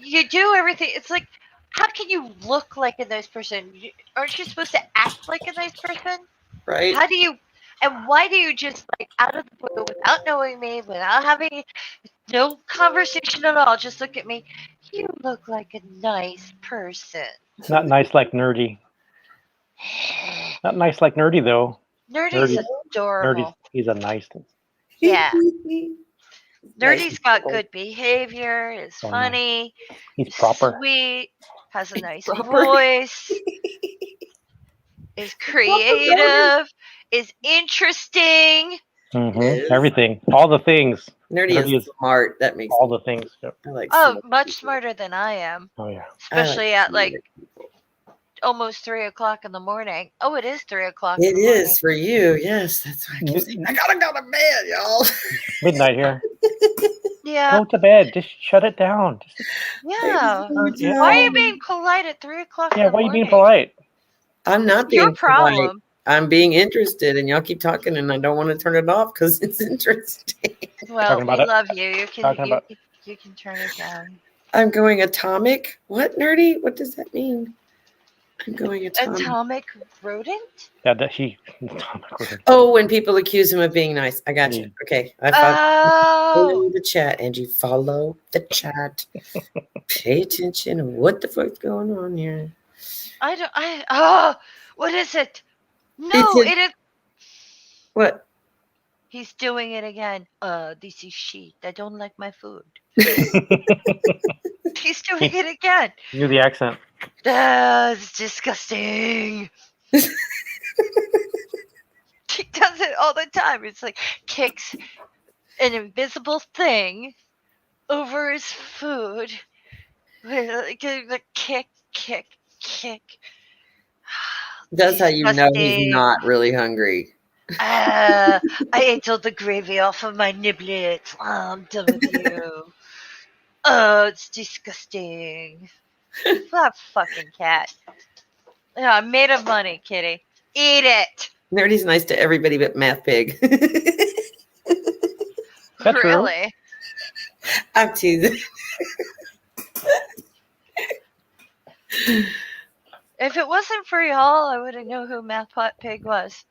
Speaker 2: you do everything. It's like, how can you look like a nice person? Aren't you supposed to act like a nice person?
Speaker 1: Right.
Speaker 2: How do you, and why do you just, like, out of the blue, without knowing me, without having no conversation at all, just look at me? You look like a nice person.
Speaker 4: Not nice like nerdy. Not nice like nerdy though.
Speaker 2: Nerdy's
Speaker 4: Nerdy.
Speaker 2: adorable.
Speaker 4: He's a nice.
Speaker 2: Yeah.
Speaker 1: Nice.
Speaker 2: Nerdy's got good behavior, is
Speaker 4: Oh, nice.
Speaker 2: funny,
Speaker 4: He's proper.
Speaker 2: sweet, has a nice
Speaker 1: Proper.
Speaker 2: voice, is creative, is interesting.
Speaker 1: Yes.
Speaker 4: Everything. All the things.
Speaker 1: Nerdy
Speaker 4: Nerdy
Speaker 1: is
Speaker 4: is
Speaker 1: smart. That makes
Speaker 4: all the things. Yep.
Speaker 1: I like
Speaker 2: Oh,
Speaker 1: smart
Speaker 2: much
Speaker 1: people.
Speaker 2: smarter than I am.
Speaker 4: Oh yeah.
Speaker 1: I like
Speaker 2: Especially at
Speaker 1: smart
Speaker 2: like
Speaker 1: people.
Speaker 2: almost 3 o'clock in the morning. Oh, it is 3 o'clock
Speaker 1: It
Speaker 2: in the morning.
Speaker 1: is for you. Yes, that's why I keep saying I gotta go to bed, y'all.
Speaker 4: Midnight here.
Speaker 2: Yeah.
Speaker 4: Go to bed. Just shut it down.
Speaker 2: Yeah.
Speaker 4: Yeah.
Speaker 2: Why are you being polite at 3 o'clock
Speaker 4: Yeah.
Speaker 2: in the
Speaker 4: Why are you
Speaker 2: morning?
Speaker 4: being polite?
Speaker 1: I'm not
Speaker 2: It's your
Speaker 1: being polite.
Speaker 2: problem.
Speaker 1: I'm being interested, and y'all keep talking, and I don't want to turn it off because it's interesting.
Speaker 2: Well,
Speaker 4: Talking
Speaker 2: we
Speaker 4: about it.
Speaker 2: love you. You can
Speaker 4: Talking about.
Speaker 2: you can turn it down.
Speaker 1: I'm going atomic. What, nerdy? What does that mean? I'm going atomic.
Speaker 2: Atomic rodent?
Speaker 4: Yeah. That he.
Speaker 1: Oh, when people accuse him of being nice. I got you.
Speaker 4: Yeah.
Speaker 1: Okay. I follow
Speaker 2: Oh.
Speaker 1: the chat, Angie. Follow the chat. Pay attention to what the fuck's going on here.
Speaker 2: What is it? No,
Speaker 1: It's
Speaker 2: it is.
Speaker 1: What?
Speaker 2: He's doing it again. This is shit. I don't like my food. He's doing it again.
Speaker 4: Knew the accent.
Speaker 2: That's disgusting. He does it all the time. It's like kicks an invisible thing over his food. Like kick, kick, kick.
Speaker 1: That's how you know he's
Speaker 2: Disgusting.
Speaker 1: not really hungry.
Speaker 2: I ate all the gravy off of my niblets. I'm done with you. Oh, it's disgusting. That fucking cat. Yeah, I'm made of money, kitty. Eat it.
Speaker 1: Nerdy's nice to everybody but Math Pig.
Speaker 4: That's true.
Speaker 2: Really?
Speaker 1: I'm teasing.
Speaker 2: If it wasn't for y'all, I wouldn't know who Math Pot Pig was.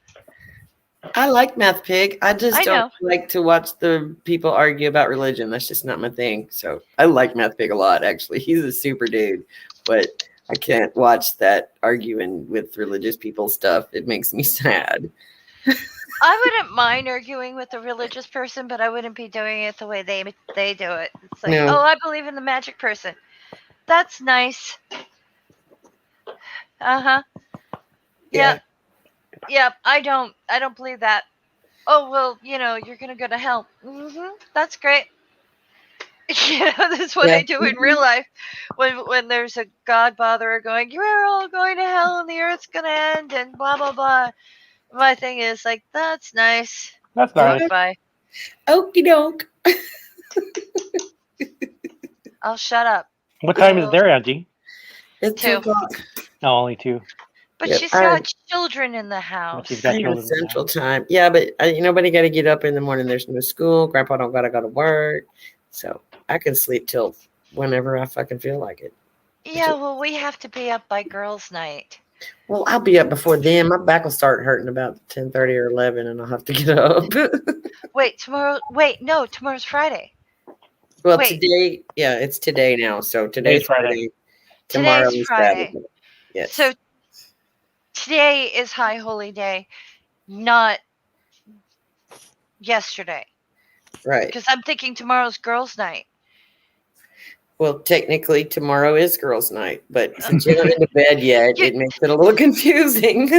Speaker 1: I like Math Pig. I just
Speaker 2: I
Speaker 1: don't like to watch the people argue about religion. That's just not my thing. So I like Math Pig a lot, actually. He's a super dude, but I can't watch that arguing with religious people stuff. It makes me sad.
Speaker 2: I wouldn't mind arguing with a religious person, but I wouldn't be doing it the way they do it. It's like,
Speaker 1: No.
Speaker 2: oh, I believe in the magic person. That's nice. Uh-huh.
Speaker 1: Yeah.
Speaker 2: Yep. I don't believe that. Oh, well, you're going to go to hell. That's great. That's what I do in real life. When there's a God botherer going, you're all going to hell and the earth's going to end and blah, blah, blah. My thing is like, that's nice.
Speaker 4: That's nice.
Speaker 2: Bye.
Speaker 1: Okie doke.
Speaker 2: I'll shut up.
Speaker 4: What time is there, Angie?
Speaker 1: It's
Speaker 2: 2.
Speaker 1: 2 o'clock.
Speaker 4: No, only 2.
Speaker 2: But
Speaker 1: Yep,
Speaker 2: she's got children in the house.
Speaker 4: She's got
Speaker 1: I know
Speaker 4: children.
Speaker 1: Central Time. Yeah, but nobody got to get up in the morning. There's no school. Grandpa don't got to go to work. So I can sleep till whenever I fucking feel like it.
Speaker 2: Yeah, well, we have to be up by girls' night.
Speaker 1: Well, I'll be up before then. My back will start hurting about 10:30 or 11, and I'll have to get up.
Speaker 2: Wait, tomorrow's Friday.
Speaker 1: Well,
Speaker 2: Wait.
Speaker 1: today, yeah, it's today now. So today's
Speaker 4: Friday.
Speaker 1: Friday. Tomorrow
Speaker 2: Today's
Speaker 1: is
Speaker 2: Friday.
Speaker 1: Saturday. Yes.
Speaker 2: So today is High Holy Day, not yesterday.
Speaker 1: Right.
Speaker 2: Because I'm thinking tomorrow's girls' night.
Speaker 1: Well, technically, tomorrow is girls' night, but since you're not into bed yet,
Speaker 2: You-
Speaker 1: it makes it a little confusing.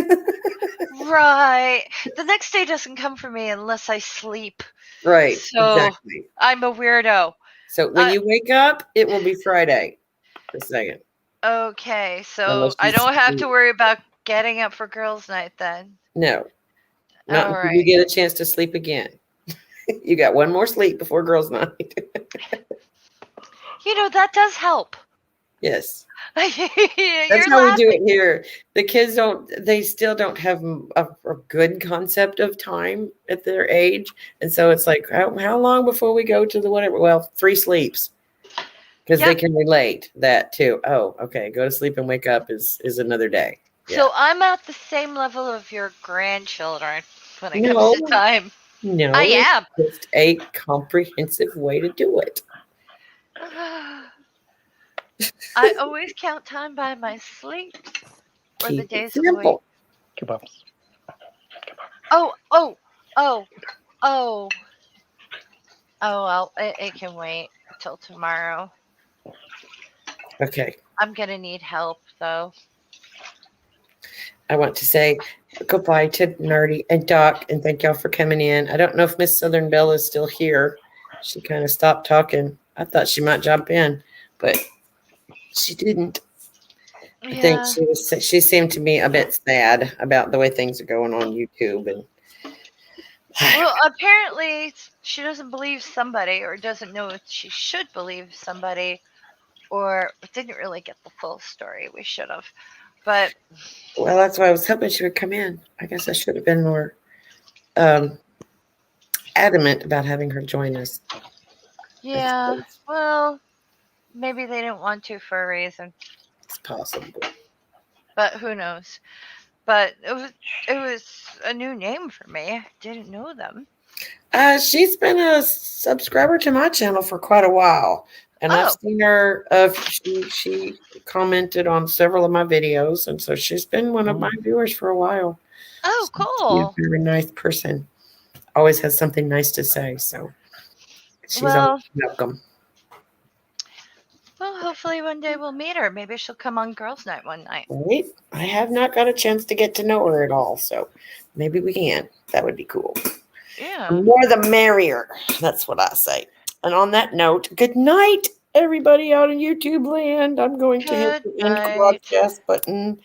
Speaker 2: Right. The next day doesn't come for me unless I sleep.
Speaker 1: Right.
Speaker 2: So
Speaker 1: Exactly.
Speaker 2: I'm a weirdo.
Speaker 1: So when
Speaker 2: I-
Speaker 1: you wake up, it will be Friday. The second,
Speaker 2: Okay, so
Speaker 1: unless
Speaker 2: I
Speaker 1: you
Speaker 2: don't have to
Speaker 1: sleep.
Speaker 2: worry about getting up for girls' night then.
Speaker 1: No, not
Speaker 2: All
Speaker 1: until you
Speaker 2: right.
Speaker 1: get a chance to sleep again. You got one more sleep before girls' night.
Speaker 2: That does help.
Speaker 1: Yes.
Speaker 2: You're
Speaker 1: That's how we do
Speaker 2: laughing.
Speaker 1: it here. The kids they still don't have a good concept of time at their age. And so it's like, how long before we go to the whatever? Well, 3 sleeps. Because they
Speaker 2: Yep.
Speaker 1: can relate that too. Oh, okay. Go to sleep and wake up is another day.
Speaker 2: So I'm at the same level of your grandchildren when it comes
Speaker 1: No,
Speaker 2: to time.
Speaker 1: no,
Speaker 2: I
Speaker 1: it's
Speaker 2: am.
Speaker 1: just a comprehensive way to do it.
Speaker 2: I always count time by my sleep or the
Speaker 1: Keep it
Speaker 2: days of the week.
Speaker 1: simple.
Speaker 4: Kebabs.
Speaker 2: Oh, oh, oh, oh. Oh, well, it can wait till tomorrow.
Speaker 1: Okay.
Speaker 2: I'm going to need help, though.
Speaker 1: I want to say goodbye to Nerdy and Doc, and thank y'all for coming in. I don't know if Miss Southern Belle is still here. She kind of stopped talking. I thought she might jump in, but she didn't. I think
Speaker 2: Yeah.
Speaker 1: she seemed to be a bit sad about the way things are going on YouTube. And
Speaker 2: Well, apparently she doesn't believe somebody or doesn't know if she should believe somebody or didn't really get the full story. We should have. But
Speaker 1: well, that's why I was hoping she would come in. I guess I should have been more adamant about having her join us.
Speaker 2: yeah, well, maybe they didn't want to for a reason.
Speaker 1: It's possible.
Speaker 2: But who knows? But it was a new name for me. I didn't know them.
Speaker 1: She's been a subscriber to my channel for quite a while, and I've
Speaker 2: Oh.
Speaker 1: seen her. She commented on several of my videos, and so she's been one of my viewers for a while.
Speaker 2: Oh,
Speaker 1: She's
Speaker 2: cool.
Speaker 1: a very nice person. Always has something nice to say, so she's
Speaker 2: Well,
Speaker 1: always welcome.
Speaker 2: well, hopefully one day we'll meet her. Maybe she'll come on girls' night one night.
Speaker 1: Right? I have not got a chance to get to know her at all, so maybe we can. That would be cool.
Speaker 2: Yeah.
Speaker 1: The more the merrier. That's what I say. And on that note, good night, everybody out in YouTube land. I'm going to hit the end
Speaker 2: Good night.
Speaker 1: broadcast button.